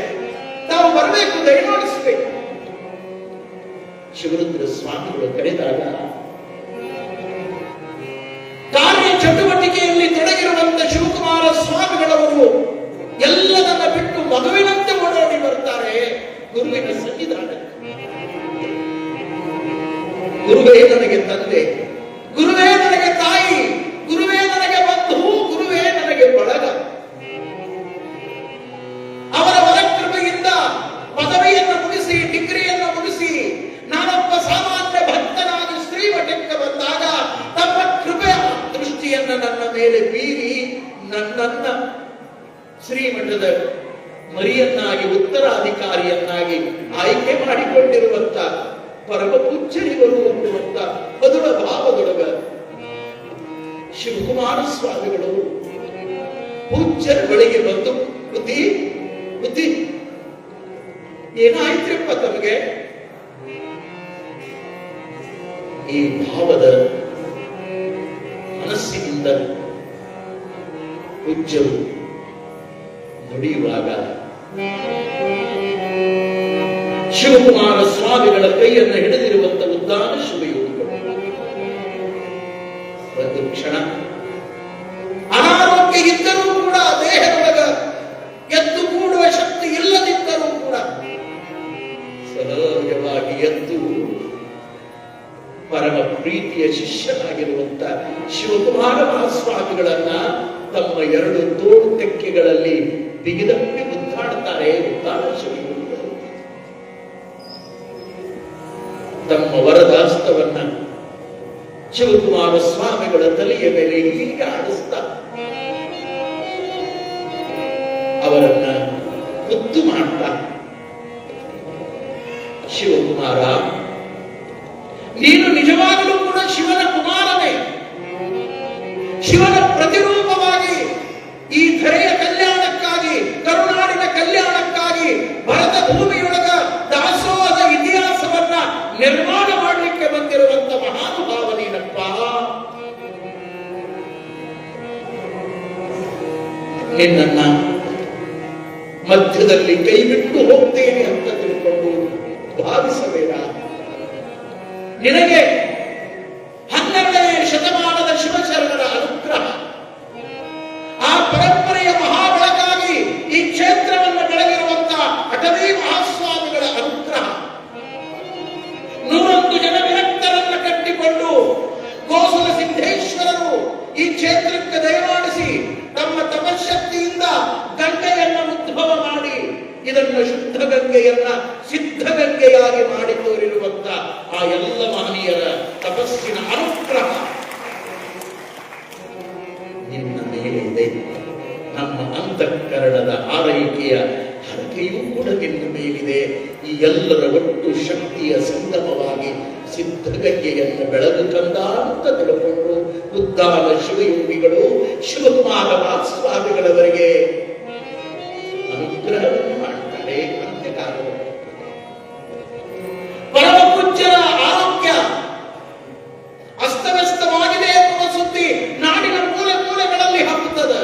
ತಾವು ಬರಬೇಕು, ದಯಮಾಡಿಸಬೇಕು. ಶಿವರುದ್ರ ಸ್ವಾಮಿಗಳು ಕರೆದಾಗ ಕಾರ್ಯ ಚಟುವಟಿಕೆಯಲ್ಲಿ ತೊಡಗಿರುವಂತ ಶಿವಕುಮಾರ ಸ್ವಾಮಿಗಳವರು ಎಲ್ಲದನ್ನ ಬಿಟ್ಟು ಮಗುವಿನಂತೆ ಓಡೋಡಿ ಬರ್ತಾರೆ ಗುರುವಿನ ಸನ್ನಿಧಾನಕ್ಕೆ. ಗುರುವೇ ನನಗೆ ತಂದೆ, ಗುರುವೇ ನನಗೆ ತಾಯಿ, ಗುರುವೇ ನನಗೆ ಬಂಧು, ಗುರುವೇ ನನಗೆ ಬಳಗ. ಅವರ ವರಕೃಪೆಯಿಂದ ಪದವಿಯನ್ನು ಮುಗಿಸಿ, ಡಿಗ್ರಿಯನ್ನು ಮುಗಿಸಿ, ನಾನೊಬ್ಬ ಸಾಮಾನ್ಯ ಭಕ್ತನಾಗಿ ಶ್ರೀಮಠಕ್ಕೆ ಬಂದಾಗ ತಮ್ಮ ಕೃಪೆಯ ದೃಷ್ಟಿಯನ್ನು ನನ್ನ ಮೇಲೆ ಬೀರಿ ನನ್ನನ್ನ ಶ್ರೀಮಠದ ಮರಿಯನ್ನಾಗಿ, ಉತ್ತರಾಧಿಕಾರಿಯನ್ನಾಗಿ ಆಯ್ಕೆ ಮಾಡಿಕೊಂಡಿರುವಂತ ಪರಮ ಪೂಜ್ಯರಿವರು ಅನ್ನುವಂತ ಮಧುರ ಭಾವದೊಳಗ ಶಿವಕುಮಾರ ಸ್ವಾಮಿಗಳು ಪೂಜ್ಯರ ಬಳಿಗೆ ಬಂದು, ಬುದ್ಧಿ ಬುದ್ಧಿ ಏನಾಯ್ತ್ರಪ್ಪ ತಮಗೆ? ಈ ಭಾವದ ಮನಸ್ಸಿನಿಂದ ಪೂಜ್ಯರು ನುಡಿಯುವಾಗ ಶಿವಕುಮಾರ ಸ್ವಾಮಿಗಳ ಕೈಯನ್ನು ಹಿಡಿದಿರುವಂತ ಉದ್ದಾನ ಶಿವಯೋಗಿಗಳು ಒಂದು ಕ್ಷಣ ಅನಾರೋಗ್ಯ ಇದ್ದರೂ ಕೂಡ, ದೇಹದೊಳಗ ಎದ್ದು ಕೂಡುವ ಶಕ್ತಿ ಇಲ್ಲದಿದ್ದರೂ ಕೂಡ ಸಹಜವಾಗಿ ಎದ್ದು ಪರಮ ಪ್ರೀತಿಯ ಶಿಷ್ಯನಾಗಿರುವಂತ ಶಿವಕುಮಾರ ಮಹಾಸ್ವಾಮಿಗಳನ್ನ ತಮ್ಮ ಎರಡು ತೋಳು ತೆಕ್ಕೆಗಳಲ್ಲಿ ಬಿಗಿದಪ್ಪಿ ಮುದ್ದಾಡುತ್ತಾರೆ ಉದ್ದಾನ ಶಿವಯೋಗಿಗಳು. ತಮ್ಮ ವರದಾಸ್ತವನ್ನ ಶಿವಕುಮಾರ ಸ್ವಾಮಿಗಳ ತಲೆಯ ಮೇಲೆ ಹೀಗೆ ಆಡಿಸ್ತಾ ಅವರನ್ನ ಮುದ್ದು ಮಾಡ್ತಾ, ಶಿವಕುಮಾರ ನೀನು ನಿಜವಾಗಲೂ ಕೂಡ ಶಿವನ ಕುಮಾರನೇ, ಶಿವನ ಪ್ರತಿರೂಪವಾಗಿ ಈ ಧರೆಯ ಕಲ್ಯಾಣಕ್ಕಾಗಿ, ಕರುನಾಡಿನ ಕಲ್ಯಾಣಕ್ಕಾಗಿ ಭರತ ಭೂಮಿಯೊಳಗ ದಾಸೋಹದ ಇತಿಹಾಸವನ್ನ ನಿರ್ಮಾಣ ಮಾಡಲಿಕ್ಕೆ ಬಂದಿರುವಂತ ಮಹಾನುಭಾವ ನೀನಪ್ಪ. ನಿನ್ನನ್ನ ಮಧ್ಯದಲ್ಲಿ ಕೈ ಬಿಟ್ಟು ಹೋಗ್ತೇನೆ ಅಂತ ತಿಳ್ಕೊಂಡು ಭಾವಿಸಬೇಡ. ನಿನಗೆ 12ನೇ ಶತಮಾನದ ಶಿವಶರಣರ ಅನುಗ್ರಹ, ಆ ಪರಂಪರೆಯ ಮಹಾಬಳಗಾಗಿ ಈ ಕ್ಷೇತ್ರವನ್ನು ಬೆಳಗಿರುವಂತಹ ಅಟವೀ ಮಹಾಸ್ವಾಮಿಗಳ ಅನುಗ್ರಹ, 101 ಜನ ವಿರಕ್ತರನ್ನ ಕಟ್ಟಿಕೊಂಡು ಗೋಸುಲ ಸಿದ್ದೇಶ್ವರರು ಈ ಕ್ಷೇತ್ರಕ್ಕೆ ದಯಮಾಡಿಸಿ ತಮ್ಮ ತಪಶಕ್ತಿಯಿಂದ ಗಂಗೆಯನ್ನು ಉದ್ಭವ ಮಾಡಿ ಇದನ್ನು ಶುದ್ಧ ಗಂಗೆಯನ್ನ ಸಿದ್ಧ ಗಂಗೆಯಾಗಿ ಮಾಡಿ ತೋರಿರುವಂತ ಆ ಎಲ್ಲ ಮಹನೀಯರ ತಪಸ್ಸಿನ ಅನುಗ್ರಹ ನಿನ್ನ ಮೇಲೆ ಇದೆ. ನಮ್ಮ ಅಂತಃಕರಣದ ಆರೈಕೆಯ ಹರಕೆಯೂ ಕೂಡ ನಿನ್ನ ಮೇಲಿದೆ. ಈ ಎಲ್ಲರ ಒಟ್ಟು ಶಕ್ತಿಯ ಸಂಗಮವಾಗಿ ಸಿದ್ಧಗಂಗೆಯನ್ನು ಬೆಳೆದು ತಂದ ಅಂತ ತಿಳ್ಕೊಂಡು ಉದ್ದಾನ ಶಿವಯೋಗಿಗಳು ಶಿವಕುಮಾರ ಸ್ವಾಮಿಗಳವರಿಗೆ ಅನುಗ್ರಹವನ್ನು ಮಾಡ್ತಾರೆ. ಅಂತ್ಯಕಾಲದಲ್ಲಿ ಪರಮ ಪೂಜ್ಯರ ಆರೋಗ್ಯ ಅಸ್ತವ್ಯಸ್ತವಾಗಿದೆ ಎನ್ನುವ ಸುದ್ದಿ ನಾಡಿನ ಮೂಲೆ ಮೂಲೆಗಳಲ್ಲಿ ಹಬ್ಬುತ್ತದೆ.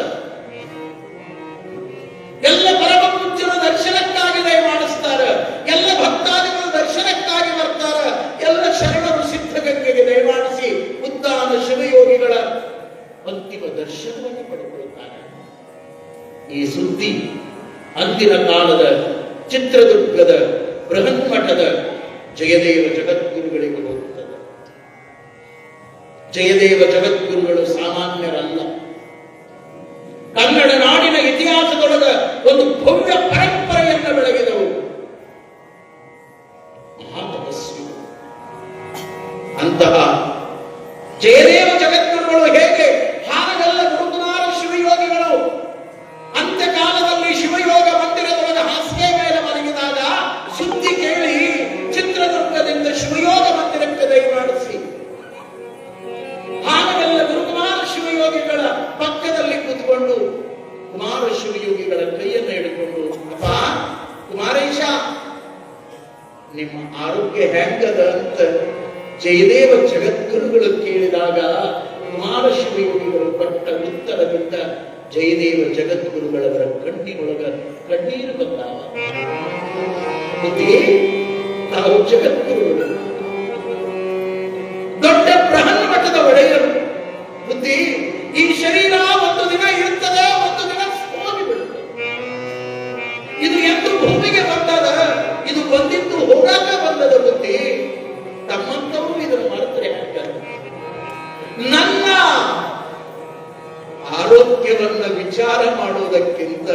ಎಲ್ಲ ಪರಮ ಪೂಜ್ಯರ ದರ್ಶನಕ್ಕಾಗಿ ದಯಮಾಡಿಸ್ತಾರೆ. ಎಲ್ಲ ಭಕ್ತಾದಿಗಳು ದರ್ಶನಕ್ಕಾಗಿ ಬರ್ತಾರೆ. ಎಲ್ಲ ಶರಣರು ಸಿದ್ಧಗಂಗೆಗೆ ದಯಮಾಡಿಸಿ ಉದ್ದಾನ ಶಿವಯೋಗಿಗಳ ಅಂತಿಮ ದರ್ಶನವನ್ನು ಪಡೆದುಕೊಳ್ಳುತ್ತಾರೆ. ಈ ಸುದ್ದಿ ಅಂದಿನ ಕಾಲದ ಚಿತ್ರದುರ್ಗದ ಬೃಹನ್ಮಠದ ಜಯದೇವ ಜಗದ್ಗುರುಗಳಿಗೆ ಹೋಗುತ್ತದೆ. ಜಯದೇವ ಜಗದ್ಗುರುಗಳು ಸಾಮಾನ್ಯರಲ್ಲ. ಕನ್ನಡ ನಾಡಿನ ಇತಿಹಾಸದೊಳಗ ಒಂದು ಭವ್ಯ ಪರಂಪರೆಯನ್ನು ಬೆಳಗಿದವು. ಮಹಾತಪಸ್ವಿ ಅಂತಹ ಜಯದೇವ ಜಗದ್ಗುರುಗಳು ಹೇಗೆ ಹಾನಗಲ್ಲ ಗುರುಕುಮಾರ ಶಿವಯೋಗಿಗಳು ಅಂತ್ಯಕಾಲದಲ್ಲಿ ಶಿವಯೋಗ ಮಂದಿರದೊಳಗ ಹಾಸಿಗೆ ಮೇಲೆ ಮಲಗಿದಾಗ ಸುದ್ದಿ ಕೇಳಿ ಚಿತ್ರದುರ್ಗದಿಂದ ಶಿವಯೋಗ ಮಂದಿರಕ್ಕೆ ದಯಮಾಡಿಸಿ ಹಾನಗಲ್ಲ ಗುರುಕುಮಾರ ಶಿವಯೋಗಿಗಳ ಪಕ್ಕದಲ್ಲಿ ಕೂತ್ಕೊಂಡು ಕುಮಾರ ಶಿವಯೋಗಿಗಳ ಕೈಯನ್ನು ಹಿಡಿಕೊಂಡು, ಅಪ್ಪ ಕುಮಾರೇಶ, ನಿಮ್ಮ ಆರೋಗ್ಯ ಹೆಂಗದ ಅಂತ ಜಯದೇವ ಜಗದ್ಗುರುಗಳು ಕೇಳಿದಾಗ ಕುಮಾರ ಶಿವಯೋಗಿಗಳು ಪಟ್ಟ ಉತ್ತರದಿಂದ ಜಯದೇವ ಜಗದ್ಗುರುಗಳವರ ಕಣ್ಣಿನೊಳಗ ಕಣ್ಣೀರು ಬಂದಾವ. ತಾವು ಜಗದ್ಗುರುಗಳು, ದೊಡ್ಡ ಬೃಹನ್ಮಠದ ಒಡೆಯರು. ಬುದ್ಧಿ, ಈ ಶರೀರ ಒಂದು ದಿನ ಇರುತ್ತದೆ, ಒಂದು ದಿನ ಹೋಗಿಬಿಡುತ್ತದೆ. ಇದು ಎಂದು ಭೂಮಿಗೆ ಬಂದದ, ಇದು ಬಂದಿದ್ದು ಹೋಗಾಕ ಬಂದದ. ಬುದ್ಧಿ, ತಮ್ಮಂತವರು ಇದನ್ನು ಮರೆತರೆ ಹಾಕ್ತಾರೆ. ನನ್ನ ಆರೋಗ್ಯವನ್ನ ವಿಚಾರ ಮಾಡುವುದಕ್ಕಿಂತ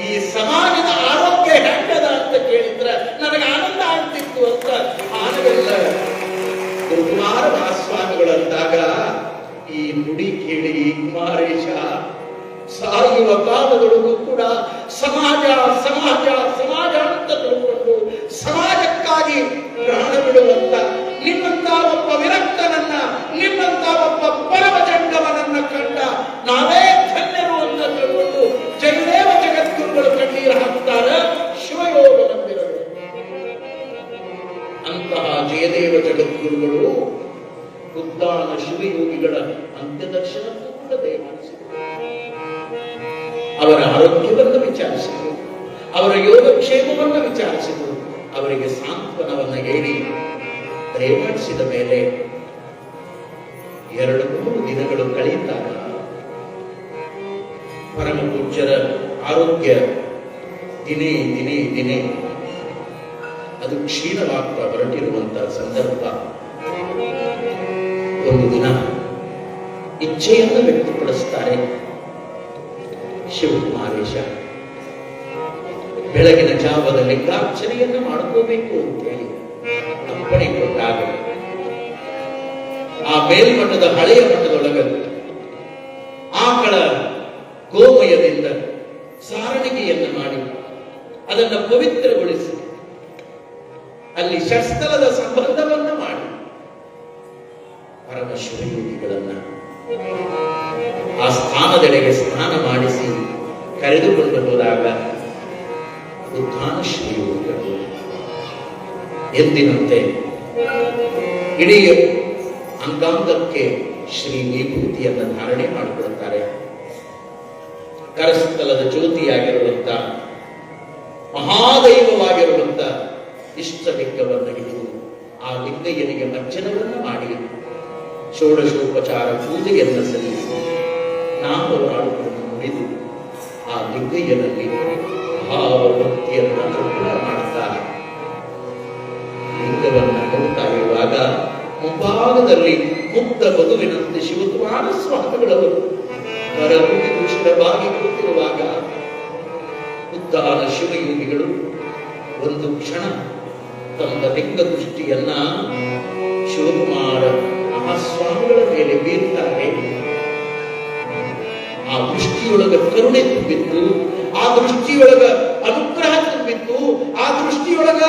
ಈ ಸಮಾಜದ ಆರೋಗ್ಯ ಹೆಂಗದ ಅಂತ ಕೇಳಿದ್ರೆ ನನಗೆ ಆನಂದ ಆಗ್ತಿತ್ತು ಅಂತ ಆನಂದ ಕುಮಾರ ಮಹಾಸ್ವಾಮಿಗಳಂದಾಗ ಈ ನುಡಿ ಕೇಳಿ ಕುಮಾರೇಶ, ಸಾಯುವ ಕಾಲದೊಳಗೂ ಕೂಡ ಸಮಾಜ ಸಮಾಜ ಸಮಾಜ ಅಂತ ತಿಳ್ಕೊಂಡು ಸಮಾಜಕ್ಕಾಗಿ ಪ್ರಾಣ ಬಿಡುವಂತ ನಿಮ್ಮಂತ ಒಬ್ಬ ವಿರಕ್ತನನ್ನ, ನಿಮ್ಮಂತ ಒಬ್ಬ ಪರಮಜಂಗಮನನ್ನ ಕಂಡ ನಾವೇ ಧನ್ಯರು ಅಂತ ತಿಳ್ಕೊಂಡು ಜಯದೇವ ಜಗದ್ಗುರುಗಳು ಕಣ್ಣೀರು ಹಾಕ್ತಾರೆ. ಶಿವಯೋಗ ಮಂದಿರಗಳು ಅಂತಹ ಜಯದೇವ ಜಗದ್ಗುರುಗಳು ಉದ್ದಾನ ಶಿವಯೋಗಿಗಳ ಅಂತ್ಯದರ್ಶನಕ್ಕೂ ಕೂಡ ದಯಮಾಡಿಸಿದರು. ಅವರ ಆರೋಗ್ಯವನ್ನು ವಿಚಾರಿಸಿದರು, ಅವರ ಯೋಗಕ್ಷೇಮವನ್ನು ವಿಚಾರಿಸಿದರು, ಅವರಿಗೆ ಸಾಂತ್ವನವನ್ನು ಹೇಳಿ ದಯಮಾಡಿಸಿದ ಮೇಲೆ 2-3 ದಿನಗಳು ಕಳೆಯುತ್ತಾರೆ. ಪರಮ ಪೂಜ್ಯರ ಆರೋಗ್ಯ ದಿನೇ ದಿನೇ ದಿನೇ ಅದು ಕ್ಷೀಣವಾಗ್ತಾ ಹೊರಟಿರುವಂತಹ ಸಂದರ್ಭ. ಒಂದು ದಿನ ಇಚ್ಛೆಯನ್ನು ವ್ಯಕ್ತಪಡಿಸ್ತಾರೆ. ಶಿವಕುಮಾರೇಶ, ಬೆಳಗಿನ ಜಾವದ ಲಿಂಗಾರ್ಚನೆಯನ್ನು ಮಾಡ್ಕೋಬೇಕು ಅಂತೇಳಿ ಅಪ್ಪಣೆ ಕೊಟ್ಟಾಗ ಆ ಮೇಲ್ಮಟ್ಟದ ಹಳೆಯ ಮಟ್ಟದೊಳಗ ಆಕಳ ಗೋಮಯದಿಂದ ಸಾರಣಿಗೆಯನ್ನು ಮಾಡಿ ಅದನ್ನು ಪವಿತ್ರಗೊಳಿಸಿ ಅಲ್ಲಿ ಷಟ್ಸ್ಥಲದ ಸಂಬಂಧವನ್ನು ಮಾಡಿ ಪರಮ ಶಿವಯೋಗಿಗಳನ್ನ ಆ ಸ್ಥಾನದೆಡೆಗೆ ಸ್ನಾನ ಮಾಡಿಸಿ ಕರೆದುಕೊಂಡು ಹೋದಾಗ ಉದ್ದಾನ ಶಿವಯೋಗಿಗಳು ಎಂದಿನಂತೆ ಇಡೀ ಅಂಗಾಂಗಕ್ಕೆ ಶ್ರೀ ವಿಭೂತಿಯನ್ನು ಧಾರಣೆ ಮಾಡಿಕೊಡುತ್ತಾರೆ. ಕರಸ್ಥಲದ ಜ್ಯೋತಿಯಾಗಿರುವಂತ ಮಹಾದೈವವಾಗಿರುವಂತ ಇಷ್ಟ ಲಿಂಗವನ್ನು ಹಿಡಿದು ಆ ಲಿಂಗಯ್ಯನಿಗೆ ಮಜ್ಜನವನ್ನು ಮಾಡಿ ಷೋಡಶೋಪಚಾರ ಪೂಜೆಯನ್ನು ಸಲ್ಲಿಸಿ ನಾಮವಾಡುಗಳನ್ನು ನುಡಿದು ಆ ಲಿಂಗಯ್ಯನಲ್ಲಿ ಭಾವಭಕ್ತಿಯನ್ನು ಮಾಡ್ತಾ ಲಿಂಗವನ್ನು ನೋಡ್ತಾ ಇರುವಾಗ ಮುಂಭಾಗದಲ್ಲಿ ಮುಕ್ತ ಮಗುವಿನಂತೆ ಶಿವಕುಮಾರ ಸ್ವಾಮಿಗಳವರು ಕರಗುಡಿದುಷ್ಟವಾಗಿ ಕೂತಿರುವಾಗ ಉದ್ದಾನ ಶಿವಯೋಗಿಗಳು ಒಂದು ಕ್ಷಣ ತಮ್ಮ ಲಿಂಗ ದೃಷ್ಟಿಯನ್ನ ಶಿವಕುಮಾರ ಮಹಾಸ್ವಾಮಿಗಳ ಮೇಲೆ ಬೀರ್ತಾರೆ. ಆ ದೃಷ್ಟಿಯೊಳಗ ಕರುಣೆ ತುಂಬಿತ್ತು, ಆ ದೃಷ್ಟಿಯೊಳಗ ಅನುಗ್ರಹ ತುಂಬಿತ್ತು, ಆ ದೃಷ್ಟಿಯೊಳಗ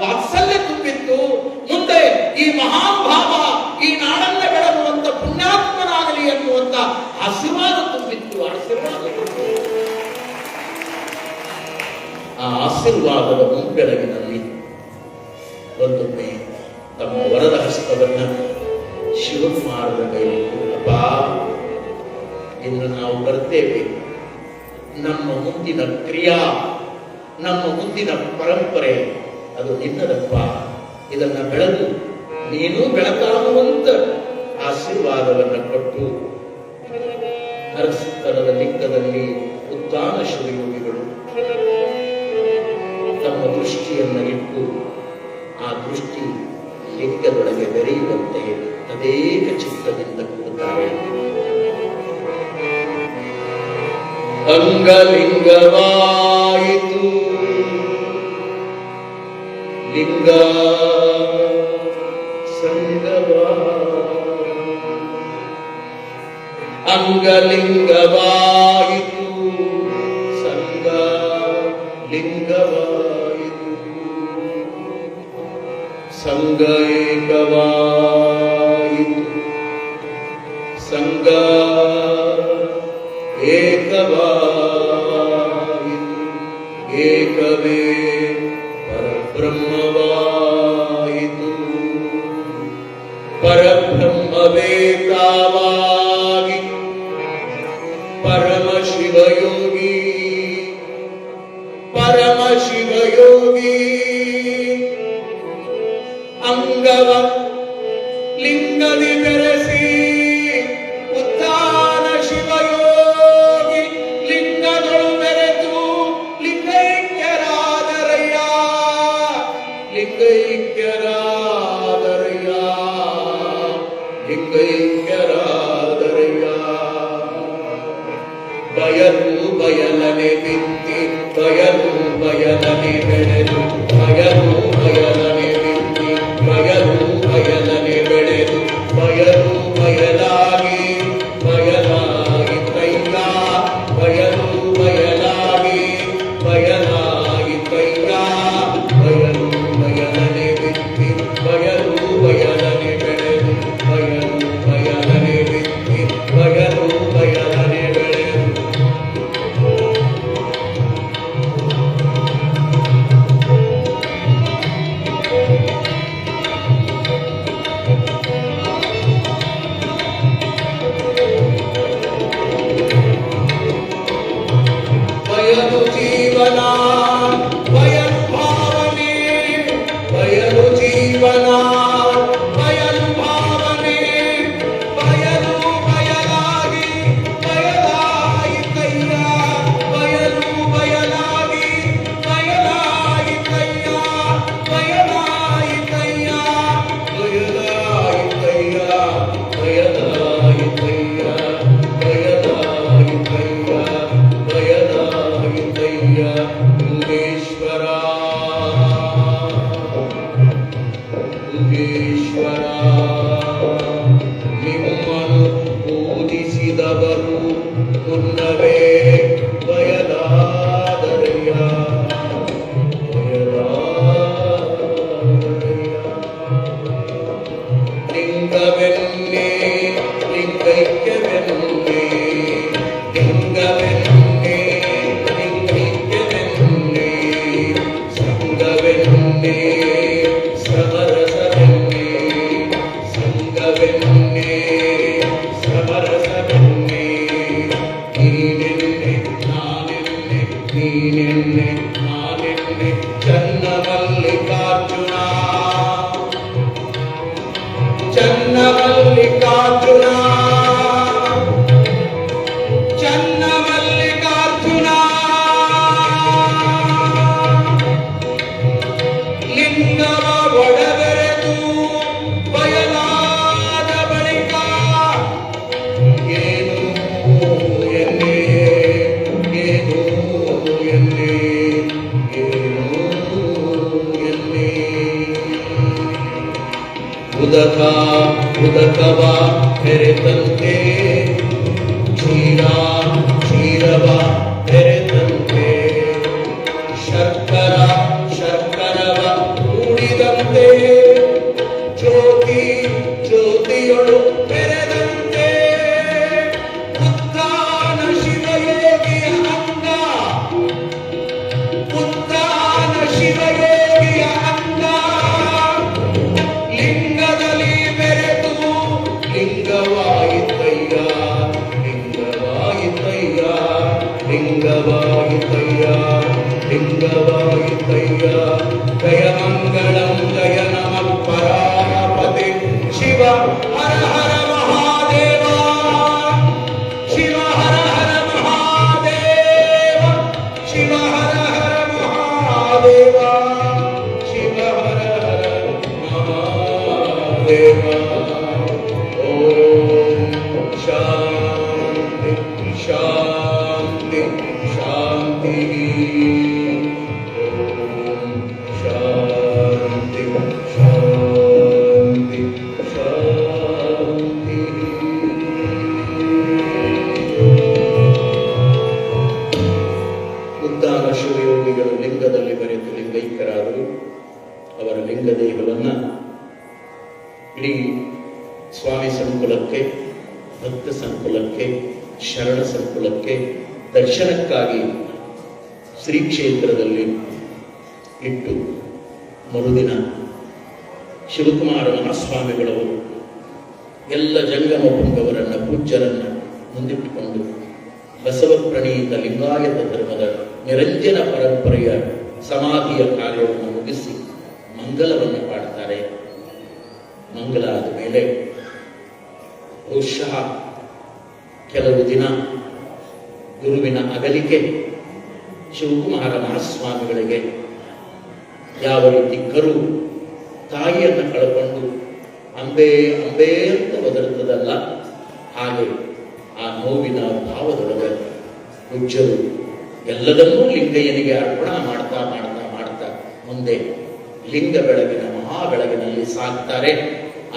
ವಾತ್ಸಲ್ಯ ತುಂಬಿತ್ತು. ಮುಂದೆ ಈ ಮಹಾನುಭಾವ ಈ ನಾಡನ್ನ ಬೆಳಗುವಂತ ಪುಣ್ಯಾತ್ಮನಾಗಲಿ ಎನ್ನುವಂತ ಆಶೀರ್ವಾದ ತುಂಬಿತ್ತು. ಆ ಆಶೀರ್ವಾದದ ಮುಂಬೆಳಗಿನಲ್ಲಿ ಒಂದೊಮ್ಮೆ ತಮ್ಮ ವರದ ಹಸ್ತವನ್ನ ಶಿವಕುಮಾರನ ಮೇಲೆ ಅಪ್ಪ, ಇನ್ನು ನಾವು ಬರ್ತೇವೆ, ನಮ್ಮ ಮುಂದಿನ ಕ್ರಿಯಾ, ನಮ್ಮ ಮುಂದಿನ ಪರಂಪರೆ ಅದು ನಿನ್ನದಪ್ಪ. ಇದನ್ನ ಬೆಳೆದು ನೀನು ಬೆಳಕಾಗುವಂತ ಆಶೀರ್ವಾದವನ್ನು ಕೊಟ್ಟು ನರಸಿಂಹದ ಲಿಂಗದಲ್ಲಿ ಉದ್ದಾನ ಶಿವಯೋಗಿಗಳು ತಮ್ಮ ದೃಷ್ಟಿಯನ್ನ ಇಟ್ಟು ಆ ದೃಷ್ಟಿ ಲಿಂಗದೊಳಗೆ ಬೆರೆಯುವಂತೆ ತದೇಕ ಚಿತ್ತದಿಂದ ಕೂಡುತ್ತಾರೆ. ಅಂಗಲಿಂಗವಾಯಿತು ಲಿಂಗ ಸಂಗವಾ, ಅಂಗಲಿಂಗವಾಯಿತು ಸಂಗ ಲಿಂಗವಾಯಿತು, ಸಂಗ ಏಕವಾಯಿತು ಸಂಗ ಏಕವಾಯಿತು, ಏಕವೇ ಪರಬ್ರಹ್ಮವಾಯಿತು, ಪರಬ್ರಹ್ಮವೇ ತಾವಾಗಿ ಪರಮ ಶಿವಯೋಗಿ, ಪರಮ ಶಿವಯೋಗಿ ಅಂಗವ ಲಿಂಗದಿ ಬೆರೆಸಿ ಉತ್ಥಾನ ಶಿವಯೋಗಿ ಲಿಂಗಗಳು ಬೆರೆತು ಲಿಂಗೈಕ್ಯರಾದರಯ್ಯ, ಲಿಂಗೈಕ್ಯರಾದರಯ್ಯ, ಲಿಂಗೈಕ್ಯರಾದರಯ್ಯ. ಬಯಲು ಬಯಲನೆ ಬಿತ್ತಿ ಬಯಲು ಬಯಲನೆ ಬೆಳೆದು, ಬಯಲು ಬಯಲನೆ ಬಿತ್ತಿ ಬಯಲು ಬಯಲನೆ ಬೆಳೆದು, ಬಯಲು ಬಯಲಾಗಿ ಬಯಲಾಗಿ ಕೈಯ, ಬಯಲು ಬಯಲಾಗಿ ಬಯಲಾಗಿ ಕೈಯ, ಬಯಲು ಬಯಲನೆ ಬಿತ್ತಿ ಬಯಲು ಬಯಲನೆ ಬೆಳೆದು, ಬಯಲು ಬಯಲನೆ ಬಿತ್ತಿ ಬಯಲು ಬಯಲನೆ ಬೆಳೆದು. ಬಯಲು ಜೀವನ ಬಯಲು ಭಾವನೆ, ಬಯಲು ಜೀವನ ಬಯಲು ಭಾವನೆ, ಬಯಲು ಬಯಲಾಗಿ ಬಯಲಾಗಿ ಕೈಯ, ಬಯಲು ಬಯಲಾಗಿ ಬಯಲಾಗಿ ಕೈಯ, ಬಯಲಾಗಿ ಕೈಯ, ಬಯಲಾಗಿ ಕೈಯ, ಬಯಲಾಗಿ ಕೈಯ, ಬಯಲಾಗಿ ಕೈಯ, ಬಯಲಾಗಿ ಕೈಯ. ಯೋಗೇಶ್ವರ ಯೋಗೇಶ್ವರ ನಿಮ್ಮನ್ನು ಪೂಜಿಸಿದವರು ಮುನ್ನವೇ ಬಯಲಾದರಯ್ಯ, ಬಯಲಾದರಯ್ಯ. ಲಿಂಗವೆನ್ನೆ ಲಿಂಗೈಕ್ಯವೆನ್ನೆ, ಲಿಂಗವೆನ್ನೆ ಲಿಂಗೈಕ್ಯವೆನ್ನೆ, ಸಂಗವೆನ್ನೆ ಸಮರಸವೆನ್ನೆ, ಸಂಗವೆನ್ನೆ ಸಮರಸವೆನ್ನೆ. ನೀನೆನ್ನೆ ನಾನೆನ್ನೆ ನೀನೆನ್ನೆ ನಾನೆನ್ನೆ ಚನ್ನಮಲ್ಲಿಕಾರ್ಜುನ, ಚನ್ನಮಲ್ಲಿಕಾರ್ಜುನ, ಚನ್ನಮಲ್ಲಿಕಾರ್ಜುನ. ಲಿಂಗವ ಒಡಬೆರೆದು ಬಯಲಾದ ಬಳಿಕ ಏನು ಎನ್ನೆ, ಏನು ಎನ್ನೆ, ಏನು ಎನ್ನೆ. ಉದಕವ ಬೆರೆತಂತೆ ಕ್ಷೀರವ ಬೆರೆತಂತೆ ಶರ್ಕರವ ಕೂಡಿದಂತೆ ಜ್ಯೋತಿಯೊಳು ಬೆರೆದಂತೆ ಉತ್ಥಾನ ಶಿವಯೋಗಿಯ ಅಂಗ ಲಿಂಗದಲ್ಲಿ ಬೆರೆತು ಲಿಂಗವಾಯಿತಯ್ಯ ಜಯಮಂಗಳಂ ಜಯ ನಮಃ ಪರಾಪತಿ ಶಿವ ಹರ ಹರ ಮಹಾದೇವ ಶಿವ ಹರ ಹರ ಮಹಾದೇವ ಶಿವ ಹರ ಹರ ಮಹಾದೇವ ಶಿವ ಹರ ಹರ ಮಹಾದೇವ ಓಂ ಶಾಂತಿ ಶಾಂತಿ ಶಾಂತಿ ಓಂ ಶಾಂತಿ ಶಾಂತಿ ಶಾಂತಿ. ಉದ್ದಾನ ಶಿವಯೋಗಿಗಳು ಲಿಂಗದಲ್ಲಿ ಬೆರೆತು ಲಿಂಗೈಕ್ಯರಾದರು. ಅವರ ಲಿಂಗದೇಹವನ್ನು ಇಡೀ ಸ್ವಾಮಿ ಸಂಕುಲಕ್ಕೆ, ಭಕ್ತ ಸಂಕುಲಕ್ಕೆ, ಶರಣ ಸಂಕುಲಕ್ಕೆ ದರ್ಶನಕ್ಕಾಗಿ ಶ್ರೀ ಕ್ಷೇತ್ರದಲ್ಲಿ ಇಟ್ಟು ಮರುದಿನ ಶಿವಕುಮಾರ ಮಹಾಸ್ವಾಮಿಗಳವರು ಎಲ್ಲ ಜಂಗಮ ಪುಂಗವರನ್ನ ಪೂಜ್ಯರನ್ನ ಮುಂದಿಟ್ಟುಕೊಂಡು ಬಸವ ಪ್ರಣೀತ ಲಿಂಗಾಯತ ಧರ್ಮದ ನಿರಂಜನ ಪರಂಪರೆಯ ಸಮಾಧಿಯ ಕಾರ್ಯವನ್ನು ಮುಗಿಸಿ ಮಂಗಲವನ್ನು ಪಾಡ್ತಾರೆ. ಮಂಗಲ ಆದ ಮೇಲೆ ಬಹುಶಃ ಕೆಲವು ದಿನ ಗುರುವಿನ ಅಗಲಿಕೆ ಶಿವಕುಮಾರ ಮಹಾಸ್ವಾಮಿಗಳಿಗೆ ಯಾವ ರೀತಿ ಕರು ತಾಯಿಯನ್ನು ಕಳ್ಕೊಂಡು ಅಂಬೇ ಅಂಬೇ ಅಂತ ಒದರುತ್ತದಲ್ಲ, ಹಾಗೆ ಆ ನೋವಿನ ಭಾವದೊಳಗೆ ಪೂಜ್ಯರು ಎಲ್ಲದನ್ನೂ ಲಿಂಗಯ್ಯನಿಗೆ ಅರ್ಪಣ ಮಾಡ್ತಾ ಮಾಡ್ತಾ ಮಾಡ್ತಾ ಮುಂದೆ ಲಿಂಗ ಬೆಳಗಿನ ಮಹಾ ಬೆಳಗಿನಲ್ಲಿ ಸಾಕ್ತಾರೆ.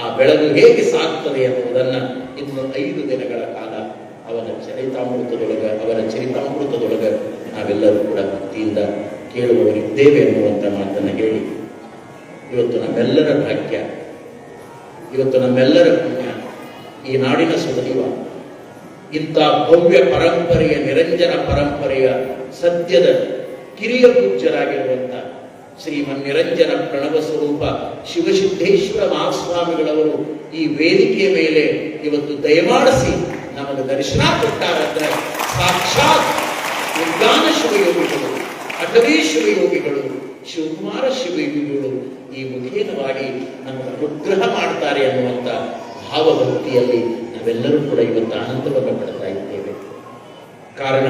ಆ ಬೆಳಗು ಹೇಗೆ ಸಾಕ್ತದೆ ಎನ್ನುವುದನ್ನು ಇನ್ನು 5 ದಿನಗಳ ಕಾಲ ಅವರ ಚರಿತಾಮೃತದೊಳಗೆ ನಾವೆಲ್ಲರೂ ಕೂಡ ಭಕ್ತಿಯಿಂದ ಕೇಳುವವರಿದ್ದೇವೆ ಎನ್ನುವಂಥ ಮಾತನ್ನು ಹೇಳಿ, ಇವತ್ತು ನಮ್ಮೆಲ್ಲರ ಭಾಗ್ಯ, ಇವತ್ತು ನಮ್ಮೆಲ್ಲರ ಪುಣ್ಯ, ಈ ನಾಡಿನ ಸುದೈವ ಇಂಥ ಭವ್ಯ ಪರಂಪರೆಯ ನಿರಂಜನ ಪರಂಪರೆಯ ಸತ್ಯದ ಕಿರಿಯ ಪೂಜ್ಯರಾಗಿರುವಂಥ ಶ್ರೀಮನ್ನಿರಂಜನ ಪ್ರಣವ ಸ್ವರೂಪ ಶಿವಸಿದ್ದೇಶ್ವರ ಮಹಾಸ್ವಾಮಿಗಳವರು ಈ ವೇದಿಕೆಯ ಮೇಲೆ ಇವತ್ತು ದಯಮಾಡಿಸಿ ನಮಗೆ ದರ್ಶನ ಕೊಟ್ಟಾರಂದ್ರೆ ಸಾಕ್ಷಾತ್ ಉದ್ದಾನ ಶಿವಯೋಗಿಗಳು, ಅಟವೀ ಶಿವಯೋಗಿಗಳು, ಶಿವಕುಮಾರ ಶಿವಯೋಗಿಗಳು ಈ ಮುಖೇನವಾಗಿ ನಮಗೆ ಅನುಗ್ರಹ ಮಾಡ್ತಾರೆ ಅನ್ನುವಂಥ ಭಾವಭಕ್ತಿಯಲ್ಲಿ ನಾವೆಲ್ಲರೂ ಕೂಡ ಇವತ್ತು ಆನಂದವನ್ನು ಪಡ್ತಾ ಇದ್ದೇವೆ. ಕಾರಣ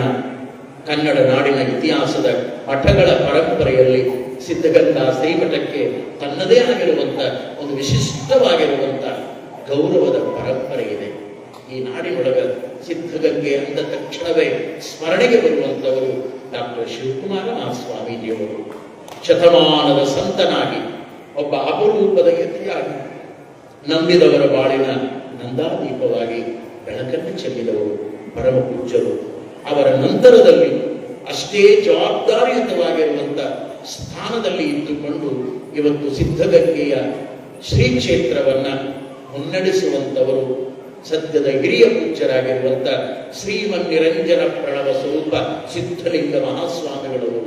ಕನ್ನಡ ನಾಡಿನ ಇತಿಹಾಸದ ಮಠಗಳ ಪರಂಪರೆಯಲ್ಲಿ ಸಿದ್ಧಗಂಗಾ ಶ್ರೀಮಠಕ್ಕೆ ತನ್ನದೇ ಆಗಿರುವಂಥ ಒಂದು ವಿಶಿಷ್ಟವಾಗಿರುವಂಥ ಗೌರವದ ಪರಂಪರೆ ಇದೆ. ಈ ನಾಡಿನೊಳಗ ಸಿದ್ಧಗಂಗೆ ಅಂದ ತಕ್ಷಣವೇ ಸ್ಮರಣೆಗೆ ಬರುವಂಥವರು ಡಾಕ್ಟರ್ ಶಿವಕುಮಾರ ಮಹಾಸ್ವಾಮೀಜಿಯವರು. ಶತಮಾನದ ಸಂತನಾಗಿ, ಒಬ್ಬ ಅಪರೂಪದ ಯತಿಯಾಗಿ, ನಂಬಿದವರ ಬಾಳಿನ ನಂದಾದೀಪವಾಗಿ ಬೆಳಕನ್ನು ಚೆಲ್ಲಿದವರು ಪರಮ ಪೂಜ್ಯರು. ಅವರ ನಂತರದಲ್ಲಿ ಅಷ್ಟೇ ಜವಾಬ್ದಾರಿಯುತವಾಗಿರುವಂಥ ಸ್ಥಾನದಲ್ಲಿ ಇದ್ದುಕೊಂಡು ಇವತ್ತು ಸಿದ್ಧಗಂಗೆಯ ಶ್ರೀ ಕ್ಷೇತ್ರವನ್ನ ಮುನ್ನಡೆಸುವಂಥವರು ಸದ್ಯದ ಹಿರಿಯ ಪೂಜ್ಯರಾಗಿರುವಂಥ ಶ್ರೀಮನ್ನಿರಂಜನ ಪ್ರಣವ ಸ್ವರೂಪ ಸಿದ್ಧಲಿಂಗ ಮಹಾಸ್ವಾಮಿಗಳವರು.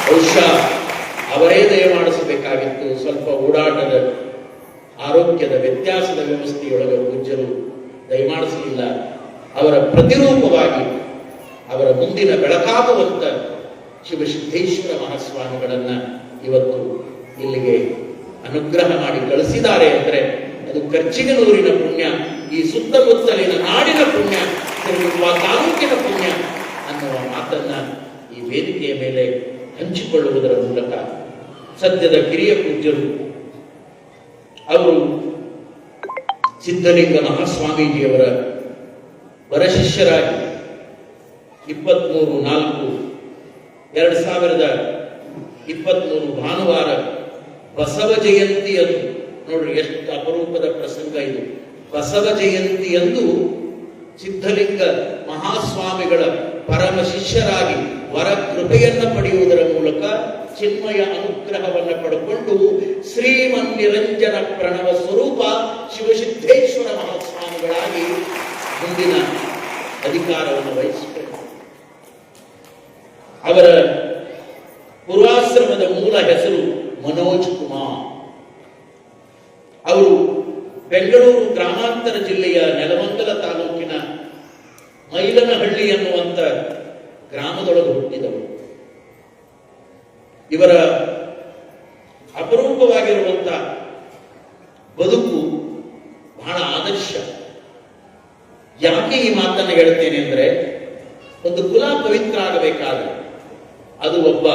ಬಹುಶಃ ಅವರೇ ದಯಮಾಡಿಸಬೇಕಾಗಿತ್ತು. ಸ್ವಲ್ಪ ಓಡಾಟದ ಆರೋಗ್ಯದ ವ್ಯತ್ಯಾಸದ ವ್ಯವಸ್ಥೆಯೊಳಗೆ ಪೂಜ್ಯರು ದಯಮಾಡಿಸಲಿಲ್ಲ. ಅವರ ಪ್ರತಿರೂಪವಾಗಿ ಅವರ ಮುಂದಿನ ಬೆಳಕಾಗುವಂತ ಶಿವಸಿದ್ದೇಶ್ವರ ಮಹಾಸ್ವಾಮಿಗಳನ್ನ ಇವತ್ತು ಇಲ್ಲಿಗೆ ಅನುಗ್ರಹ ಮಾಡಿ ಕಳಿಸಿದ್ದಾರೆ ಅಂದರೆ ಅದು ಕರ್ಚಿಗನೂರಿನ ಪುಣ್ಯ, ಈ ಸುತ್ತಮುತ್ತಲಿನ ನಾಡಿನ ಪುಣ್ಯ, ತಾಲೂಕಿನ ಪುಣ್ಯ ಅನ್ನುವ ಮಾತನ್ನ ಈ ವೇದಿಕೆಯ ಮೇಲೆ ಹಂಚಿಕೊಳ್ಳುವುದರ ಮೂಲಕ ಸದ್ಯದ ಕಿರಿಯ ಪೂಜ್ಯರು ಅವರು ಸಿದ್ಧಲಿಂಗ ಮಹಾಸ್ವಾಮೀಜಿಯವರ ವರಶಿಷ್ಯರಾಗಿ 23/4/2023 ಭಾನುವಾರ ಬಸವ ಜಯಂತಿಯಂದು, ನೋಡ್ರಿ ಎಷ್ಟು ಅಪರೂಪದ ಪ್ರಸಂಗ ಇದು. ಬಸವ ಜಯಂತಿಯಂದು ಸಿದ್ಧಲಿಂಗ ಮಹಾಸ್ವಾಮಿಗಳ ಪರಮ ಶಿಷ್ಯರಾಗಿ ವರ ಕೃಪೆಯನ್ನು ಪಡೆಯುವುದರ ಮೂಲಕ ಚಿನ್ಮಯ ಅನುಗ್ರಹವನ್ನು ಪಡೆದುಕೊಂಡು ಶ್ರೀಮನ್ನಿರಂಜನ ಪ್ರಣವ ಸ್ವರೂಪ ಶಿವಸಿದ್ದೇಶ್ವರ ಮಹಾಸ್ವಾಮಿಗಳಾಗಿ ಮುಂದಿನ ಅಧಿಕಾರವನ್ನು ವಹಿಸಿದರು. ಅವರ ಪೂರ್ವಾಶ್ರಮದ ಮೂಲ ಹೆಸರು ಮನೋಜ್ ಕುಮಾರ್. ಅವರು ಬೆಂಗಳೂರು ಗ್ರಾಮಾಂತರ ಜಿಲ್ಲೆಯ ನೆಲಮಂಗಲ ತಾಲೂಕಿನ ಮೈಲನಹಳ್ಳಿ ಎನ್ನುವಂತ ಗ್ರಾಮದೊಳಗೆ ಹುಟ್ಟಿದವರು. ಇವರ ಅಪರೂಪವಾಗಿರುವಂತ ಬದುಕು ಬಹಳ ಆದರ್ಶ. ಯಾಕೆ ಈ ಮಾತನ್ನು ಹೇಳ್ತೇನೆ ಅಂದ್ರೆ, ಒಂದು ಕುಲ ಪವಿತ್ರ ಆಗಬೇಕಾದ್ರೆ ಅದು ಒಬ್ಬ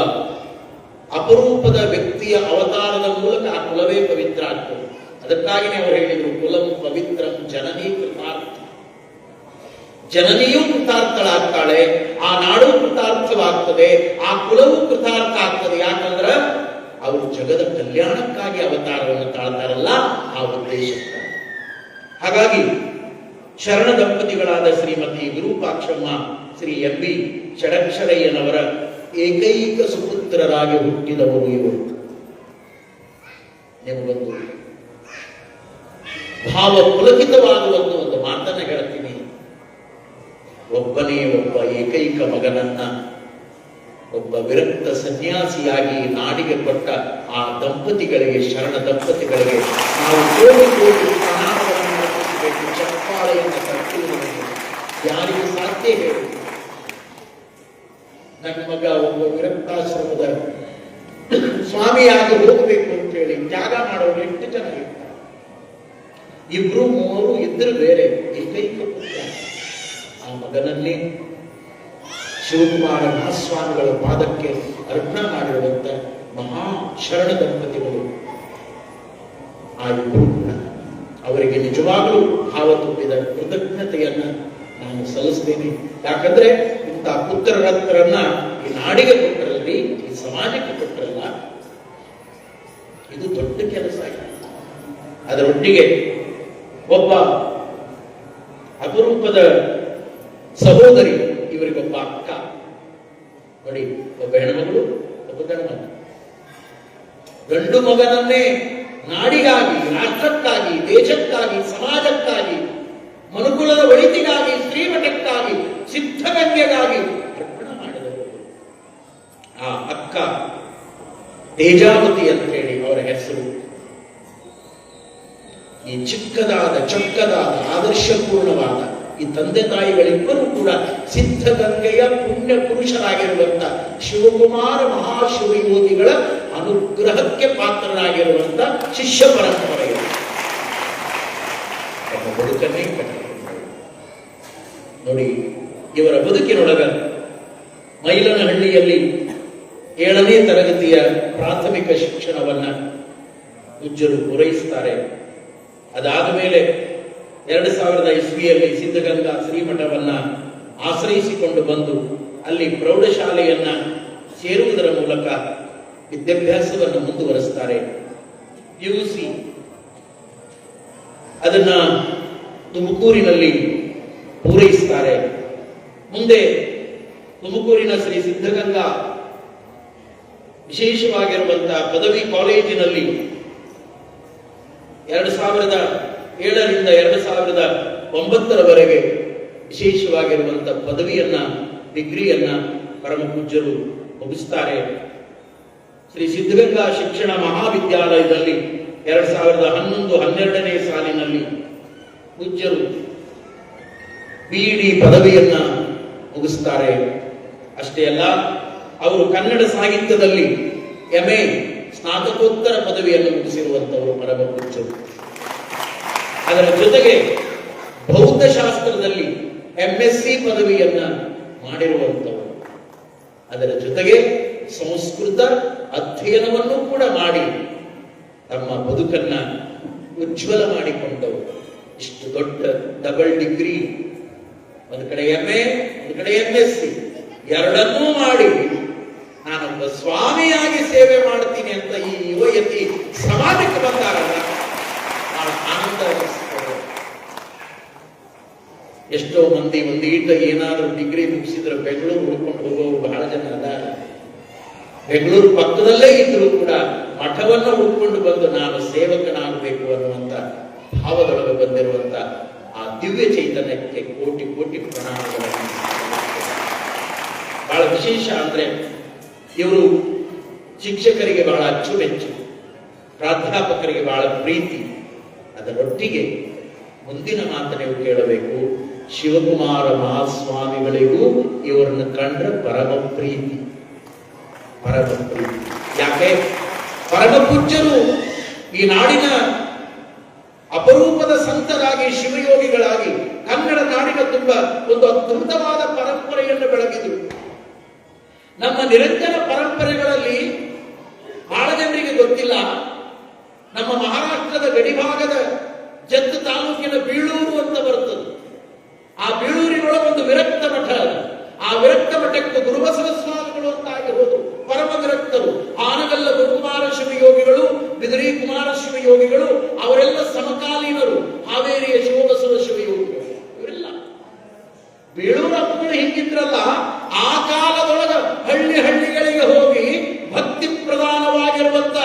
ಅಪರೂಪದ ವ್ಯಕ್ತಿಯ ಅವತಾರದ ಮೂಲಕ ಆ ಕುಲವೇ ಪವಿತ್ರ ಆಗ್ತದೆ. ಅದಕ್ಕಾಗಿನೇ ಅವರು ಹೇಳಿದರು, ಕುಲಂ ಪವಿತ್ರಂ ಜನನೀ ಕೃತಾರ್ಥ. ಜನನಿಯೂ ಕೃತಾರ್ಥಳಾಗ್ತಾಳೆ, ಆ ನಾಡು ಕೃತಾರ್ಥವಾಗ್ತದೆ, ಆ ಕುಲವೂ ಕೃತಾರ್ಥ ಆಗ್ತದೆ. ಯಾಕಂದ್ರೆ ಅವರು ಜಗದ ಕಲ್ಯಾಣಕ್ಕಾಗಿ ಅವತಾರವನ್ನು ತಾಳ್ತಾರಲ್ಲ, ಆ ಉದ್ದೇಶಕ್ಕಾಗಿ. ಹಾಗಾಗಿ ಶರಣ ದಂಪತಿಗಳಾದ ಶ್ರೀಮತಿ ವಿರೂಪಾಕ್ಷಮ್ಮ, ಶ್ರೀ ಎಂ.ಬಿ. ಷಡಕ್ಷರಯ್ಯನವರ ಏಕೈಕ ಸುಪುತ್ರರಾಗಿ ಹುಟ್ಟಿದವರು ಇವರು. ನಿಮಗೊಂದು ಭಾವ ಪುಲಕಿತವಾಗುವಂತ ಒಂದು ಮಾತನ್ನು ಹೇಳ್ತೀನಿ. ಒಬ್ಬನೇ ಒಬ್ಬ ಏಕೈಕ ಮಗನನ್ನ ಒಬ್ಬ ವಿರಕ್ತ ಸನ್ಯಾಸಿಯಾಗಿ ನಾಡಿಗೆ ಕೊಟ್ಟ ಆ ದಂಪತಿಗಳಿಗೆ, ಶರಣ ದಂಪತಿಗಳಿಗೆ ನಾವು ಕೋಟಿ ಕೋಟಿ ಪ್ರಣಾಮವನ್ನು ಅರ್ಪಿಸಬೇಕು, ಚಪ್ಪಾಳೆಯನ್ನು ತಟ್ಟುವುದನ್ನು ಯಾರಿಗೂ ಸಾಧ್ಯ ಹೇಳಿ. ನನ್ನ ಮಗ ಒಬ್ಬ ವಿರಕ್ತಾಶ್ರಮದ ಸ್ವಾಮಿಯಾಗಿ ಹೋಗಬೇಕು ಅಂತ ಹೇಳಿ ತ್ಯಾಗ ಮಾಡೋರು ಎಷ್ಟು ಜನ ಇರ್ತಾರೆ. ಇಬ್ರು ಮೂವರು ಇದ್ದರು ಬೇರೆ, ಏಕೈಕ ಪುತ್ರ. ಆ ಮಗನಲ್ಲಿ ಶಿವಕುಮಾರ ಮಹಾಸ್ವಾಮಿಗಳ ಪಾದಕ್ಕೆ ಅರ್ಪಣೆ ಮಾಡಿರುವಂತ ಮಹಾ ಶರಣ ದಂಪತಿಗಳು ಆ ಇಬ್ಬರು ಕೂಡ. ಅವರಿಗೆ ನಿಜವಾಗಲೂ ಭಾವ ತುಂಬಿದ ಕೃತಜ್ಞತೆಯನ್ನ ನಾನು ಸಲ್ಲಿಸ್ತೇನೆ. ಯಾಕಂದ್ರೆ ಇಂಥ ಪುತ್ರರತ್ರನ್ನ ಈ ನಾಡಿಗೆ ಕೊಟ್ಟರಲ್ಲಿ, ಈ ಸಮಾಜಕ್ಕೆ ಕೊಟ್ಟರಲ್ಲ, ಇದು ದೊಡ್ಡ ಕೆಲಸ ಆಗಿದೆ. ಅದರೊಟ್ಟಿಗೆ ಒಬ್ಬ ಅಪರೂಪದ ಸಹೋದರಿ, ಇವರಿಗೊಬ್ಬ ಅಕ್ಕ. ನೋಡಿ, ಒಬ್ಬ ಹೆಣ್ಮಗಳು, ಒಬ್ಬ ಗಂಡು ಮಗ. ಗಂಡು ಮಗನನ್ನೇ ನಾಡಿಗಾಗಿ, ರಾಷ್ಟ್ರಕ್ಕಾಗಿ, ದೇಶಕ್ಕಾಗಿ, ಸಮಾಜಕ್ಕಾಗಿ, ಮನುಕುಲದ ಒಳಿತಿಗಾಗಿ, ಶ್ರೀಮಠಕ್ಕಾಗಿ, ಸಿದ್ಧಗಂಗೆಗಾಗಿ ಅರ್ಪಣೆ ಮಾಡಿದವರು. ಆ ಅಕ್ಕ ತೇಜಾವತಿ ಅಂತ ಹೇಳಿ ಅವರ ಹೆಸರು. ಈ ಚಿಕ್ಕದಾದ, ಚೊಕ್ಕದಾದ, ಆದರ್ಶಪೂರ್ಣವಾದ ಈ ತಂದೆ ತಾಯಿಗಳಿಬ್ಬರೂ ಕೂಡ ಸಿದ್ಧಗಂಗೆಯ ಪುಣ್ಯ ಪುರುಷರಾಗಿರುವಂತ ಶಿವಕುಮಾರ ಮಹಾಶಿವಯೋಗಿಗಳ ಅನುಗ್ರಹಕ್ಕೆ ಪಾತ್ರರಾಗಿರುವಂತ ಶಿಷ್ಯ ಪರಂಪರೆಗಳು ತಮ್ಮ ಬದುಕನ್ನೇ ಕಟ್ಟಿಕೊಂಡರು. ನೋಡಿ, ಇವರ ಬದುಕಿನೊಳಗ ಮೈಲನಹಳ್ಳಿಯಲ್ಲಿ 7ನೇ ತರಗತಿಯ ಪ್ರಾಥಮಿಕ ಶಿಕ್ಷಣವನ್ನ ಪೂಜ್ಯರು ಪೂರೈಸುತ್ತಾರೆ. ಅದಾದ ಮೇಲೆ 2000 ಇಸ್ವಿಯಲ್ಲಿ ಸಿದ್ಧಗಂಗಾ ಶ್ರೀಮಠವನ್ನ ಆಶ್ರಯಿಸಿಕೊಂಡು ಬಂದು ಅಲ್ಲಿ ಪ್ರೌಢಶಾಲೆಯನ್ನ ಸೇರುವುದರ ಮೂಲಕ ವಿದ್ಯಾಭ್ಯಾಸವನ್ನು ಮುಂದುವರಿಸುತ್ತಾರೆ. PUC ಅದನ್ನ ತುಮಕೂರಿನಲ್ಲಿ ಪೂರೈಸುತ್ತಾರೆ. ಮುಂದೆ ತುಮಕೂರಿನ ಶ್ರೀ ಸಿದ್ಧಗಂಗಾ ವಿಶೇಷವಾಗಿರುವಂತಹ ಪದವಿ ಕಾಲೇಜಿನಲ್ಲಿ 2007ರಿಂದ 2009ರವರೆಗೆ ವಿಶೇಷವಾಗಿರುವಂತಹ ಪದವಿಯನ್ನ, ಡಿಗ್ರಿಯನ್ನ ಪರಮ ಪೂಜ್ಯರು ಮುಗಿಸ್ತಾರೆ. ಶ್ರೀ ಸಿದ್ಧಗಂಗಾ ಶಿಕ್ಷಣ ಮಹಾವಿದ್ಯಾಲಯದಲ್ಲಿ 2011-12ನೇ ಸಾಲಿನಲ್ಲಿ ಪೂಜ್ಯರು BEd ಪದವಿಯನ್ನ ಮುಗಿಸ್ತಾರೆ. ಅಷ್ಟೇ ಅಲ್ಲ, ಅವರು ಕನ್ನಡ ಸಾಹಿತ್ಯದಲ್ಲಿ MA ಸ್ನಾತಕೋತ್ತರ ಪದವಿಯನ್ನು ಮುಗಿಸಿರುವಂತವರು ಪರಮ ಪೂಜ್ಯರು. ಅದರ ಜೊತೆಗೆ ಭೌತಶಾಸ್ತ್ರದಲ್ಲಿ MSc ಪದವಿಯನ್ನ ಮಾಡಿರುವಂತವರು. ಅದರ ಜೊತೆಗೆ ಸಂಸ್ಕೃತ ಅಧ್ಯಯನವನ್ನು ಕೂಡ ಮಾಡಿ ತಮ್ಮ ಬದುಕನ್ನ ಉಜ್ವಲ ಮಾಡಿಕೊಂಡವರು. ಇಷ್ಟು ದೊಡ್ಡ ಡಬಲ್ ಡಿಗ್ರಿ, ಒಂದು ಕಡೆ MA, ಒಂದು ಕಡೆ MSc, ಎರಡನ್ನೂ ಮಾಡಿ ನಾನೊಬ್ಬ ಸ್ವಾಮಿಯಾಗಿ ಸೇವೆ ಮಾಡ್ತೀನಿ ಅಂತ ಈ ಯುವಯತಿ ಸಮಾಜಕ್ಕೆ ಬಂದಾರಲ್ಲ, ಬಹಳ ಆನಂದ ಅನಿಸ್ತದೆ. ಎಷ್ಟೋ ಮಂದಿ ಒಂದೀಟ ಏನಾದರೂ ಡಿಗ್ರಿ ಮುಗಿಸಿದ್ರೆ ಬೆಂಗಳೂರು ಹುಡ್ಕೊಂಡು ಹೋಗೋರು ಬಹಳ ಜನ ಅದ. ಬೆಂಗಳೂರು ಪಕ್ಕದಲ್ಲೇ ಇದ್ರು ಕೂಡ ಮಠವನ್ನು ಹುಡ್ಕೊಂಡು ಬಂದು ನಾನು ಸೇವಕನಾಗಬೇಕು ಅನ್ನುವಂತ ಭಾವದೊಳಗೆ ಬಂದಿರುವಂತ ಆ ದಿವ್ಯ ಚೈತನ್ಯಕ್ಕೆ ಕೋಟಿ ಕೋಟಿ ಪ್ರಣಾಮಗಳನ್ನು. ಬಹಳ ವಿಶೇಷ ಅಂದ್ರೆ ಇವರು ಶಿಕ್ಷಕರಿಗೆ ಬಹಳ ಅಚ್ಚುಮೆಚ್ಚು, ಪ್ರಾಧ್ಯಾಪಕರಿಗೆ ಬಹಳ ಪ್ರೀತಿ. ಅದರೊಟ್ಟಿಗೆ ಮುಂದಿನ ಮಾತನ್ನು ನೀವು ಕೇಳಬೇಕು, ಶಿವಕುಮಾರ ಮಹಾಸ್ವಾಮಿಗಳಿಗೂ ಇವರನ್ನು ಕಂಡ್ರೆ ಪರಮ ಪ್ರೀತಿ. ಯಾಕೆ? ಪರಮ ಪೂಜ್ಯರು ಈ ನಾಡಿನ ಅಪರೂಪದ ಸಂತರಾಗಿ, ಶಿವಯೋಗಿಗಳಾಗಿ ಕನ್ನಡ ನಾಡಿನ ತುಂಬ ಒಂದು ಅದ್ಭುತವಾದ ಪರಂಪರೆಯನ್ನು ಬೆಳಗಿದರು. ನಮ್ಮ ನಿರಂಜನ ಪರಂಪರೆಗಳಲ್ಲಿ ಬಹಳ ಜನರಿಗೆ ಗೊತ್ತಿಲ್ಲ. ನಮ್ಮ ಮಹಾರಾಷ್ಟ್ರದ ಗಡಿಭಾಗದ ಜತ್ ತಾಲೂಕಿನ ಬೀಳೂರು ಅಂತ ಬರ್ತದೆ. ಆ ಬೀಳೂರಿನೊಳಗೆ ಒಂದು ವಿರಕ್ತ ಮಠ ಅದ. ಆ ವಿರಕ್ತ ಮಠಕ್ಕೆ ಗುರುಬಸವ ಸ್ವಾಮಿಗಳು ಅಂತ ಆಗಿರೋದು ಪರಮ ವಿರಕ್ತರು. ಆನಗಲ್ಲ ಗುರುಕುಮಾರ ಶಿವಯೋಗಿಗಳು, ಬಿದರಿ ಕುಮಾರ ಶಿವಯೋಗಿಗಳು ಅವರೆಲ್ಲ ಸಮಕಾಲೀನರು. ಹಾವೇರಿಯ ಶಿವಬಸವ ಶಿವಯೋಗಿಗಳು ಇವರೆಲ್ಲ ಬೀಳೂರು ಅಪ್ಪಗಳು ಹಿಂಗಿದ್ರಲ್ಲ. ಆ ಕಾಲದೊಳಗ ಹಳ್ಳಿಗಳಿಗೆ ಹೋಗಿ ಭಕ್ತಿ ಪ್ರಧಾನವಾಗಿರುವಂತ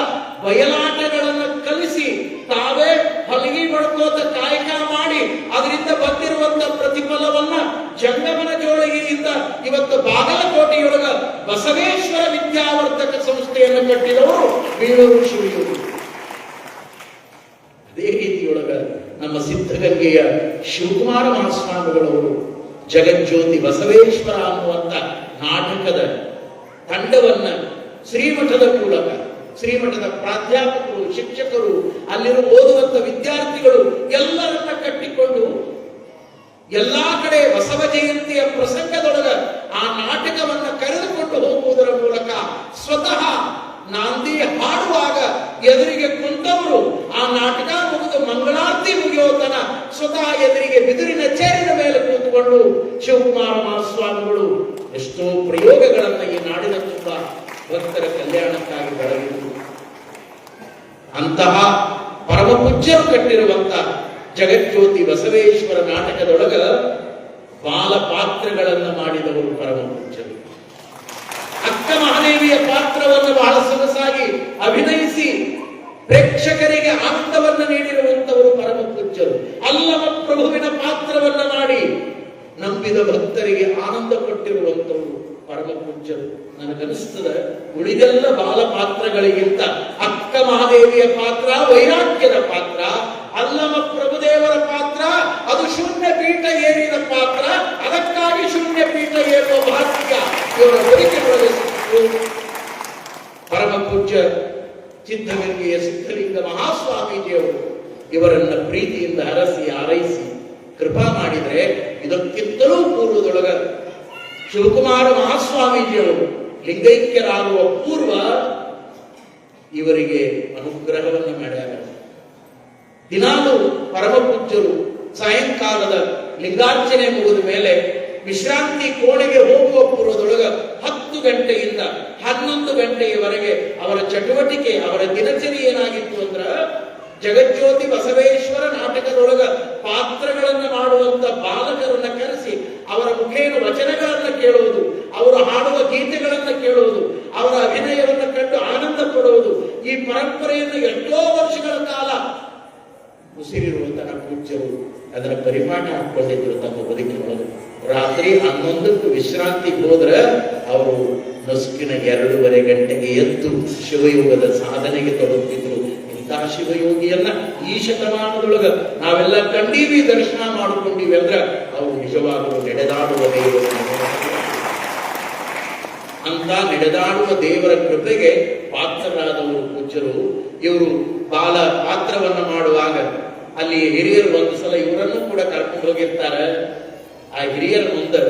ಬಯಲಾಟಗಳನ್ನು ಕಲಿಸಿ ತಾವೇ ಹಲಗಿ ಬಡ್ಕೋತ ಕಾಯಕ ಮಾಡಿ ಅದರಿಂದ ಬಂದಿರುವಂತ ಪ್ರತಿಫಲವನ್ನ ಜಂಗಮನ ಜೋಳಿಗೆಯಿಂದ ಇವತ್ತು ಬಾಗಲಕೋಟೆಯೊಳಗ ಬಸವೇಶ್ವರ ವಿದ್ಯಾವರ್ಧಕ ಸಂಸ್ಥೆಯನ್ನು ಕಟ್ಟಿದವರು ಬೀಳೂರು ಶಿವಯೋಗಿ. ಅದೇ ರೀತಿಯೊಳಗ ನಮ್ಮ ಸಿದ್ಧಗಂಗೆಯ ಶಿವಕುಮಾರ ಮಹಾಸ್ವಾಮಿಗಳವರು ಜಗಜ್ಯೋತಿ ಬಸವೇಶ್ವರ ಅನ್ನುವಂತ ನಾಟಕದ ತಂಡವನ್ನ ಶ್ರೀಮಠದ ಮೂಲಕ, ಶ್ರೀಮಠದ ಪ್ರಾಧ್ಯಾಪಕರು, ಶಿಕ್ಷಕರು, ಅಲ್ಲಿರುವ ಓದುವಂತ ವಿದ್ಯಾರ್ಥಿಗಳು ಎಲ್ಲರನ್ನ ಕಟ್ಟಿಕೊಂಡು ಎಲ್ಲಾ ಕಡೆ ಬಸವ ಜಯಂತಿಯ ಪ್ರಸಂಗದೊಳಗ ಆ ನಾಟಕವನ್ನ ಕರೆದುಕೊಂಡು ಹೋಗುವುದರ ಮೂಲಕ ಸ್ವತಃ ನಾಂದಿ ಹಾಡುವಾಗ ಎದುರಿಗೆ ಕುಂತವರು ಆ ನಾಟಕ ಮುಗಿದು ಮಂಗಳಾರತಿ ಮುಗಿಯೋತನ ಸ್ವತಃ ಎದುರಿಗೆ ಬಿದಿರಿನ ಚೇರಿನ ಮೇಲೆ ಕೂತ್ಕೊಂಡು ಶಿವಕುಮಾರ ಮಹಾಸ್ವಾಮಿಗಳು ಎಷ್ಟೋ ಪ್ರಯೋಗಗಳನ್ನ ಈ ನಾಡಿನ ತುಂಬ ಭಕ್ತರ ಕಲ್ಯಾಣಕ್ಕಾಗಿ ಬೆಳಗಿದರು. ಅಂತಹ ಪರಮ ಪೂಜ್ಯರು ಕಟ್ಟಿರುವಂತ ಜಗಜ್ಯೋತಿ ಬಸವೇಶ್ವರ ನಾಟಕದೊಳಗ ಬಾಲ ಪಾತ್ರಗಳನ್ನು ಮಾಡಿದವರು ಪರಮ ಪೂಜ್ಯರು. ಅಕ್ಕ ಮಹಾದೇವಿಯ ಪಾತ್ರವನ್ನು ಬಹಳ ಸೊಗಸಾಗಿ ಅಭಿನಯಿಸಿ ಪ್ರೇಕ್ಷಕರಿಗೆ ಆನಂದವನ್ನು ನೀಡಿರುವಂತವರು ಪರಮ ಪೂಜ್ಯರು. ಅಲ್ಲಮ ಪ್ರಭುವಿನ ಪಾತ್ರವನ್ನ ಮಾಡಿ ನಂಬಿದ ಭಕ್ತರಿಗೆ ಆನಂದ ಕೊಟ್ಟಿರುವಂತವರು ಪರಮ ಪೂಜ್ಯರು. ನನಗನಿಸ್ತದ ಉಳಿದೆಲ್ಲ ಬಾಲ ಪಾತ್ರಗಳಿಗಿಂತ ಅಕ್ಕ ಮಹಾದೇವಿಯ ಪಾತ್ರ ವೈರಾಗ್ಯದ ಪಾತ್ರ, ಅಲ್ಲಮ ಪ್ರಭುದೇವರ ಪಾತ್ರ ಅದು ಶೂನ್ಯ ಪೀಠ ಏರಿದ ಪಾತ್ರ. ಅದಕ್ಕಾಗಿ ಶೂನ್ಯ ಪೀಠ ಏರುವ ಭಾಗ್ಯ ಇವರ ಬದುಕಿನೊಳಗೆ ಸಿಕ್ಕಿತು. ಪರಮ ಪೂಜ್ಯ ಸಿದ್ಧಗಂಗೆಯ ಸಿದ್ಧಲಿಂಗ ಮಹಾಸ್ವಾಮೀಜಿಯವರು ಇವರನ್ನ ಪ್ರೀತಿಯಿಂದ ಹರಸಿ ಆರೈಸಿ ಕೃಪಾ ಮಾಡಿದರೆ ಇದಕ್ಕಿಂತಲೂ ಪೂರ್ವದೊಳಗ ಶಿವಕುಮಾರ ಮಹಾಸ್ವಾಮೀಜಿಯವರು ಲಿಂಗೈಕ್ಯರಾಗುವ ಪೂರ್ವ ಇವರಿಗೆ ಅನುಗ್ರಹವನ್ನು ಮಾಡ್ಯಾರ. ದಿನಾಲು ಪರಮ ಪೂಜ್ಯರು ಸಾಯಂಕಾಲದ ಲಿಂಗಾರ್ಚನೆ ಮುಗಿದ ಮೇಲೆ ವಿಶ್ರಾಂತಿ ಕೋಣೆಗೆ ಹೋಗುವ ಪೂರ್ವದೊಳಗ 10 ಗಂಟೆಯಿಂದ 11 ಗಂಟೆಯವರೆಗೆ ಅವರ ಚಟುವಟಿಕೆ, ಅವರ ದಿನಚರಿ ಏನಾಗಿತ್ತು ಅಂದ್ರ ಜಗಜ್ಯೋತಿ ಬಸವೇಶ್ವರ ನಾಟಕದೊಳಗ ಪಾತ್ರಗಳನ್ನು ಮಾಡುವಂತ ಬಾಲಕರನ್ನ ಕರೆಸಿ ಅವರ ಮುಖೇನ ವಚನಗಳನ್ನ ಕೇಳುವುದು, ಅವರು ಹಾಡುವ ಗೀತೆಗಳನ್ನ ಕೇಳುವುದು, ಅವರ ಅಭಿನಯವನ್ನು ಕಂಡು ಆನಂದ ಪಡುವುದು. ಈ ಪರಂಪರೆಯನ್ನು ಎಷ್ಟೋ ವರ್ಷಗಳ ಕಾಲ ಉಸಿರಿರುವಂತಹ ಪೂಜ್ಯರು ಅದರ ಪರಿಪಾಠ ಹಾಕೊಂಡಿದ್ರು ತಮ್ಮ ಬದುಕಿನೊಳಗೆ. ರಾತ್ರಿ 11ಕ್ಕೆ ವಿಶ್ರಾಂತಿಗೆ ಹೋದ್ರೆ ಅವರು ನಸುಕಿನ 2:30 ಗಂಟೆಗೆ ಎದ್ದು ಶಿವಯೋಗದ ಸಾಧನೆಗೆ ತೊಡಗುತ್ತಿದ್ರು. ಇಂತಹ ಶಿವಯೋಗಿಯನ್ನ ಈ ಶತಮಾನದೊಳಗ ನಾವೆಲ್ಲ ಕಂಡೀವಿ, ದರ್ಶನ ಮಾಡಿಕೊಂಡಿವಿ ಅಂದ್ರೆ ಅವರು ನಿಜವಾಗಲೂ ನಡೆದಾಡುವ ದೇವರು. ಅಂತ ನಡೆದಾಡುವ ದೇವರ ಕೃಪೆಗೆ ಪಾತ್ರರಾದವರು ಪೂಜ್ಯರು. ಇವರು ಬಾಲ ಪಾತ್ರವನ್ನ ಮಾಡುವಾಗ ಅಲ್ಲಿ ಹಿರಿಯರು ಒಂದು ಸಲ ಇವರನ್ನು ಕೂಡ ಕರ್ಕೊಂಡು ಹೋಗಿರ್ತಾರೆ. ಆ ಹಿರಿಯರ ಮುಂದೆ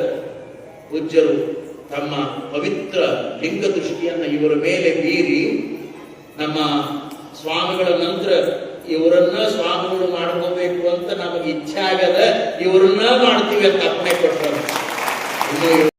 ಪೂಜ್ಯರು ತಮ್ಮ ಪವಿತ್ರ ಲಿಂಗ ದೃಷ್ಟಿಯನ್ನ ಇವರ ಮೇಲೆ ಬೀರಿ, ನಮ್ಮ ಸ್ವಾಮಿಗಳ ನಂತರ ಇವರನ್ನ ಸ್ವಾಮಿಗಳು ಮಾಡ್ಕೋಬೇಕು ಅಂತ ನಮಗೆ ಇಚ್ಛೆ ಆಗದ, ಇವರನ್ನ ಮಾಡ್ತೀವಿ ಅಂತ ಅಪ್ಪಣೆ ಕೊಟ್ಟರು.